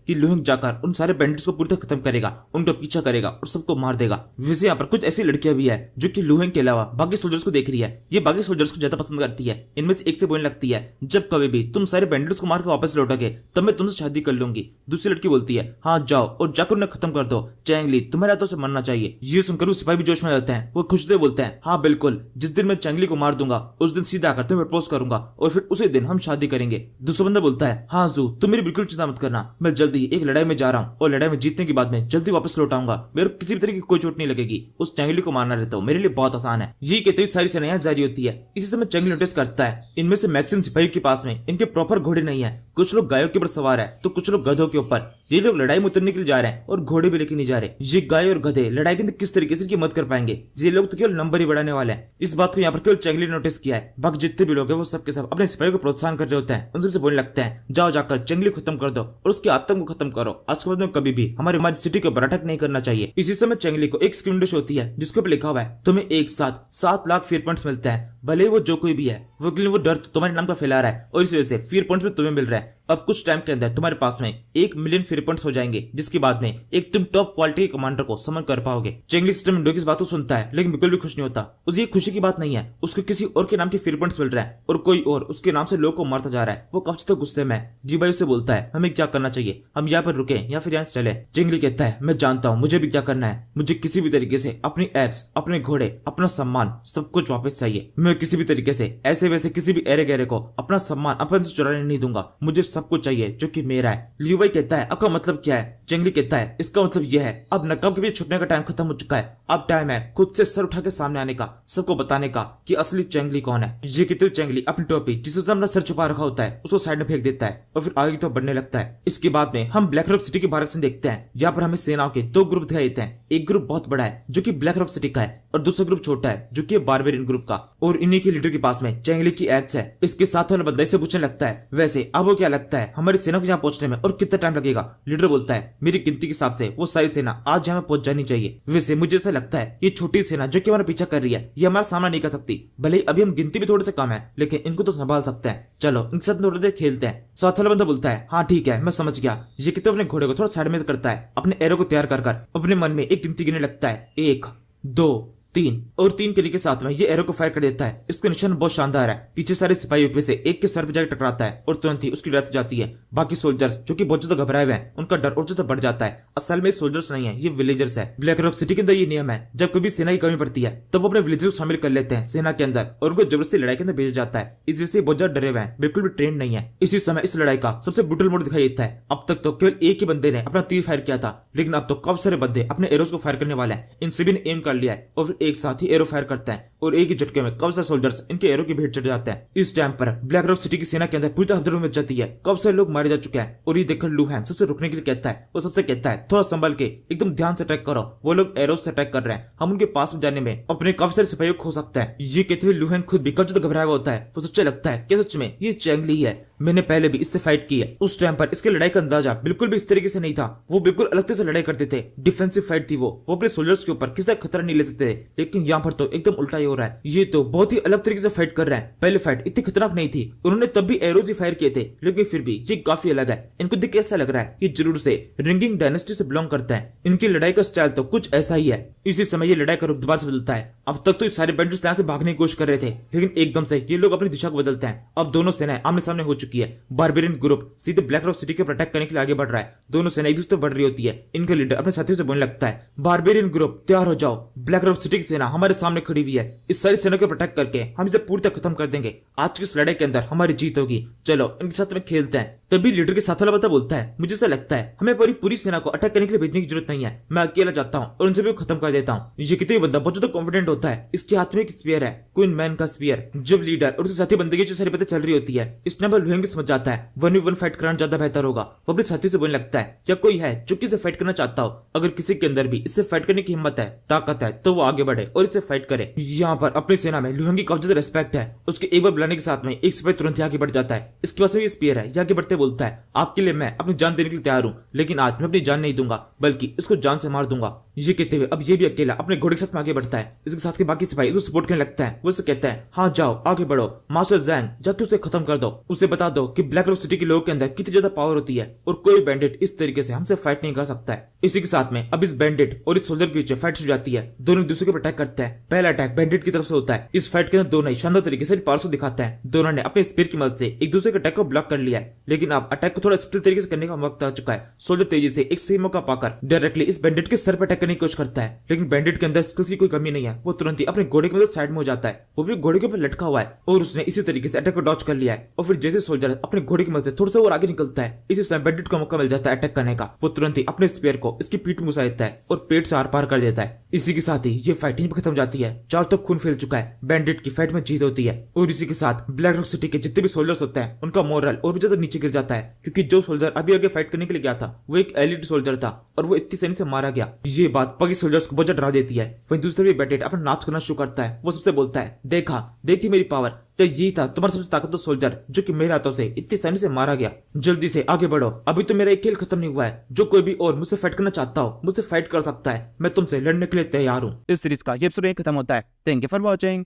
S2: कि लुहैंग जाकर उन सारे बैंडिट्स को पूरी तरह खत्म करेगा, उनका पीछा करेगा और सबको मार देगा। वैसे यहाँ पर कुछ ऐसी लड़कियां भी है जो कि लुहैंग के अलावा बाकी सोल्जर्स को देख रही है। ये बाकी सोल्जर्स को ज्यादा पसंद करती है। इनमें से एक से बोलने लगती है जब कभी भी तुम सारे बैंडिट्स को मार के वापस लौटोगे तब मैं तुमसे शादी कर लूंगी। दूसरी लड़की बोलती है हाँ जाओ और जाकर उन्हें खत्म कर दो। चैंग ली तुम्हारे हाथों से मरना चाहिए। ये सुनकर सिपाही भी जोश में जाते हैं। वो खुश होते बोलते हैं हाँ बिल्कुल, जिस दिन मैं चैंग ली को मार दूंगा उस दिन सीधा आकर तुम्हें प्रपोज करूंगा और फिर उसी दिन हम शादी करेंगे। दूसरा बंदा बोलता है हाँ जू तुम मेरी बिल्कुल चिंता मत करना, मैं जल्दी एक लड़ाई में जा रहा हूँ और लड़ाई में जीतने के बाद में जल्दी वापस लौट आऊंगा। मेरे को किसी भी तरह की कोई चोट नहीं लगेगी। उस चैंग ली को मारना रहता हूँ मेरे लिए बहुत आसान है। ये कहते हुए सारी सेनाएं जारी होती है। इसी समय चैंग ली नोटिस करता है इनमें से मैक्सिमम सिपाही के पास में इनके प्रॉपर घोड़े नहीं है। कुछ लोग गायों के ऊपर सवार है तो कुछ लोग गधों के ऊपर। ये लोग लड़ाई में उतरने के लिए जा रहे हैं और घोड़े भी लेके नहीं जा रहे। ये गाय और गधे लड़ाई के अंदर किस तरीके से इनकी मदद कर पाएंगे। ये लोग तो केवल नंबर ही बढ़ाने वाले हैं। इस बात को यहाँ पर केवल चैंग ली ने नोटिस किया है। बाकी जितने भी लोग हैं वो सबके सब अपने सिपाही को प्रोत्साहन कर रहे होते हैं। उनसे बोलने लगते हैं जाओ जाकर चैंग ली खत्म कर दो और उसके आतंक को खत्म करो। आज के बाद में कभी भी हमारी सिटी के ऊपर अटैक नहीं करना चाहिए। इसी समय चैंग ली को एक स्क्रीन डिश होती है जिसके ऊपर लिखा हुआ है तुम्हें एक साथ 7 लाख फेयर पॉइंट्स मिलते हैं। भले ही वो जो कोई भी है, वो लेकिन वो डर तुम्हारे नाम का फैला रहा है और इस वजह से फियर पॉइंट्स भी तुम्हें मिल रहा है। अब कुछ टाइम के अंदर तुम्हारे पास में 1 मिलियन फियर पॉइंट्स हो जाएंगे, जिसके बाद में एक तुम टॉप क्वालिटी के कमांडर को समन कर पाओगे। चेंगली सिस्टम विंडो की इस बात को सुनता है लेकिन बिल्कुल भी खुश नहीं होता। उसे ये खुशी की बात नहीं है, उसको किसी और के नाम के फियर पॉइंट्स मिल रहा है और कोई और उसके नाम से लोगों को मारता जा रहा है। वो काफी तक गुस्से में जी भाई उससे बोलता है हमें क्या करना चाहिए, हम यहाँ पर रुके या फिर यहाँ से चले। चेंगली कहता है मैं जानता हूँ मुझे भी क्या करना है, मुझे किसी भी तरीके से अपनी एक्स, अपने घोड़े, अपना सम्मान सब कुछ वापस चाहिए। मैं किसी भी तरीके से ऐसे वैसे किसी भी एरे गहरे को अपना सम्मान अपन से चुराने नहीं दूंगा, मुझे सब कुछ चाहिए जो कि मेरा है। लियू भाई कहता है आपका मतलब क्या है? चेंगली कहता है इसका मतलब यह है अब नकाब के पीछे छुपने का टाइम खत्म हो चुका है, अब टाइम है खुद से सर उठा के सामने आने का, सबको बताने का कि असली चेंगली कौन है। ये कहते हुए चेंगली अपनी टोपी जिससे अपना सर छुपा रखा होता है उसको साइड में फेंक देता है और फिर आगे तो बढ़ने लगता है। इसके बाद में हम ब्लैक रॉक सिटी के बाहर से देखते हैं, जहाँ पर हमें सेनाओं के 2 ग्रुप दिखाई देते हैं। एक ग्रुप बहुत बड़ा है जो कि ब्लैक रॉक सिटी का है और दूसरा ग्रुप छोटा है जो कि बारबेरियन ग्रुप का, और इन्हीं के लीडर के पास में चेंगली की एक्स है। इसके साथ वाला बंदा इससे पूछने लगता है वैसे अब वो क्या लगता है हमारी सेना को यहाँ पहुंचने में और कितना टाइम लगेगा? लीडर बोलता है मेरी गिनती के हिसाब से वो सारी सेना आज यहाँ पहुंच जानी चाहिए। वैसे मुझे ऐसा लगता है ये छोटी सेना जो कि हमारा पीछा कर रही है ये हमारा सामना नहीं कर सकती, भले ही अभी हम गिनती भी थोड़े से कम है लेकिन इनको तो संभाल सकते हैं, चलो इनके साथ थोड़ी देर खेलते हैं। साथ वाला बंदा बोलता है हाँ ठीक है मैं समझ गया। ये कहते अपने घोड़े को थोड़ा साइड में करता है, अपने एरो को तैयार कर अपने मन में एक गिनती गिनने लगता है 1 2 3 और 3 करने के साथ में ये एरो को फायर कर देता है। इसका निशान बहुत शानदार है, पीछे सारे सिपाहियों में से एक के सर पे जाकर टकराता है और तुरंत ही उसकी डेथ हो जाती है। बाकी सोल्जर्स जो कि बहुत ज्यादा घबराए हुए हैं उनका डर और ज्यादा बढ़ जाता है। असल में सोल्जर्स नहीं है, ये विलेजर्स है। ब्लैक रॉक सिटी के अंदर ये नियम है जब कभी सेना की कमी पड़ती है तब वो अपने विलेजर्स को शामिल कर लेते हैं सेना के अंदर और उनको जबरदस्ती लड़ाई के अंदर भेजा जाता है। इस वजह से बहुत ज्यादा डरे हुए हैं, बिल्कुल भी ट्रेंड नहीं है। इसी समय इस लड़ाई का सबसे ब्रूटल मोड दिखाई देता है। अब तक तो केवल एक ही बंदे ने अपना तीर फायर किया था लेकिन अब तो काफी सारे बंदे अपने एरोस को फायर करने वाले हैं। इन सभी ने एम कर लिया है और फिर एक साथ ही एरो फायर करता है और एक ही झटके में काफी सारे सोल्जर्स इनके एरो की भेंट चढ़ जाते हैं। इस टाइम पर ब्लैक रॉक सिटी की सेना के अंदर पूरी हदर मच जाती है, काफी सारे लोग मारे जा चुके हैं और ये देखकर लू हैंग सबसे रुकने के लिए कहता है, वो सबसे कहता है थोड़ा संभल के एकदम ध्यान से अटैक करो, वो लोग एरो से अटैक कर रहे हैं, हम उनके पास में जाने में अपने काफी सारे सिपाहियों को खो सकते हैं। ये कहते हुए लू हैंग खुद भी काफी घबराया होता है। वो सोचने लगता है कि सच में ये चेंगली है, मैंने पहले भी इससे फाइट की है। उस टाइम पर इसके लड़ाई का अंदाजा बिल्कुल भी इस तरीके से नहीं था, वो बिल्कुल अलग तरह से लड़ाई करते थे, डिफेंसिव फाइट थी। वो अपने सोल्जर्स के ऊपर किसी खतरा नहीं ले सकते थे, लेकिन यहाँ पर तो एकदम उल्टा ही हो रहा है। ये तो बहुत ही अलग तरीके से फाइट कर रहे हैं। पहले फाइट इतनी खतरनाक नहीं थी, उन्होंने तब भी एरोज ही फायर किए थे, लेकिन फिर भी ये काफी अलग है। इनको देख ऐसा लग रहा है ये जरूर से रिंगिंग डायनेस्टी से बिलोंग करता है। इनकी लड़ाई का स्टाइल तो कुछ ऐसा ही है। इसी समय ये लड़ाई का रुख दोबारा से बदलता है। अब तक तो सारे बैंडिट्स यहाँ से भागने की कोशिश कर रहे थे, लेकिन एकदम से ये लोग अपनी दिशा को बदलते हैं। अब दोनों सेनाएं आमने सामने हो चुकी है। बारबेरियन ग्रुप सीधे ब्लैक रॉक सिटी के ऊपर अटैक करने के लिए आगे बढ़ रहा है। दोनों सेना एक दूसरे बढ़ रही होती है। इनका लीडर अपने साथियों से बोलने लगता है, बारबेरियन ग्रुप तैयार हो जाओ, ब्लैक रॉक सिटी की सेना हमारे सामने खड़ी हुई है, इस सारी सेना के ऊपर अटैक करके हम इसे पूरी तरह खत्म कर देंगे। आज की इस लड़ाई के अंदर हमारी जीत होगी, चलो इनके साथ में खेलते हैं। तभी लीडर के साथ वाला बंदा बोलता है, मुझे ऐसा लगता है हमें पूरी सेना को अटैक करने के लिए भेजने की जरूरत नहीं है, मैं अकेला जाता हूँ और उनसे भी खत्म कर देता हूँ। ये कितने बंदा बहुत ज्यादा कॉन्फिडेंट होता है। इसके हाथ में एक स्पीयर है, क्वीन मैन का स्पीयर। जब लीडर और उसके साथी बंदे की जो सारी बातें चल रही होती है, इस टाइम पर लुहेंग भी समझ जाता है 1v1 फाइट कराना ज्यादा बेहतर होगा। वो अपने साथियों से बोलने लगता है, क्या कोई है जो किसी फाइट करना चाहता हो? अगर किसी के अंदर भी इससे फाइट करने की हिम्मत है, ताकत है, तो वो आगे बढ़े और इससे फाइट करे। यहाँ पर अपनी सेना में लुहेंग की काफी ज्यादा रिस्पेक्ट है। उसके एक बार बुलाने के साथ में एक सिपाही तुरंत आगे बढ़ जाता है। इसके पास में ये स्पीयर है, आगे बढ़ते बोलता है, आपके लिए मैं अपनी जान देने के लिए तैयार हूँ, लेकिन आज मैं अपनी जान नहीं दूंगा बल्कि इसको जान से मार दूंगा। ये कहते हुए अब ये भी अकेला अपने घोड़े के साथ में आगे बढ़ता है। इसके साथ के बाकी सिपाही उसको सपोर्ट करने लगता है। वो उससे कहता है, हाँ जाओ आगे बढ़ो, मास्टर ज़ैंग जाके उसे खत्म कर दो, उसे बता दो कि ब्लैक रॉक सिटी के लोगों के अंदर कितनी ज्यादा पावर होती है और कोई बैंडिट इस तरीके से हमसे फाइट नहीं कर सकता है। इसी के साथ में अब इस बैंडिट और इस सोल्जर के बीच फाइट हो जाती है। दोनों एक दूसरे को अटैक करते हैं। पहला अटैक बैंडिट की तरफ से होता है। इस फाइट के अंदर दोनों शानदार तरीके से पावर को दिखाते हैं। दोनों ने अपने स्पीयर की मदद से एक दूसरे के अटैक को ब्लॉक कर लिया है, लेकिन अब अटैक को थोड़ा स्किल तरीके से करने का वक्त आ चुका है। सोल्जर तेजी से एक सही मौका पाकर डायरेक्टली इस बैंडिट के सर पर अटैक करने की कोशिश करता है, लेकिन बैंडिट के अंदर स्किल्स की कोई कमी नहीं है। वो तुरंत ही अपने घोड़े की मदद साइड में हो जाता है। वो भी घोड़े के ऊपर लटका हुआ है और उसने इसी तरीके से अटैक को डॉच कर लिया है। और फिर जैसे सोल्जर अपने घोड़े की मदद से थोड़ा सा और आगे निकलता है, इसी समय बैंडिट को मौका मिल जाता है अटैक करने का। वो तुरंत ही अपने स्पीयर को इसकी पीठ में घुसा देता है और पेट से आर पार कर देता है। इसी के साथ ही ये फाइटिंग खत्म हो जाती है। चारों तरफ खून फैल चुका है। बैंडिट की फाइट में जीत होती है और इसी के साथ ब्लैक रॉक सिटी के जितने भी सोल्जर्स होते हैं उनका मोरल और भी ज्यादा नीचे गिर जाता है क्योंकि जो सोल्जर अभी आगे फाइट करने के लिए गया था वो एक एलिट सोल्जर था और वो इतनी आसानी से मारा गया। ये बात बाकी सोल्जर्स को बहुत डरा देती है। वहीं दूसरे भी बेटेट अपना नाच करना शुरू करता है। वो सबसे बोलता है, देखी मेरी पावर, तो यही था तुम्हारा सबसे ताकतवर सोल्जर जो कि मेरे हाथों से इतनी आसानी से मारा गया। जल्दी से आगे बढ़ो, अभी तो मेरा एक खेल खत्म नहीं हुआ है। जो कोई भी और मुझसे फाइट करना चाहता हो मुझसे फाइट कर सकता है, मैं तुमसे लड़ने के लिए तैयार हूँ।
S1: इस सीरीज का ये एपिसोड खत्म होता है। Thank you for watching.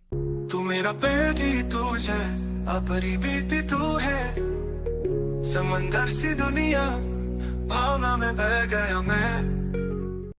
S3: तू मेरा बेटी तू है, अपनी बेटी तू है, समंदर सी दुनिया भावना में बह गया मैं।